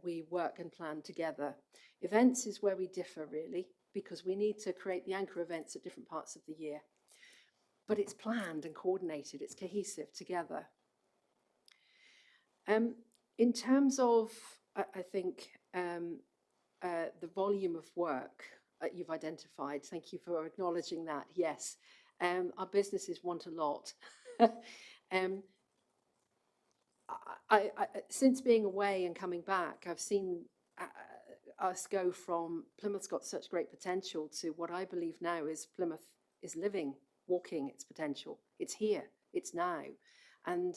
Speaker 16: we work and plan together. Events is where we differ, really, because we need to create the anchor events at different parts of the year. But it's planned and coordinated, it's cohesive together. In terms of, I think, the volume of work you've identified, thank you for acknowledging that, yes. Our businesses want a lot. Since being away and coming back, I've seen us go from Plymouth's got such great potential to what I believe now is Plymouth is living, walking its potential. It's here, it's now. And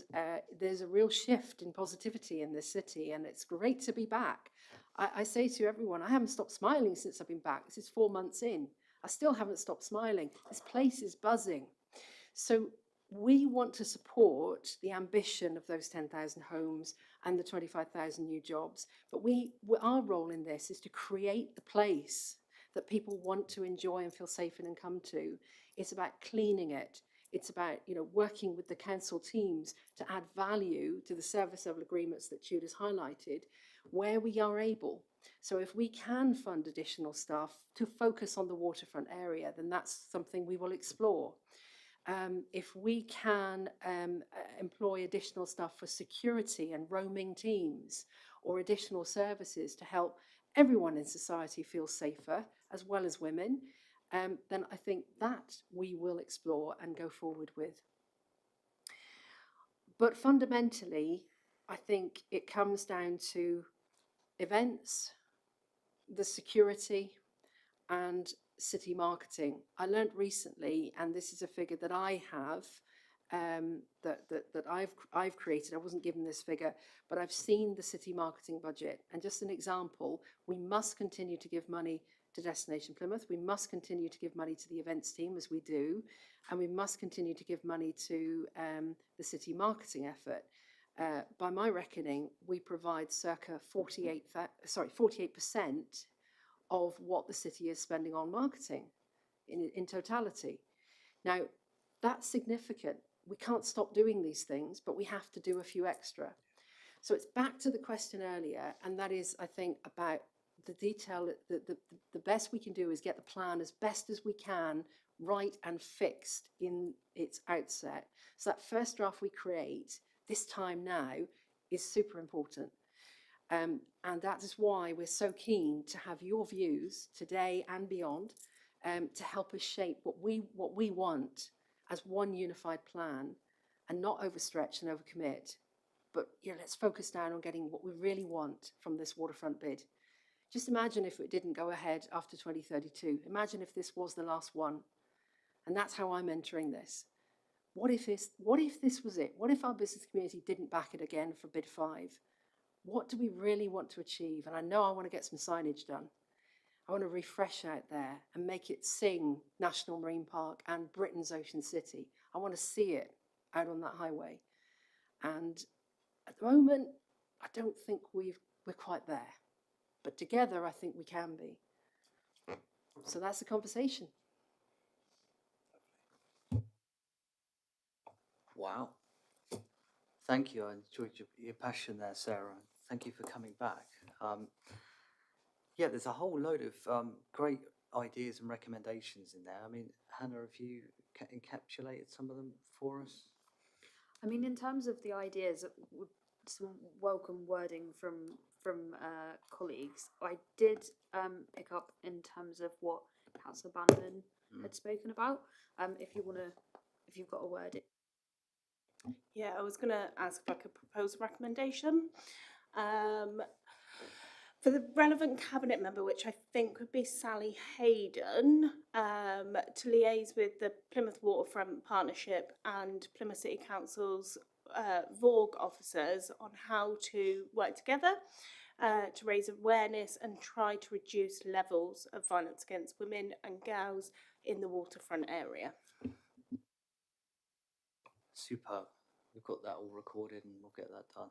Speaker 16: there's a real shift in positivity in this city, and it's great to be back. I say to everyone, I haven't stopped smiling since I've been back. This is 4 months in. I still haven't stopped smiling. This place is buzzing. So we want to support the ambition of those 10,000 homes and the 25,000 new jobs. But our role in this is to create the place that people want to enjoy and feel safe in and come to. It's about cleaning it. It's about, you know, working with the council teams to add value to the service level agreements that Tudor's highlighted, where we are able. So if we can fund additional stuff to focus on the waterfront area, then that's something we will explore. If we can employ additional stuff for security and roaming teams or additional services to help everyone in society feel safer, as well as women, then I think that we will explore and go forward with. But fundamentally, I think it comes down to events, the security, and city marketing. I learned recently, and this is a figure that I have, that I've created. I wasn't given this figure, but I've seen the city marketing budget. And just an example, we must continue to give money to Destination Plymouth. We must continue to give money to the events team, as we do, and we must continue to give money to the city marketing effort. By my reckoning, we provide circa 48% of what the city is spending on marketing in totality. Now, that's significant. We can't stop doing these things, but we have to do a few extra. So it's back to the question earlier, and that is, I think, about the detail. The best we can do is get the plan as best as we can right and fixed in its outset. So that first draft we create this time now is super important. And that is why we're so keen to have your views today and beyond, to help us shape what we want as one unified plan, and not overstretch and overcommit, but let's focus down on getting what we really want from this waterfront bid. Just imagine if it didn't go ahead after 2032. Imagine if this was the last one. And that's how I'm entering this. What if this was it? What if our business community didn't back it again for bid 5? What do we really want to achieve? And I know I want to get some signage done. I want to refresh out there and make it sing National Marine Park and Britain's Ocean City. I want to see it out on that highway. And at the moment, I don't think we're quite there. But together, I think we can be. So that's the conversation.
Speaker 1: Wow. Thank you. I enjoyed your passion there, Sarah. Thank you for coming back. Yeah, there's a whole load of great ideas and recommendations in there. I mean, Hannah, have you encapsulated some of them for us?
Speaker 2: I mean, in terms of the ideas, some welcome wording from colleagues. I did pick up in terms of what Councillor Bannerman had spoken about. If you've got a word.
Speaker 8: Yeah, I was going to ask if I could propose a recommendation. For the relevant cabinet member, which I think would be Sally Hayden, to liaise with the Plymouth Waterfront Partnership and Plymouth City Council's VORG officers on how to work together to raise awareness and try to reduce levels of violence against women and girls in the waterfront area.
Speaker 1: Superb. We've got that all recorded and we'll get that done.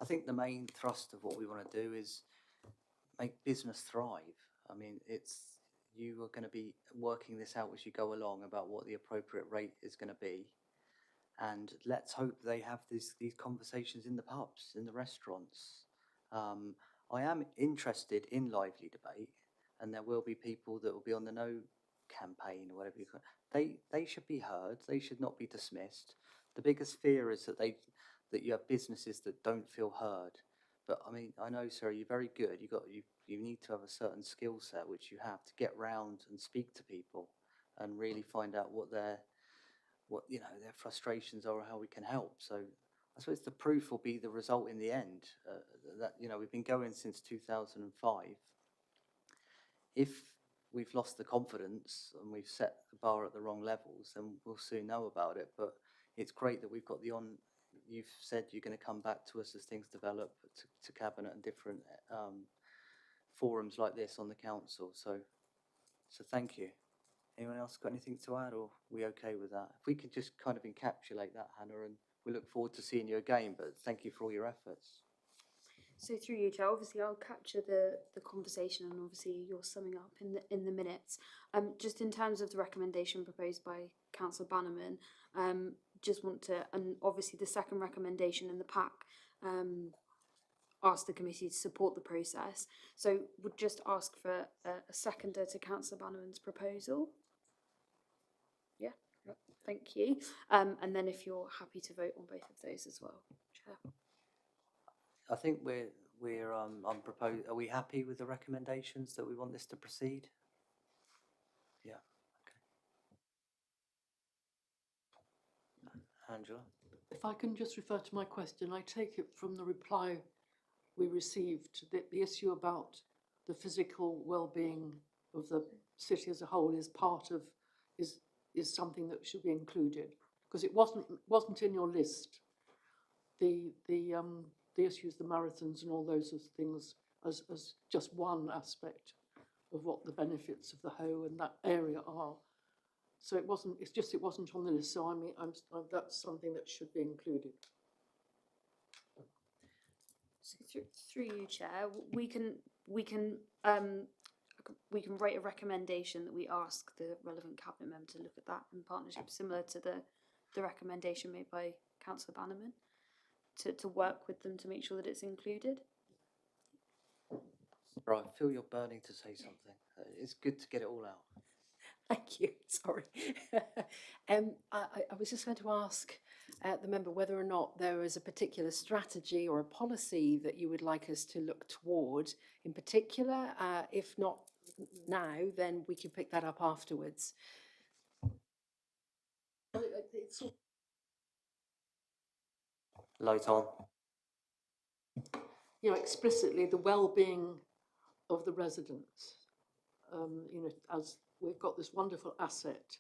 Speaker 1: I think the main thrust of what we want to do is make business thrive. I mean, you are going to be working this out as you go along about what the appropriate rate is going to be. And let's hope they have these conversations in the pubs, in the restaurants. I am interested in lively debate, and there will be people that will be on the no campaign or whatever you call it. They should be heard. They should not be dismissed. The biggest fear is that you have businesses that don't feel heard. But I mean, I know, Sarah, you're very good. You need to have a certain skill set, which you have, to get round and speak to people and really find out what their frustrations are or how we can help. So I suppose the proof will be the result in the end. That we've been going since 2005. If we've lost the confidence and we've set the bar at the wrong levels, then we'll soon know about it. But it's great that we've got you've said you're going to come back to us as things develop to cabinet and different forums like this on the council. So thank you. Anyone else got anything to add, or are we okay with that? If we could just kind of encapsulate that, Hannah, and we look forward to seeing you again, but thank you for all your efforts.
Speaker 2: So through you, Chair, obviously I'll capture the conversation and obviously your summing up in the minutes. Just in terms of the recommendation proposed by Councillor Bannerman, just want to, and obviously the second recommendation in the pack, ask the committee to support the process. So would just ask for a seconder to Councillor Bannerman's proposal. Yeah, thank you. And then if you're happy to vote on both of those as well, Chair.
Speaker 1: I think I'm proposing. Are we happy with the recommendations that we want this to proceed? Yeah. Okay. Angela.
Speaker 11: If I can just refer to my question, I take it from the reply we received that the issue about the physical well-being of the city as a whole is something that should be included, because it wasn't in your list. The issues, the marathons and all those things as just one aspect of what the benefits of the Hoe and that area are. So it wasn't on the list. So I mean, that's something that should be included.
Speaker 2: So through you, Chair, we can we can write a recommendation that we ask the relevant cabinet member to look at that in partnership, similar to the recommendation made by Councillor Bannerman, to work with them to make sure that it's included.
Speaker 1: Right, I feel you're burning to say something. It's good to get it all out.
Speaker 16: Thank you. Sorry. I was just going to ask the member whether or not there is a particular strategy or a policy that you would like us to look toward in particular. If not now, then we can pick that up afterwards.
Speaker 1: Light on.
Speaker 11: You know, explicitly the well-being of the residents. You know, as we've got this wonderful asset,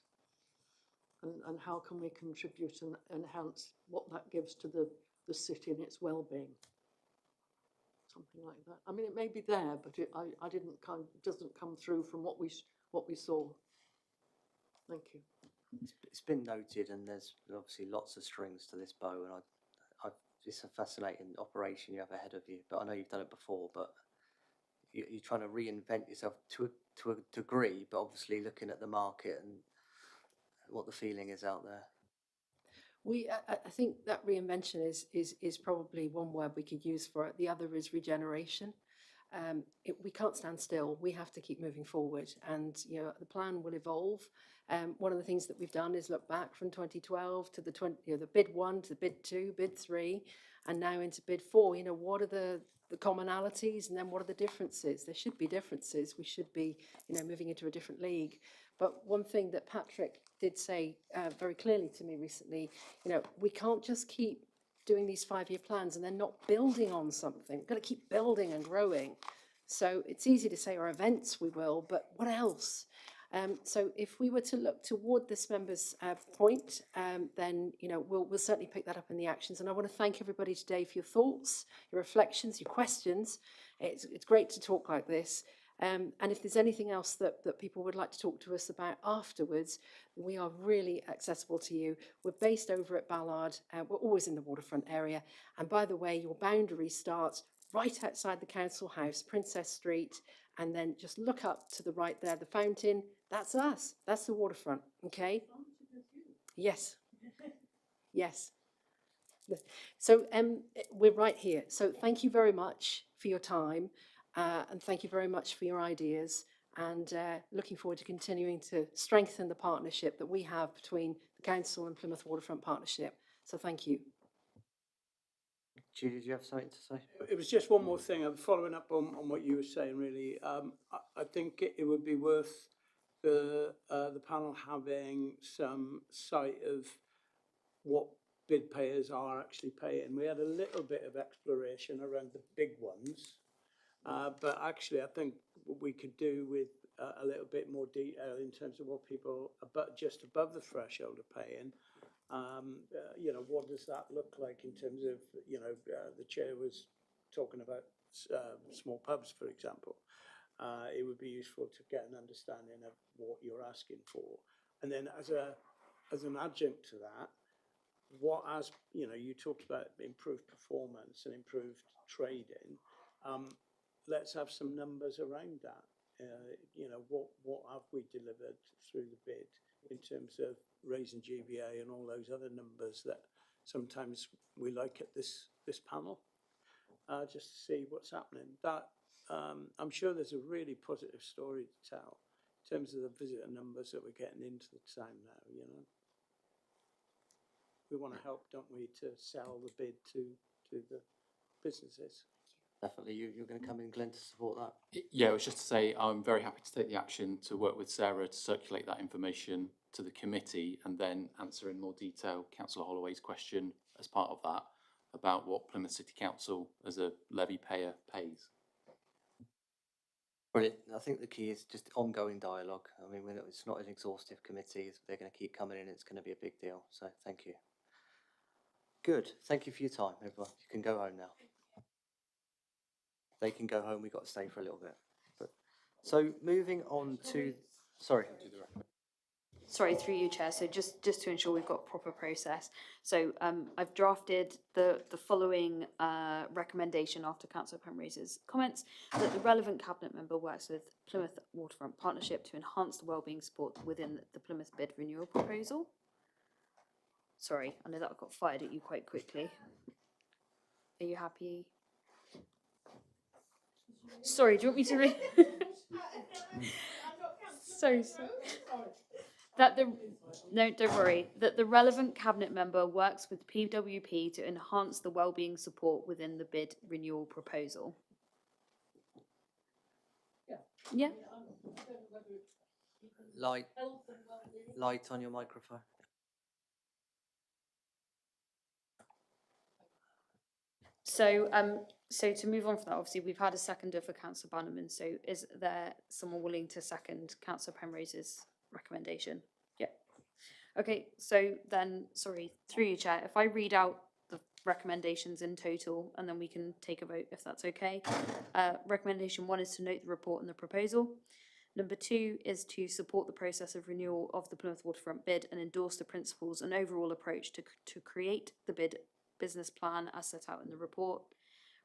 Speaker 11: and how can we contribute and enhance what that gives to the city and its well-being? Something like that. I mean, it may be there, but I didn't it doesn't come through from what we saw. Thank you.
Speaker 1: It's been noted, and there's obviously lots of strings to this bow, and it's a fascinating operation you have ahead of you. But I know you've done it before, but you're trying to reinvent yourself to a degree, but obviously looking at the market and what the feeling is out there.
Speaker 16: I think that reinvention is probably one word we could use for it. The other is regeneration. We can't stand still. We have to keep moving forward, and you know the plan will evolve. One of the things that we've done is look back from 2012 to the bid 1 to the bid 2, bid 3, and now into bid 4. You know, what are the commonalities, and then what are the differences? There should be differences. We should be, you know, moving into a different league. But one thing that Patrick did say very clearly to me recently, you know, we can't just keep doing these 5-year plans and then not building on something. We've got to keep building and growing. So it's easy to say our events we will, but what else? So if we were to look toward this member's point, then you know we'll certainly pick that up in the actions. And I want to thank everybody today for your thoughts, your reflections, your questions. It's great to talk like this. And if there's anything else that people would like to talk to us about afterwards, we are really accessible to you. We're based over at Ballard. We're always in the waterfront area. And by the way, your boundary starts right outside the council house, Princess Street, and then just look up to the right there, the fountain. That's us. That's the waterfront. Okay? Yes. Yes. So we're right here. So thank you very much for your time. And thank you very much for your ideas, and looking forward to continuing to strengthen the partnership that we have between the Council and Plymouth Waterfront Partnership. So thank you.
Speaker 1: Judy, do you have something to say?
Speaker 5: It was just one more thing. I'm following up on what you were saying, really. I think it would be worth the panel having some sight of what bid payers are actually paying. We had a little bit of exploration around the big ones. But actually, I think we could do with a little bit more detail in terms of what people just above the threshold are paying. You know, what does that look like in terms of, you know, the chair was talking about small pubs, for example. It would be useful to get an understanding of what you're asking for. And then as an adjunct to that, you know, you talked about improved performance and improved trading. Let's have some numbers around that. You know, what have we delivered through the bid in terms of raising GBA and all those other numbers that sometimes we like at this panel, just to see what's happening. That I'm sure there's a really positive story to tell in terms of the visitor numbers that we're getting into the town now. You know, we want to help, don't we, to sell the bid to the businesses.
Speaker 1: Definitely, you're going to come in, Glenn, to support that.
Speaker 7: Yeah, it was just to say I'm very happy to take the action to work with Sarah to circulate that information to the committee and then answer in more detail Councillor Holloway's question as part of that about what Plymouth City Council as a levy payer pays.
Speaker 1: Brilliant. I think the key is just ongoing dialogue. I mean, it's not an exhaustive committee. They're going to keep coming in. It's going to be a big deal. So thank you. Good. Thank you for your time, everyone. You can go home now. They can go home. We've got to stay for a little bit. So moving on to, sorry.
Speaker 2: sorry, through you, Chair. So just to ensure we've got proper process. So I've drafted the following recommendation after Councillor Penrose's comments, that the relevant cabinet member works with Plymouth Waterfront Partnership to enhance the wellbeing support within the Plymouth bid renewal proposal. Sorry, I know that got fired at you quite quickly. Are you happy? Sorry, do you want me to read? Sorry. No, don't worry. That the relevant cabinet member works with PWP to enhance the wellbeing support within the bid renewal proposal. Yeah.
Speaker 1: Light on your microphone.
Speaker 2: So to move on from that, obviously we've had a seconder for Councillor Bannerman. So is there someone willing to second Councillor Penrose's recommendation? Yeah. Okay. So then, sorry, through you, Chair. If I read out the recommendations in total, and then we can take a vote if that's okay. Recommendation 1 is to note the report and the proposal. Number 2 is to support the process of renewal of the Plymouth Waterfront bid and endorse the principles and overall approach to create the bid business plan as set out in the report.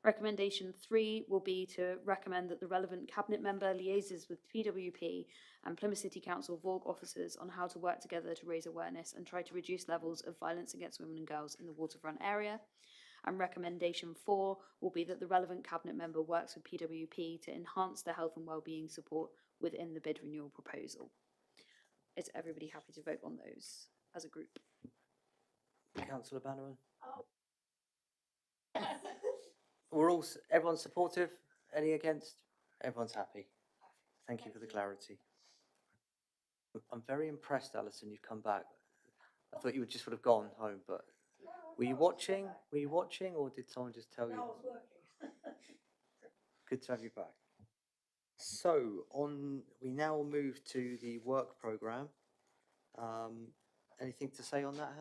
Speaker 2: Recommendation 3 will be to recommend that the relevant cabinet member liaises with PWP and Plymouth City Council VORG officers on how to work together to raise awareness and try to reduce levels of violence against women and girls in the waterfront area. And recommendation 4 will be that the relevant cabinet member works with PWP to enhance the health and wellbeing support within the bid renewal proposal. Is everybody happy to vote on those as a group?
Speaker 1: Councillor Bannerman? Everyone's supportive? Any against? Everyone's happy. Thank you for the clarity. I'm very impressed, Alison, you've come back. I thought you would just would have gone home, but were you watching? Were you watching, or did someone just tell you?
Speaker 3: No, I was working.
Speaker 1: Good to have you back. So we now move to the work programme. Anything to say on that,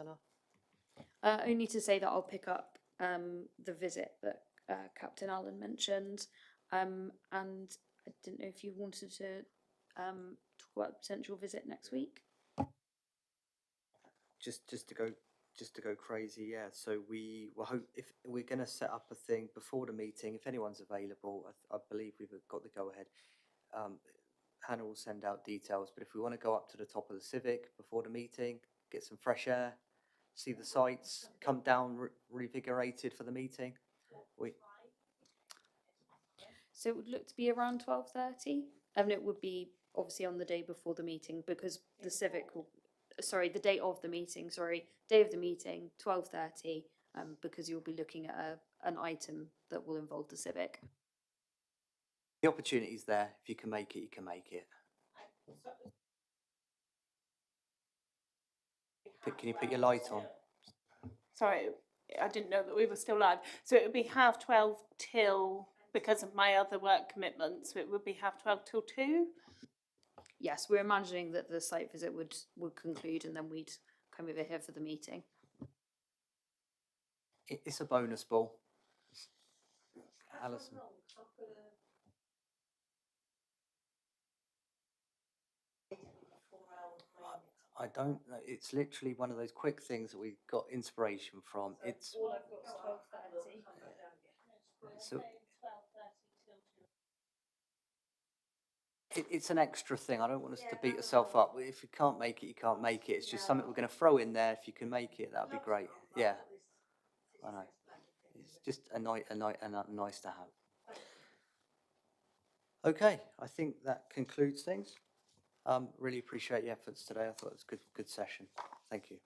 Speaker 1: Hannah?
Speaker 2: Only to say that I'll pick up the visit that Captain Allen mentioned, and I didn't know if you wanted to talk about the potential visit next week.
Speaker 1: Just to go crazy, yeah. So we will hope if we're going to set up a thing before the meeting, if anyone's available, I believe we've got the go ahead. Hannah will send out details, but if we want to go up to the top of the Civic before the meeting, get some fresh air, see the sights, come down revigorated for the meeting.
Speaker 2: So it would look to be around 12:30. And it would be obviously on the day before the meeting, because the Civic will, the day of the meeting, day of the meeting, 12:30, because you'll be looking at an item that will involve the Civic.
Speaker 1: The opportunity's there. If you can make it, you can make it. Can you put your light on?
Speaker 8: Sorry, I didn't know that we were still live. So it would be 12:30 till, because of my other work commitments, it would be 12:30 till 2?
Speaker 2: Yes, we're imagining that the site visit would conclude and then we'd come over here for the meeting.
Speaker 1: It's a bonus ball. Alison. I don't know. It's literally one of those quick things that we got inspiration from. It's
Speaker 2: all I've got is 12:30.
Speaker 1: So it's an extra thing. I don't want us to beat ourselves up. If you can't make it, you can't make it. It's just something we're going to throw in there. If you can make it, that'd be great. Yeah, I know. It's just a nice to have. Okay, I think that concludes things. Really appreciate your efforts today. I thought it was a good session. Thank you.